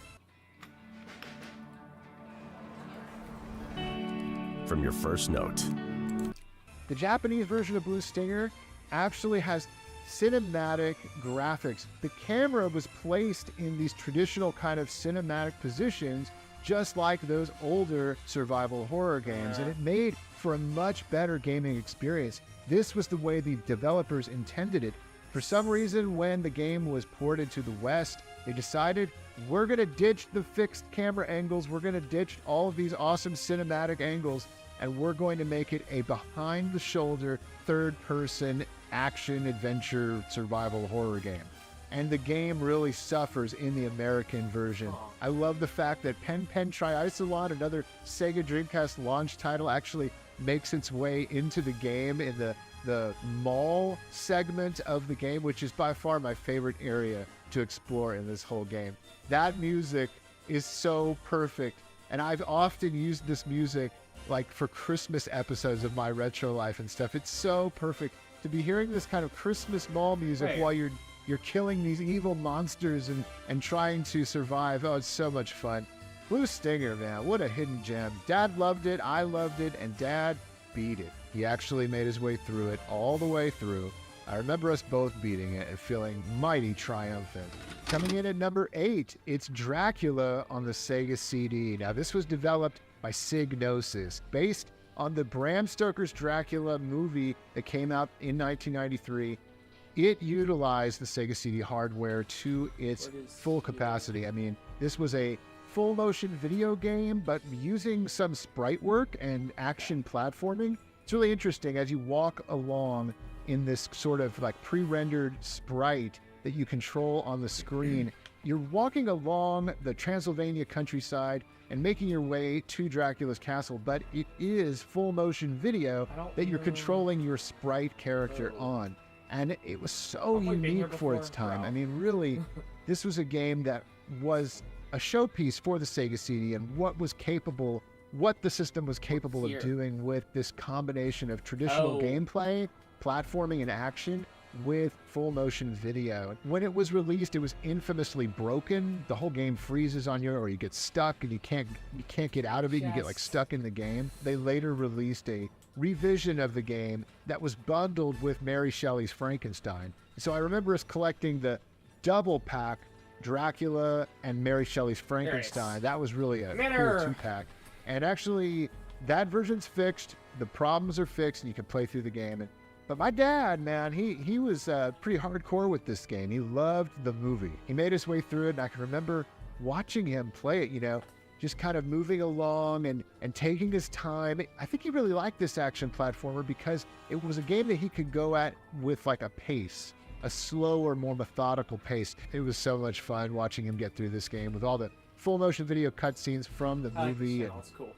From your first note. The Japanese version of Blue Stinger actually has cinematic graphics. The camera was placed in these traditional kind of cinematic positions, just like those older survival horror games, and it made for a much better gaming experience. This was the way the developers intended it. For some reason, when the game was ported to the West, they decided, we're going to ditch the fixed camera angles, we're going to ditch all of these awesome cinematic angles, and we're going to make it a behind-the-shoulder, third-person action, adventure, survival horror game. And the game really suffers in the American version. I love the fact that Pen Pen Triicelon, another Sega Dreamcast launch title, actually makes its way into the game in the mall segment of the game, which is by far my favorite area to explore in this whole game. That music is so perfect, and I've often used this music like for Christmas episodes of my retro life and stuff. It's so perfect to be hearing this kind of Christmas mall music while you're killing these evil monsters and trying to survive. Oh, it's so much fun. Blue Stinger, man, what a hidden gem. Dad loved it, I loved it, and Dad beat it. He actually made his way through it all the way through. I remember us both beating it and feeling mighty triumphant. Coming in at number 8, it's Dracula on the Sega CD. Now, this was developed by Psygnosis, based on the Bram Stoker's Dracula movie that came out in 1993. It utilized the Sega CD hardware to its full capacity. I mean, this was a full motion video game, but using some sprite work and action platforming. It's really interesting as you walk along in this sort of like pre-rendered sprite that you control on the screen. You're walking along the Transylvania countryside and making your way to Dracula's castle, but it is full motion video that you're controlling your sprite character on. And it was so unique for its time. I mean, really, this was a game that was a showpiece for the Sega CD and what the system was capable of doing with this combination of traditional gameplay, platforming, and action with full motion video. When it was released, it was infamously broken. The whole game freezes on you, or you get stuck and you can't get out of it. You get like stuck in the game. They later released a revision of the game that was bundled with Mary Shelley's Frankenstein. So I remember us collecting the double pack Dracula and Mary Shelley's Frankenstein. That was really a cool 2-pack. And actually, that version's fixed. The problems are fixed, and you can play through the game. But my dad, man, he was pretty hardcore with this game. He loved the movie. He made his way through it, and I can remember watching him play it, you know, just kind of moving along and taking his time. I think he really liked this action platformer because it was a game that he could go at with like a pace, a slower, more methodical pace. It was so much fun watching him get through this game with all the full motion video cutscenes from the movie. And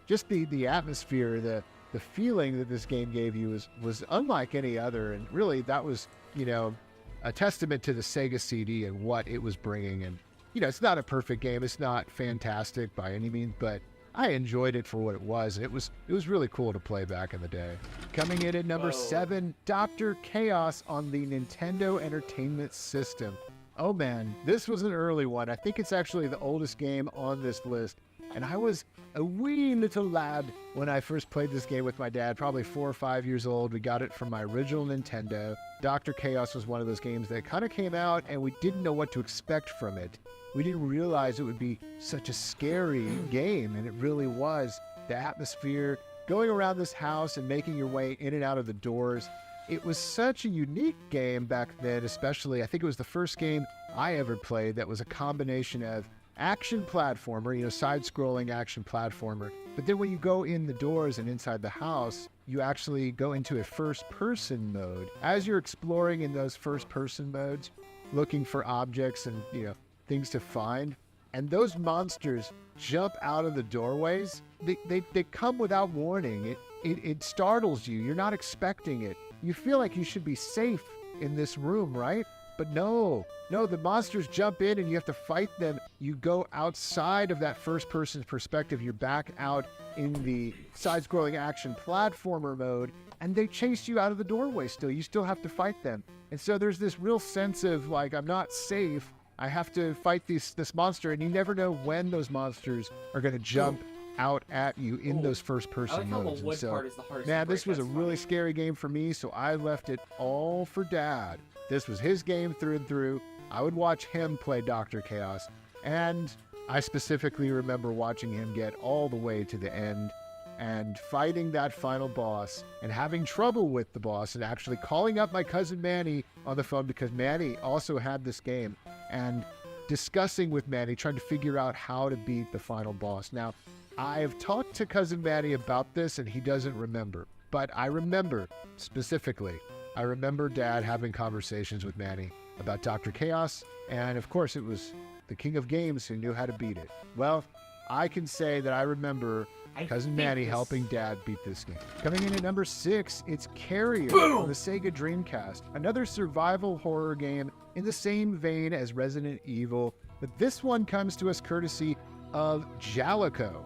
just the atmosphere, the feeling that this game gave you was unlike any other. And really that was, you know, a testament to the Sega CD and what it was bringing. And you know, it's not a perfect game. It's not fantastic by any means, but I enjoyed it for what it was. It was really cool to play back in the day. Coming in at number 7, Dr. Chaos on the Nintendo Entertainment System. Oh man, this was an early one. I think it's actually the oldest game on this list. And I was a wee little lad when I first played this game with my dad, probably 4 or 5 years old. We got it from my original Nintendo. Dr. Chaos was one of those games that kind of came out and we didn't know what to expect from it. We didn't realize it would be such a scary game, and it really was. The atmosphere, going around this house and making your way in and out of the doors. It was such a unique game back then, especially. I think it was the first game I ever played that was a combination of action platformer, you know, side-scrolling action platformer. But then when you go in the doors and inside the house, you actually go into a first-person mode. As you're exploring in those first-person modes, looking for objects and, you know, things to find, and those monsters jump out of the doorways. They come without warning. It startles you. You're not expecting it. You feel like you should be safe in this room, right? But no, the monsters jump in and you have to fight them. You go outside of that first-person perspective. You're back out in the side-scrolling action platformer mode, and they chase you out of the doorway still. You still have to fight them. And so there's this real sense of, like, I'm not safe. I have to fight this monster, and you never know when those monsters are going to jump out at you in those first-person modes. And so, man, this was a really scary game for me, so I left it all for Dad. This was his game through and through. I would watch him play Dr. Chaos, and I specifically remember watching him get all the way to the end and fighting that final boss and having trouble with the boss and actually calling up my cousin Manny on the phone because Manny also had this game and discussing with Manny, trying to figure out how to beat the final boss. Now, I've talked to Cousin Manny about this and he doesn't remember. But I remember, specifically, I remember Dad having conversations with Manny about Dr. Chaos, and of course it was the king of games who knew how to beat it. Well, I can say that I remember Cousin Manny helping Dad beat this game. Coming in at number 6, it's Carrier on the Sega Dreamcast. Another survival horror game in the same vein as Resident Evil, but this one comes to us courtesy of Jalico.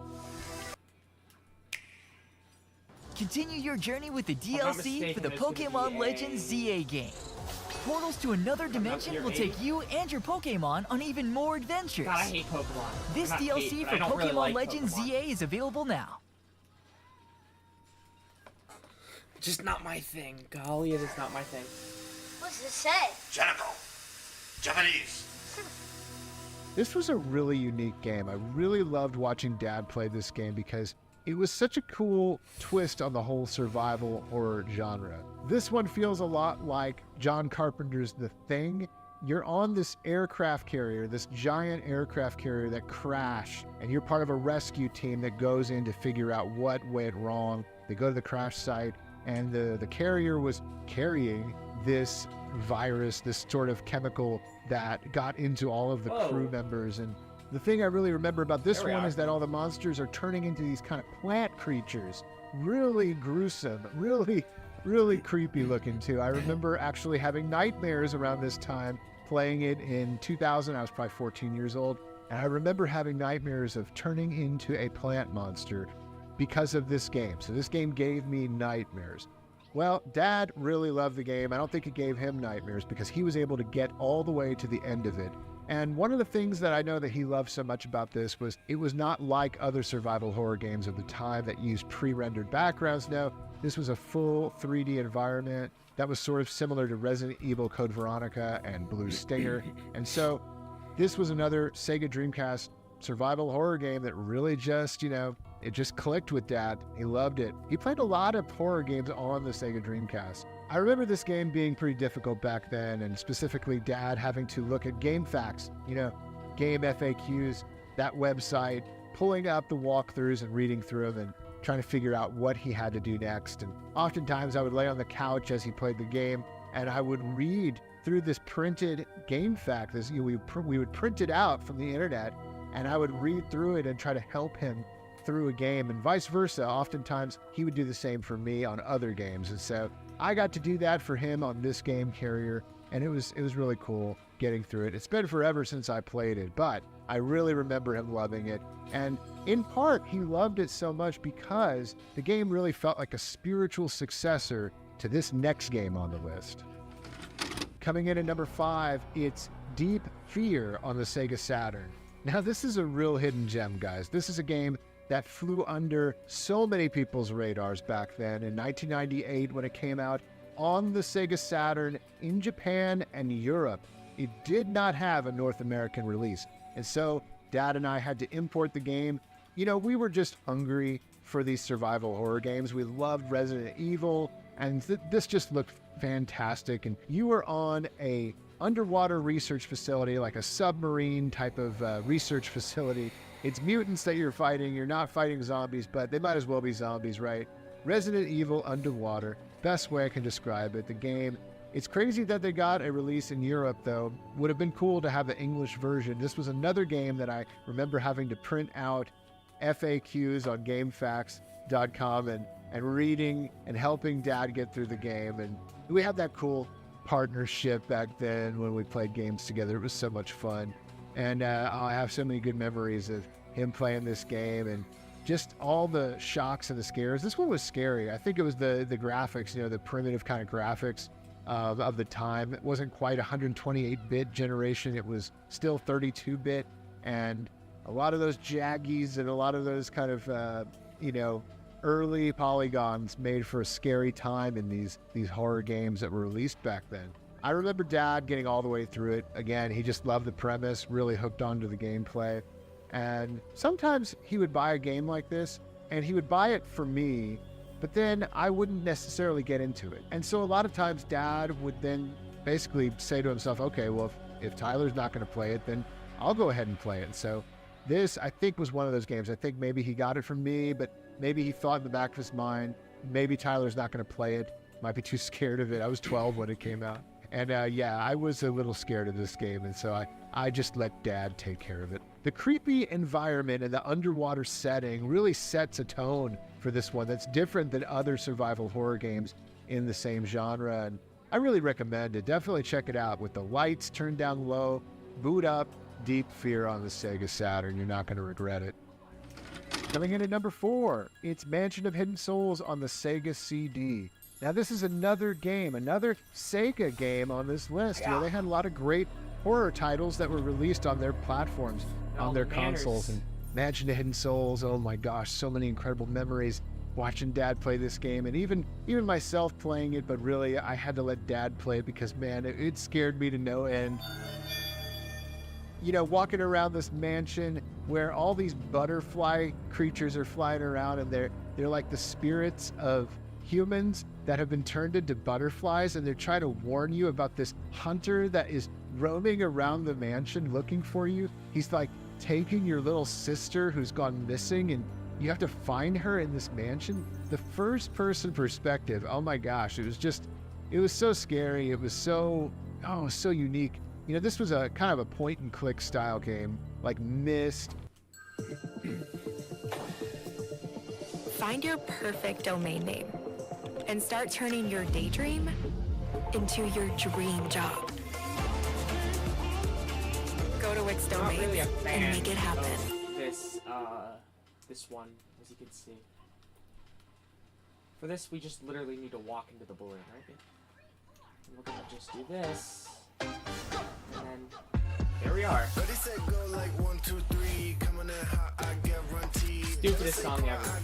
Continue your journey with the DLC for the Pokemon Legends ZA game. Portals to another dimension will take you and your Pokemon on even more adventures. God, I hate Pokemon. This Not DLC hate, for I don't Pokemon really like Legends Pokemon. ZA is available now. Just not my thing. Golly, it is not my thing. What's it say? Janico. Japanese. This was a really unique game. I really loved watching Dad play this game because it was such a cool twist on the whole survival horror genre. This one feels a lot like John Carpenter's The Thing. You're on this aircraft carrier, this giant aircraft carrier that crashed, and you're part of a rescue team that goes in to figure out what went wrong. They go to the crash site, and the carrier was carrying this virus, this sort of chemical that got into all of the crew members. And the thing I really remember about this one is that all the monsters are turning into these kind of plant creatures. Really gruesome, really creepy looking too. I remember actually having nightmares around this time, playing it in 2000. I was probably 14 years old. And I remember having nightmares of turning into a plant monster because of this game. So this game gave me nightmares. Well, Dad really loved the game. I don't think it gave him nightmares because he was able to get all the way to the end of it. And one of the things that I know that he loved so much about this was it was not like other survival horror games of the time that used pre-rendered backgrounds. No, this was a full 3D environment that was sort of similar to Resident Evil Code Veronica and Blue Stinger. And so this was another Sega Dreamcast survival horror game that really just, it just clicked with Dad. He loved it. He played a lot of horror games on the Sega Dreamcast. I remember this game being pretty difficult back then, and specifically Dad having to look at GameFAQs, Game FAQs, that website, pulling up the walkthroughs and reading through them and trying to figure out what he had to do next. And oftentimes I would lay on the couch as he played the game, and I would read through this printed GameFAQ. We would print it out from the internet, and I would read through it and try to help him through a game, and vice versa. Oftentimes he would do the same for me on other games, and so I got to do that for him on this game, Carrier, and it was really cool getting through it. It's been forever since I played it, but I really remember him loving it, and in part he loved it so much because the game really felt like a spiritual successor to this next game on the list. Coming in at number 5, it's Deep Fear on the Sega Saturn. Now this is a real hidden gem, guys. This is a game that flew under so many people's radars back then in 1998 when it came out on the Sega Saturn in Japan and Europe. It did not have a North American release. And so Dad and I had to import the game. We were just hungry for these survival horror games. We loved Resident Evil, and this just looked fantastic. And you were on a underwater research facility, like a submarine type of research facility. It's mutants that you're fighting. You're not fighting zombies, but they might as well be zombies, right? Resident Evil underwater. Best way I can describe it. The game, it's crazy that they got a release in Europe, though. Would have been cool to have the English version. This was another game that I remember having to print out FAQs on GameFAQs.com and reading and helping Dad get through the game. And we had that cool partnership back then when we played games together. It was so much fun. And I have so many good memories of him playing this game and just all the shocks and the scares. This one was scary. I think it was the graphics, the primitive kind of graphics of the time. It wasn't quite 128-bit generation. It was still 32-bit. And a lot of those jaggies and a lot of those kind of, early polygons made for a scary time in these horror games that were released back then. I remember Dad getting all the way through it. Again, he just loved the premise, really hooked onto the gameplay. And sometimes he would buy a game like this, and he would buy it for me, but then I wouldn't necessarily get into it. And so a lot of times Dad would then basically say to himself, okay, well, if Tyler's not going to play it, then I'll go ahead and play it. And so This, I think, was one of those games. I think maybe he got it from me, but maybe he thought in the back of his mind, maybe Tyler's not going to play it. Might be too scared of it. I was 12 when it came out. And yeah, I was a little scared of this game, and so I just let Dad take care of it. The creepy environment and the underwater setting really sets a tone for this one that's different than other survival horror games in the same genre, and I really recommend it. Definitely check it out with the lights turned down low, boot up Deep Fear on the Sega Saturn. You're not going to regret it. Coming in at number 4, it's Mansion of Hidden Souls on the Sega CD. Now this is another game, another Sega game on this list. You know, they had a lot of great horror titles that were released on their platforms, on their consoles. And Mansion of Hidden Souls, oh my gosh, so many incredible memories watching Dad play this game, and even myself playing it, but really I had to let Dad play it because, man, it scared me to no end. You know, walking around this mansion where all these butterfly creatures are flying around, and they're like the spirits of humans that have been turned into butterflies, and they're trying to warn you about this hunter that is roaming around the mansion looking for you. He's like taking your little sister who's gone missing, and you have to find her in this mansion. The first person perspective, oh my gosh, it was so scary. It was so unique. You know, this was a kind of a point and click style game, like Myst. Find your perfect domain name and start turning your daydream into your dream job. Go to Wix Domains Not really a fan and make it happen. This one, as you can see. For this, we just literally need to walk into the balloon, right? And we're gonna just do this, and then there we are. Stupidest song ever.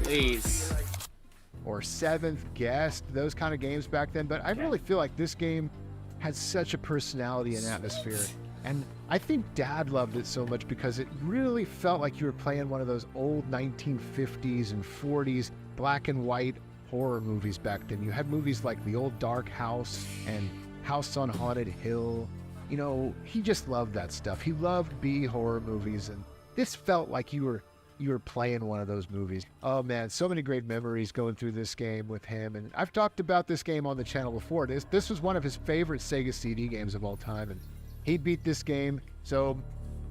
Please. Or Seventh Guest, those kind of games back then. But I really feel like this game had such a personality and atmosphere. And I think Dad loved it so much because it really felt like you were playing one of those old 1950s and 40s black and white horror movies back then. You had movies like The Old Dark House and House on Haunted Hill. You know, he just loved that stuff. He loved B horror movies, and this felt like you were playing one of those movies. Oh man, so many great memories going through this game with him. And I've talked about this game on the channel before. This was one of his favorite Sega CD games of all time, and he beat this game, so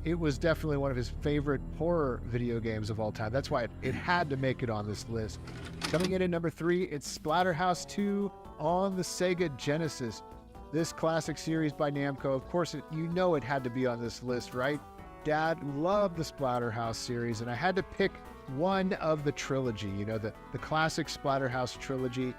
it was definitely one of his favorite horror video games of all time. That's why it had to make it on this list. Coming in at number 3, it's Splatterhouse 2 on the Sega Genesis. This classic series by Namco, of course, you know it had to be on this list, right? Dad loved the Splatterhouse series, and I had to pick one of the trilogy, you know, the classic Splatterhouse trilogy.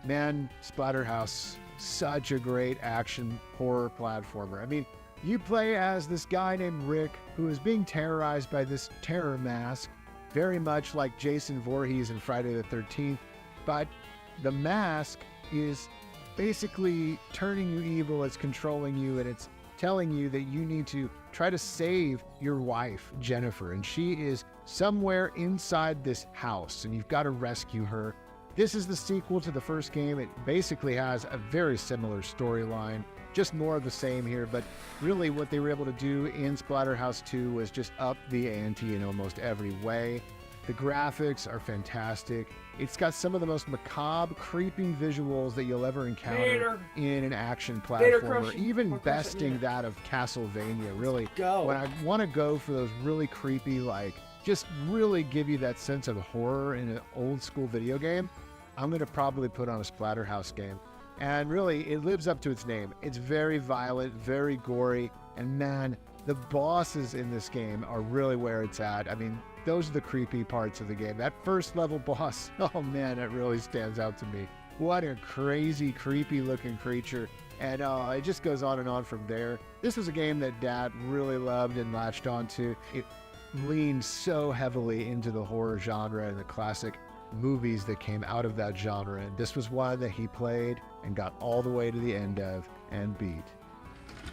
Man, Splatterhouse, such a great action horror platformer. I mean, you play as this guy named Rick who is being terrorized by this terror mask, very much like Jason Voorhees in Friday the 13th, but the mask is basically turning you evil, it's controlling you, and it's telling you that you need to try to save your wife, Jennifer, and she is somewhere inside this house, and you've got to rescue her. This is the sequel to the first game. It basically has a very similar storyline, just more of the same here, but really what they were able to do in Splatterhouse 2 was just up the ante in almost every way. The graphics are fantastic. It's got some of the most macabre, creeping visuals that you'll ever encounter in an action platformer, even besting that of Castlevania, really. When I want to go for those really creepy, like, just really give you that sense of horror in an old school video game, I'm going to probably put on a Splatterhouse game. And really, it lives up to its name. It's very violent, very gory, and man, the bosses in this game are really where it's at. I mean, those are the creepy parts of the game. That first level boss, oh man, that really stands out to me. What a crazy, creepy looking creature. And it just goes on and on from there. This was a game that Dad really loved and latched onto. It leaned so heavily into the horror genre and the classic movies that came out of that genre. And this was one that he played and got all the way to the end of and beat.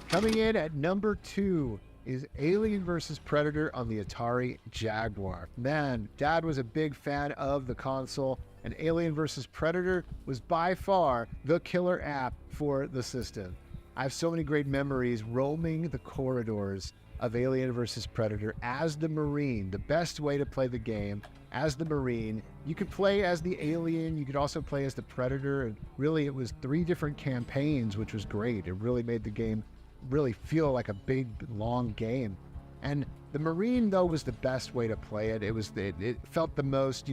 Coming in at number 2 is Alien vs. Predator on the Atari Jaguar. Man, Dad was a big fan of the console, and Alien vs. Predator was by far the killer app for the system. I have so many great memories roaming the corridors of Alien vs. Predator as the Marine. The best way to play the game as the Marine. You could play as the alien, you could also play as the Predator, and really it was 3 different campaigns, which was great. It really made the game really feel like a big, long game. And the Marine, though, was the best way to play it. It felt the most,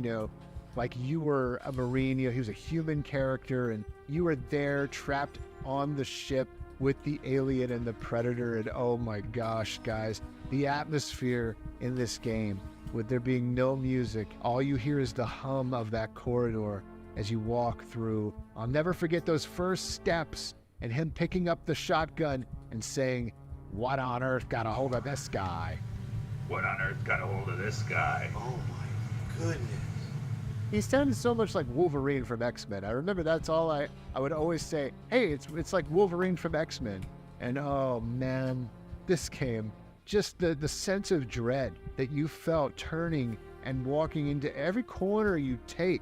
like you were a Marine. He was a human character, and you were there trapped on the ship with the alien and the Predator. And oh my gosh, guys, the atmosphere in this game, with there being no music, all you hear is the hum of that corridor as you walk through. I'll never forget those first steps and him picking up the shotgun and saying, "What on earth got a hold of this guy?" What on earth got a hold of this guy? Oh my goodness. He sounded so much like Wolverine from X-Men. I remember that's all I would always say, hey, it's like Wolverine from X-Men. And oh man, this game, just the sense of dread that you felt turning and walking into every corner you take.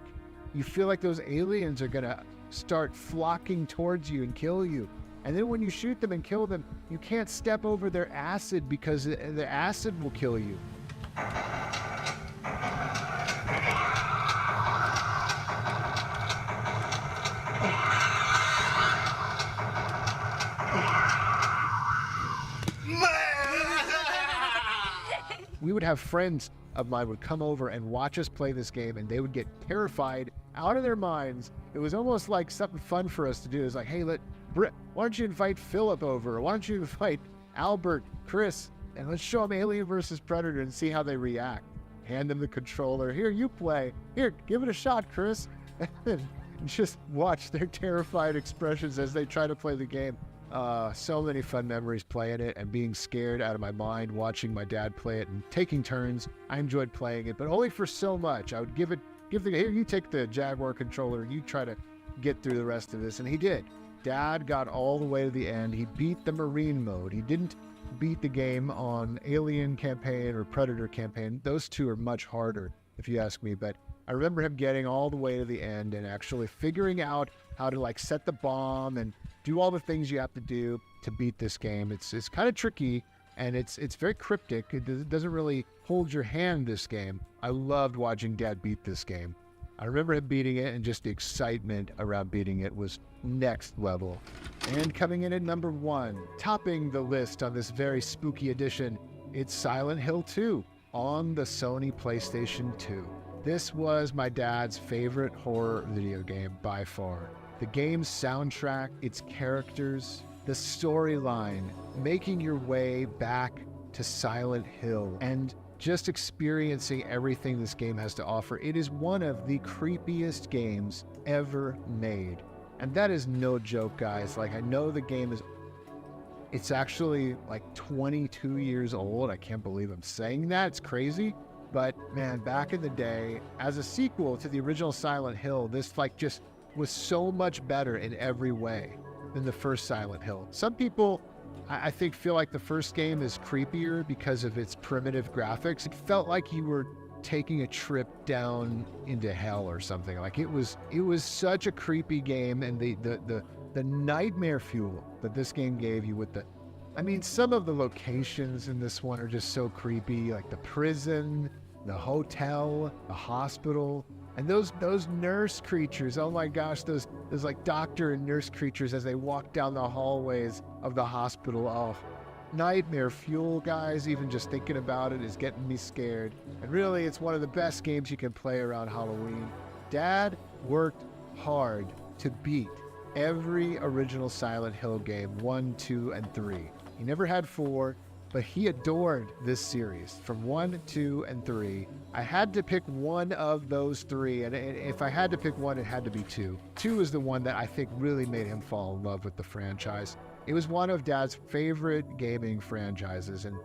You feel like those aliens are gonna start flocking towards you and kill you. And then when you shoot them and kill them, you can't step over their acid because the acid will kill you. We would have friends of mine would come over and watch us play this game, and they would get terrified out of their minds. It was almost like something fun for us to do. It was like, hey, why don't you invite Philip over? Why don't you invite Albert, Chris, and let's show them Alien vs. Predator and see how they react. Hand them the controller. Here, you play. Here, give it a shot, Chris. And just watch their terrified expressions as they try to play the game. So many fun memories playing it and being scared out of my mind, watching my dad play it and taking turns. I enjoyed playing it, but only for so much. I would here, you take the Jaguar controller and you try to get through the rest of this. And he did. Dad got all the way to the end. He beat the Marine mode. He didn't beat the game on Alien campaign or Predator campaign. Those two are much harder, if you ask me. But I remember him getting all the way to the end and actually figuring out how to like set the bomb and do all the things you have to do to beat this game. It's kind of tricky and it's very cryptic. It doesn't really hold your hand, this game. I loved watching Dad beat this game. I remember him beating it, and just the excitement around beating it was next level. And coming in at number 1, topping the list on this very spooky edition, it's Silent Hill 2 on the Sony PlayStation 2. This was my dad's favorite horror video game by far. The game's soundtrack, its characters, the storyline, making your way back to Silent Hill, and just experiencing everything this game has to offer. It is one of the creepiest games ever made. And that is no joke, guys. Like, I know the game it's actually like 22 years old. I can't believe I'm saying that. It's crazy. But man, back in the day, as a sequel to the original Silent Hill, this like just was so much better in every way than the first Silent Hill. Some people, I think, feel like the first game is creepier because of its primitive graphics. It felt like you were taking a trip down into hell or something. Like it was such a creepy game, and the nightmare fuel that this game gave you with some of the locations in this one are just so creepy, like the prison, the hotel, the hospital, and those nurse creatures. Oh my gosh, those like doctor and nurse creatures as they walk down the hallways of the hospital. Oh, nightmare fuel, guys. Even just thinking about it is getting me scared. And really, it's one of the best games you can play around Halloween. Dad worked hard to beat every original Silent Hill game, 1, 2, and 3. He never had 4, but he adored this series from 1, 2, and 3. I had to pick one of those 3, and if I had to pick one, it had to be 2. 2 is the one that I think really made him fall in love with the franchise. It was one of Dad's favorite gaming franchises, and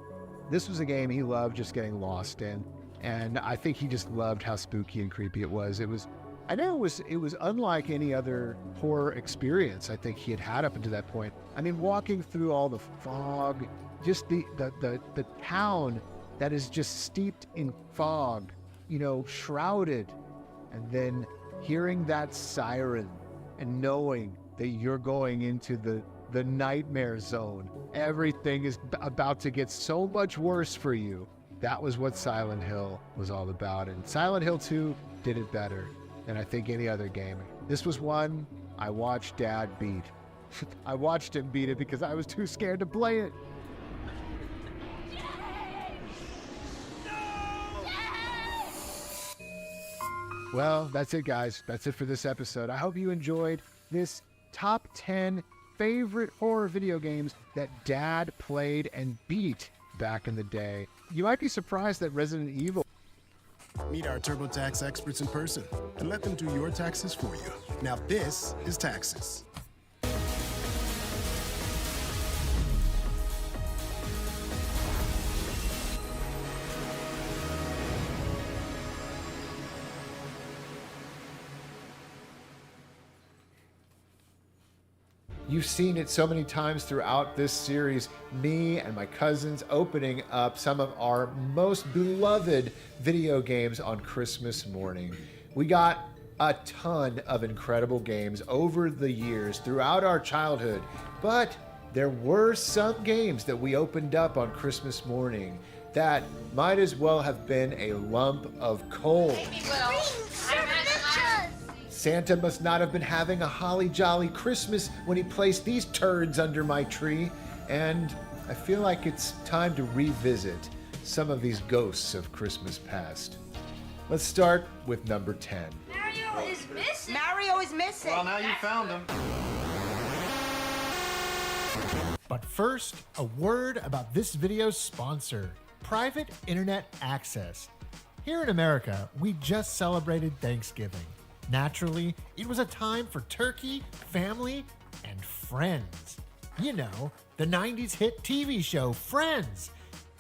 this was a game he loved just getting lost in, and I think he just loved how spooky and creepy it was. It was unlike any other horror experience I think he had had up until that point. I mean, walking through all the fog, just the town that is just steeped in fog, shrouded, and then hearing that siren and knowing that you're going into the the nightmare zone. Everything is about to get so much worse for you. That was what Silent Hill was all about, and Silent Hill 2 did it better than I think any other game. This was one I watched Dad beat. I watched him beat it because I was too scared to play it. Well, that's it, guys. That's it for this episode. I hope you enjoyed this top 10 favorite horror video games that Dad played and beat back in the day. You might be surprised that Resident Evil... Meet our TurboTax experts in person and let them do your taxes for you. Now this is Taxes. You've seen it so many times throughout this series, me and my cousins opening up some of our most beloved video games on Christmas morning. We got a ton of incredible games over the years throughout our childhood, but there were some games that we opened up on Christmas morning that might as well have been a lump of coal. Santa must not have been having a holly jolly Christmas when he placed these turds under my tree, and I feel like it's time to revisit some of these ghosts of Christmas past. Let's start with number 10. Mario is missing. Mario is missing. Well, now you found him. But first, a word about this video's sponsor, Private Internet Access. Here in America, we just celebrated Thanksgiving. Naturally, it was a time for turkey, family, and friends. You know, the 90s hit TV show Friends.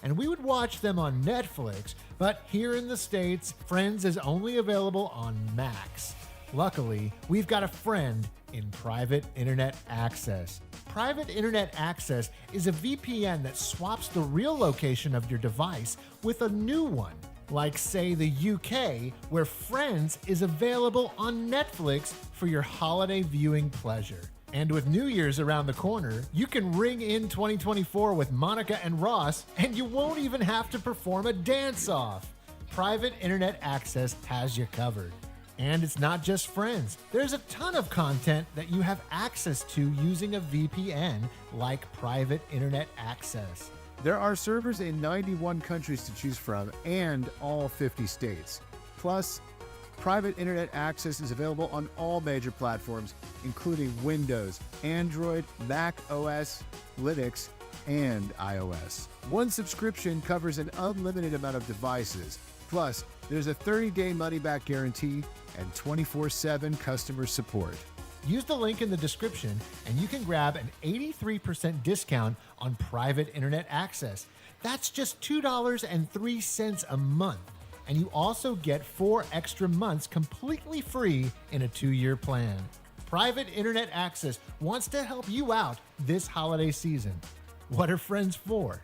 And we would watch them on Netflix, but here in the States, Friends is only available on Max. Luckily, we've got a friend in Private Internet Access. Private Internet Access is a VPN that swaps the real location of your device with a new one. Like, say, the UK, where Friends is available on Netflix for your holiday viewing pleasure. And with New Year's around the corner, you can ring in 2024 with Monica and Ross, and you won't even have to perform a dance-off. Private Internet Access has you covered. And it's not just Friends. There's a ton of content that you have access to using a VPN like Private Internet Access. There are servers in 91 countries to choose from and all 50 states. Plus, Private Internet Access is available on all major platforms, including Windows, Android, Mac OS, Linux, and iOS. One subscription covers an unlimited amount of devices. Plus, there's a 30-day money-back guarantee and 24/7 customer support. Use the link in the description and you can grab an 83% discount on Private Internet Access. That's just $2.03 a month. And you also get 4 extra months completely free in a 2-year plan. Private Internet Access wants to help you out this holiday season. What are friends for?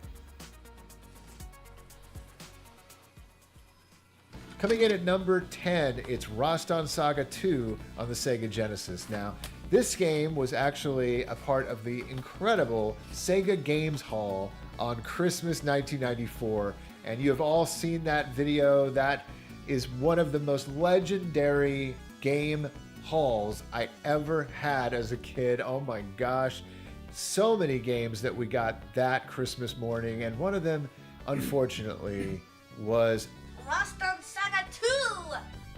Coming in at number 10, it's Roston Saga 2 on the Sega Genesis. Now, this game was actually a part of the incredible Sega Games Hall on Christmas 1994, and you have all seen that video. That is one of the most legendary game hauls I ever had as a kid. Oh my gosh, so many games that we got that Christmas morning, and one of them, unfortunately, was Roston Saga 2!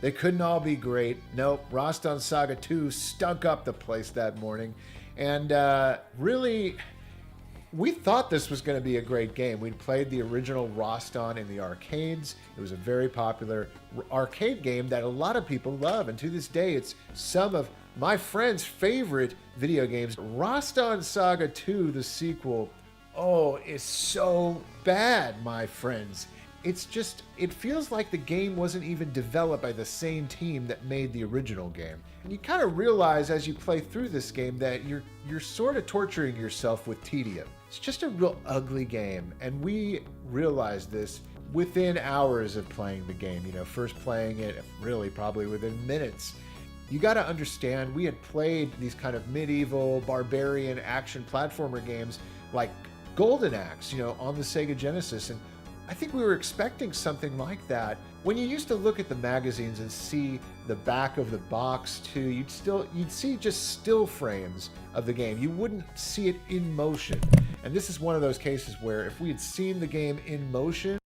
They couldn't all be great. Nope, Roston Saga 2 stunk up the place that morning. And really, we thought this was going to be a great game. We'd played the original Roston in the arcades. It was a very popular arcade game that a lot of people love. And to this day, it's some of my friends' favorite video games. Roston Saga 2, the sequel, is so bad, my friends. It's just, it feels like the game wasn't even developed by the same team that made the original game. And you kind of realize as you play through this game that you're sort of torturing yourself with tedium. It's just a real ugly game, and we realized this within hours of playing the game. You know, first playing it really probably within minutes. You got to understand, we had played these kind of medieval, barbarian action platformer games like Golden Axe, you know, on the Sega Genesis, and I think we were expecting something like that. When you used to look at the magazines and see the back of the box too, you'd see just still frames of the game. You wouldn't see it in motion. And this is one of those cases where if we had seen the game in motion,